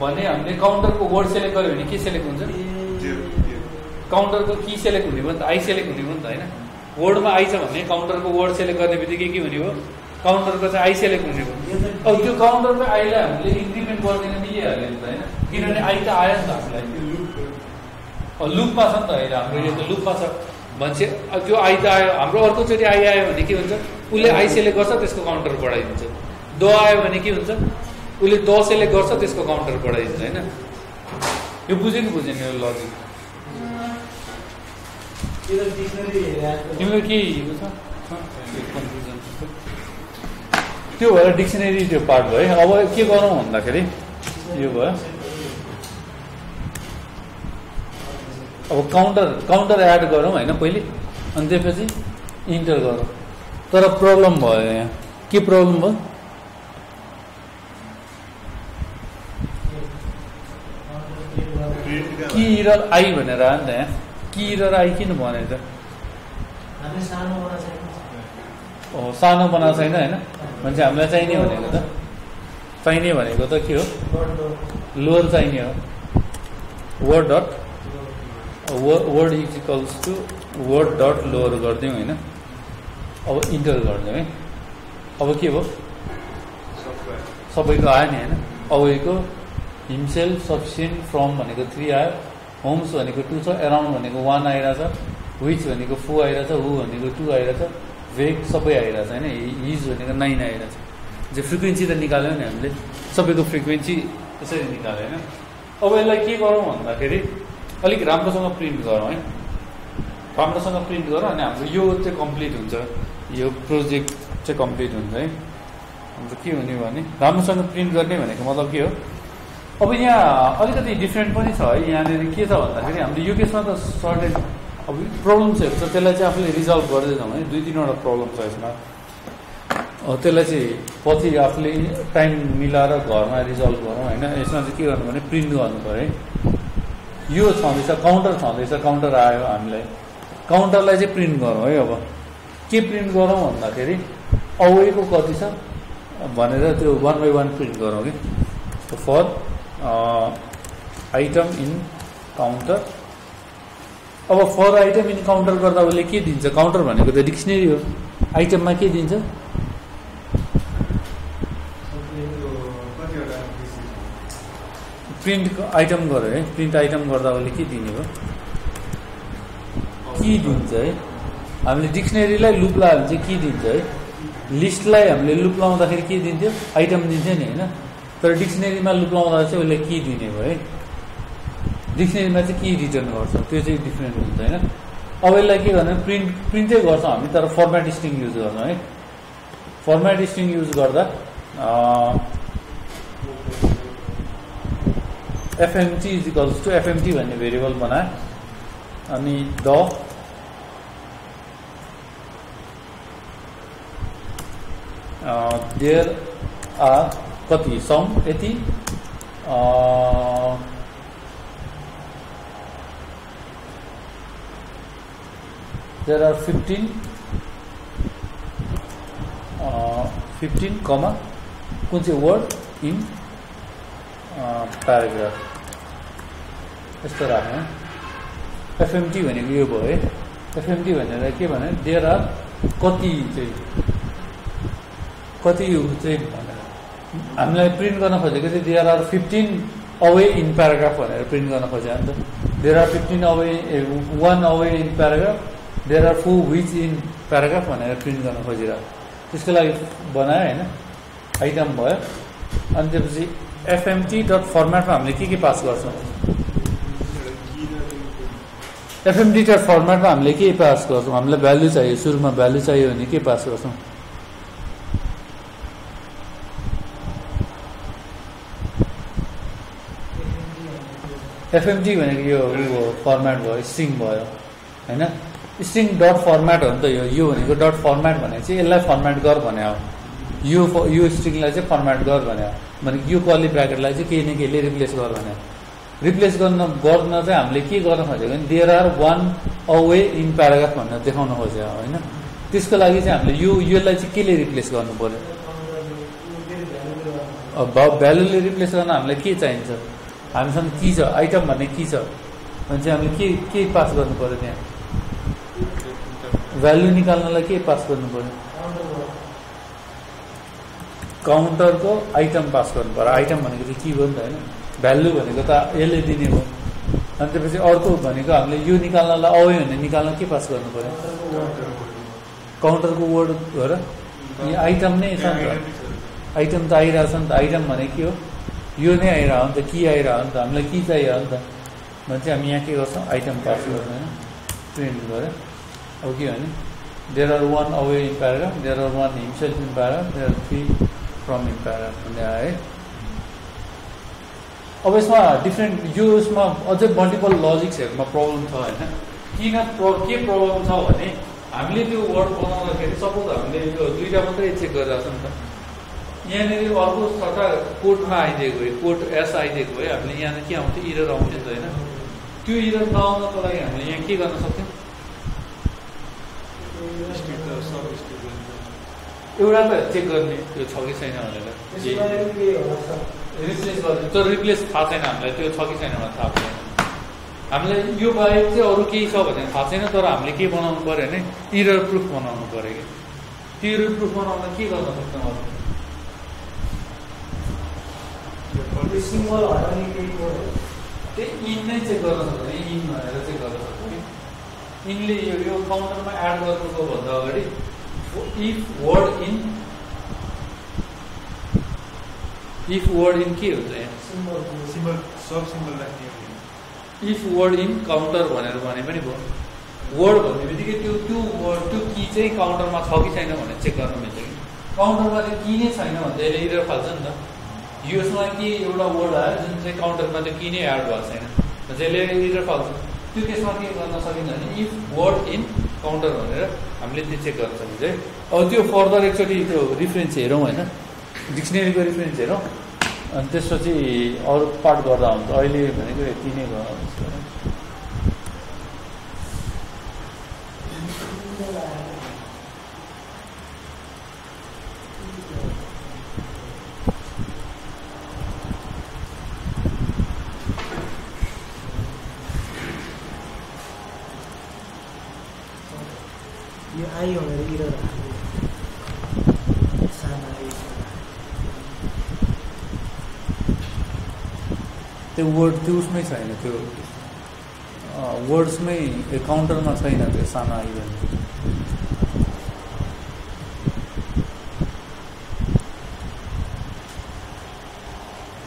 भने हामीले काउन्टरको वर्ड सेलेक्ट गर्यो भने के सेलेक्ट हुन्छ? काउन्टरको की सेलेक्ट हुने भयो नि त, आई सेलेक्ट हुने भयो नि त होइन। वर्डमा आई छ भने काउन्टरको वर्ड सेलेक्ट गर्ने बित्तिकै के हुने भयो काउन्टरको चाहिँ आई सेलेक्ट हुने भयो अब त्यो काउन्टरको आईलाई हामीले इन्क्रिमेन्ट गरिदिन मिलिहाल्यो नि त होइन किनभने आई त आयो नि त हामीलाई लुपमा छ नि त होइन हाम्रो यो त लुपमा छ मान्छे त्यो आई त आयो हाम्रो अर्कोचोटि आई आयो भने के हुन्छ उसले आई सेलेक्ट गर्छ त्यसको काउन्टर बढाइदिन्छ द आयो भने के हुन्छ उसले द सेलेक्ट गर्छ त्यसको काउन्टर बढाइदिन्छ होइन यो बुझ्यो कि बुझेन यो लजिक तिम्रो के कन्फ्युजन त्यो भएर डिक्सनरी त्यो पार्ट भयो है अब के गरौँ भन्दाखेरि यो भयो अब काउन्टर एड गरौँ होइन पहिले अनि त्यसपछि इन्टर गरौँ तर प्रब्लम भयो यहाँ के प्रब्लम भयो कि र आई भनेर आयो नि त यहाँ कि र आई किन भने त सानो बनाएको छैन होइन मान्छे हामीलाई चाहिने भनेको त चाहिने भनेको त के हो लोअर चाहिने हो word dot word is equals to word dot lower गरिदिउँ होइन अब इन्टर गरिदिउँ है अब के भयो सबैको आयो नि होइन अब यो हिमसेल्फ सफिसियन्ट फ्रम भनेको 3 आयो होम्स भनेको 2 छ एराउन्ड भनेको 1 आइरहेछ विच भनेको 4 आइरहेछ हु भनेको 2 आइरहेछ वेग सबै आइरहेछ होइन हिज भनेको 9 आइरहेछ जो फ्रिक्वेन्सी त निकाल्यो नि हामीले सबैको फ्रिक्वेन्सी त्यसरी निकाल्यो होइन अब यसलाई के गरौँ भन्दाखेरि अलिक राम्रोसँग प्रिन्ट गरौँ है राम्रोसँग प्रिन्ट गरौँ अनि हाम्रो यो चाहिँ कम्प्लिट हुन्छ यो प्रोजेक्ट चाहिँ कम्प्लिट हुन्छ है हाम्रो के हुने भने राम्रोसँग प्रिन्ट गर्ने भनेको मतलब के हो अब यहाँ अलिकति डिफ्रेन्ट पनि छ है यहाँनिर के छ भन्दाखेरि हामीले यो केसमा त सर्टेन अब प्रब्लम्सहरू छ त्यसलाई चाहिँ आफूले रिजल्भ गर्दै जाउँ है 2-3वटा प्रब्लम छ यसमा त्यसलाई चाहिँ पछि आफूले टाइम मिलाएर घरमा रिजल्भ गरौँ होइन यसमा चाहिँ के गर्नु भने प्रिन्ट गर्नु पऱ्यो है यो छँदैछ काउन्टर आयो हामीलाई काउन्टरलाई चाहिँ प्रिन्ट गरौँ है अब के प्रिन्ट गरौँ भन्दाखेरि अवेको कति छ भनेर त्यो 1 by 1 प्रिन्ट गरौँ कि फर आइटम इन काउन्टर अब फर आइटम इन काउन्टर गर्दा उसले के दिन्छ काउन्टर भनेको त डिक्सनरी हो आइटममा के दिन्छ प्रिन्ट आइटम गऱ्यो है प्रिन्ट आइटम गर्दा उसले के दिने हो के दिन्छ है हामीले डिक्सनरीलाई लुप लगायो भने चाहिँ के दिन्छ है लिस्टलाई हामीले लुप लाउँदाखेरि के दिन्थ्यो आइटम दिन्थ्यो नि होइन तर डिक्सनरीमा लुप लाउँदा चाहिँ उसले के दिने भयो है डिक्सनरीमा चाहिँ के रिटर्न गर्छ त्यो चाहिँ डिफ्रेन्ट हुन्छ होइन अब यसलाई के गर्ने प्रिन्टै गर्छौँ हामी तर फर्मेट स्ट्रिङ युज गर्छौँ है फर्मेट स्ट्रिङ युज गर्दा FMT is equals to FMT भन्ने भेरिएबल बनाए अनि देयर आर कति सम यति देयर आर 15 कमा कुन चाहिँ वर्ड इन प्याराग्राफ यस्तो राख्ने FMT भनेको यो भयो है FMT भनेर के भने देयर आर कति चाहिँ भनेर हामीलाई प्रिन्ट गर्न खोजेको चाहिँ there are 15 away in paragraph भनेर प्रिन्ट गर्न खोजेको नि त there are 15 away 1 away in paragraph there are 4 which in paragraph भनेर प्रिन्ट गर्न खोजिरहेको त्यसको लागि बनायो होइन आइटम भयो अनि त्यसपछि FMT डट फर्मेटमा हामीले के पास गर्छौँ FMT डट फर्मेटमा हामीले के पास गर्छौँ हामीलाई भ्यालु चाहियो सुरुमा भ्यालु चाहियो भने के पास गर्छौँ FMT भनेको यो फर्मेट भयो स्ट्रिङ भयो होइन स्ट्रिङ डट फर्मेट हो नि त यो भनेको डट फर्मेट भनेको चाहिँ यसलाई फर्मेट गर भने हो यो स्ट्रिङलाई चाहिँ फर्मेट गर भने हो भने यो कर्ली ब्राकेटलाई चाहिँ केही न केहीले रिप्लेस गर भने रिप्लेस गर्न चाहिँ हामीले के गर्न खोजेको भने there are 1 away in paragraph भनेर देखाउन खोजेको होइन त्यसको लागि चाहिँ हामीले यसलाई चाहिँ केले रिप्लेस गर्नु पर्यो भ्यालुले रिप्लेस गर्न हामीलाई के चाहिन्छ हामीसँग की छ आइटम भन्ने की छ भने चाहिँ हामीले के पास गर्नु पर्यो त्यहाँ भ्यालु निकाल्नलाई के पास गर्नु पर्यो काउन्टरको आइटम पास गर्नु पर्यो आइटम भनेको चाहिँ के हो नि त होइन भ्यालु भनेको त यसले दिने हो अनि त्यसपछि अर्को भनेको हामीले यो निकाल्नलाई आयो भने निकाल्न के पास गर्नु पर्यो काउन्टरको वर्ड हो र यो आइटम नै छ नि त आइटम त आइरहेछ नि त आइटम भने के हो यो नै आइरह्यो नि त कि आइरह्यो नि त हामीलाई के चाहियो नि त भने चाहिँ हामी यहाँ के गर्छौँ आइटम पास गर्छौँ होइन प्रिन्ट गरेर अब के भने there are 1 away in paragraph there are 1 himself in paragraph there are 3 from in paragraph भन्ने आयो है अब यसमा डिफ्रेन्ट यो यसमा अझै मल्टिपल लजिक्सहरूमा प्रब्लम छ होइन किन के प्रब्लम छ भने हामीले त्यो वर्ड बनाउँदाखेरि सपोज हामीले यो दुईवटा मात्रै चेक गरिरहेको छ नि त यहाँनिर अर्को छटा कोडमा आइदिएको हो कोड एस आइदिएको है हामीले यहाँ के आउँथ्यो इरर आउँथ्यो नि त होइन त्यो इरर नआउनको लागि हामीले यहाँ के गर्न सक्छौँ एउटा त चेक गर्ने त्यो छ कि छैन भनेर रिप्लेस गर्ने तर रिप्लेस थाहा छैन हामीलाई त्यो छ कि छैन भनेर थाहा छैन हामीलाई यो बाहेक चाहिँ अरू केही छ भने थाहा छैन तर हामीले के बनाउनु पऱ्यो भने इरर प्रुफ बनाउनु पऱ्यो कि त्यो इरर प्रुफ बनाउन के गर्न सक्छौँ अरू त्यही इन नै चेक गर्न सक्छ इन भनेर चेक गर्न सक्छ इनले यो काउन्टरमा एड गर्नुको भन्दा अगाडि इफ वर्ड इन के हुन्छ यहाँ इफ वर्ड इन काउन्टर भनेर भने पनि भयो वर्ड भन्ने बित्तिकै त्यो वर्ड त्यो की चाहिँ काउन्टरमा छ कि छैन भनेर चेक गर्न मिल्छ कि काउन्टरमा चाहिँ की नै छैन भने चाहिँ यसले इरर फाल्छ नि त यसमा के एउटा वर्ड आयो जुन चाहिँ काउन्टरमा त्यो की नै एड भएको छैन त्यसले इरर फाल्छ त्यो केसमा के गर्न सकिन्छ भने इफ वर्ड इन काउन्टर भनेर हामीले त्यो चेक गर्न सकिन्छ है अब त्यो फर्दर एकचोटि त्यो रिफरेन्स हेरौँ होइन डिक्सनेरीको रिफरेन्स हेरौँ अनि त्यसपछि अरू पार्ट गर्दा हुन्छ अहिले भनेको यति नै गर्नु यो आयो भनेर इरर त्यो वर्ड त्यो उसमै छैन त्यो वर्ड्समै काउन्टरमा छैन त्यो सानो आयो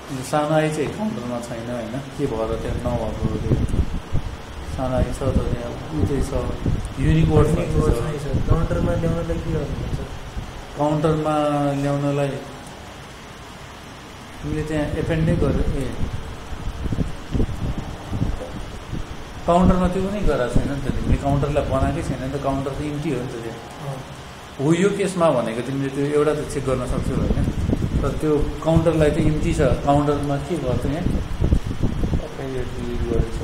भने सानो आई चाहिँ काउन्टरमा छैन होइन के भएर त्यहाँ नभएको सानो आई छ त त्यहाँ ऊ चाहिँ छ युनिक वर्ड काउन्टरमा ल्याउनलाई के गर्नुपर्छ काउन्टरमा ल्याउनलाई तिमीले त्यहाँ एपेन्डै गर्यो ए काउन्टरमा त्यो पनि गराएको छैन नि त तिमीले काउन्टरलाई बनाएकै छैन नि त काउन्टर त इम्टी हो नि त त्यो हो यो केसमा भनेको तिमीले त्यो एउटा त चेक गर्न सक्छौ होइन तर त्यो काउन्टरलाई त इम्टी छ काउन्टरमा के गर्छ यहाँ डिलिट गरेको छ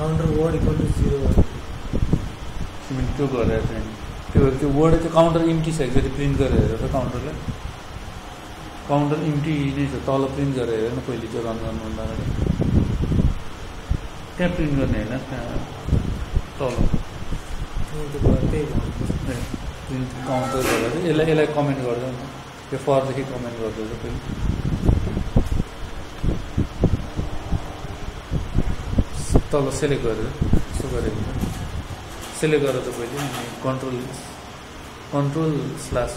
काउन्टर वर्ड इक्वल टु 0 तिमीले त्यो गरेर चाहिँ त्यो वर्ड त्यो काउन्टर इम्टी छ एकचोटि प्रिन्ट गरेर हेर त काउन्टरलाई काउन्टर इम्टी नै छ तल प्रिन्ट गरेर हेर न पहिले त्यो रन गर्नुभन्दा अगाडि त्यहाँ प्रिन्ट गर्ने होइन त्यहाँ तल प्रिन्ट काउन्टर गरेर यसलाई कमेन्ट गर्दा नि त्यो फरदेखि कमेन्ट गर्दैछ पहिले तल सेलेक्ट गरेर यसो गरेको सेलेक्ट गरेर त पहिले कन्ट्रोल स्ल्यास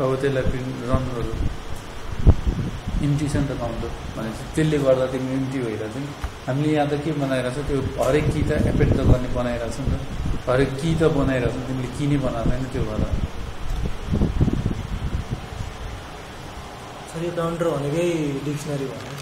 अब त्यसलाई प्रिन्ट रन गरौँ इम्टी छ नि त काउन्टर भनेपछि त्यसले गर्दा तिमी इम्टी भइरहेको छ नि हामीले यहाँ त के बनाइरहेको छ त्यो हरेक की त एपेन्ड त गर्ने बनाइरहेको छ नि त हरेक की त बनाइरहेको छ तिमीले की नै बनाएन त्यो भएर सर यो काउन्टर भनेकै डिक्सनरी भयो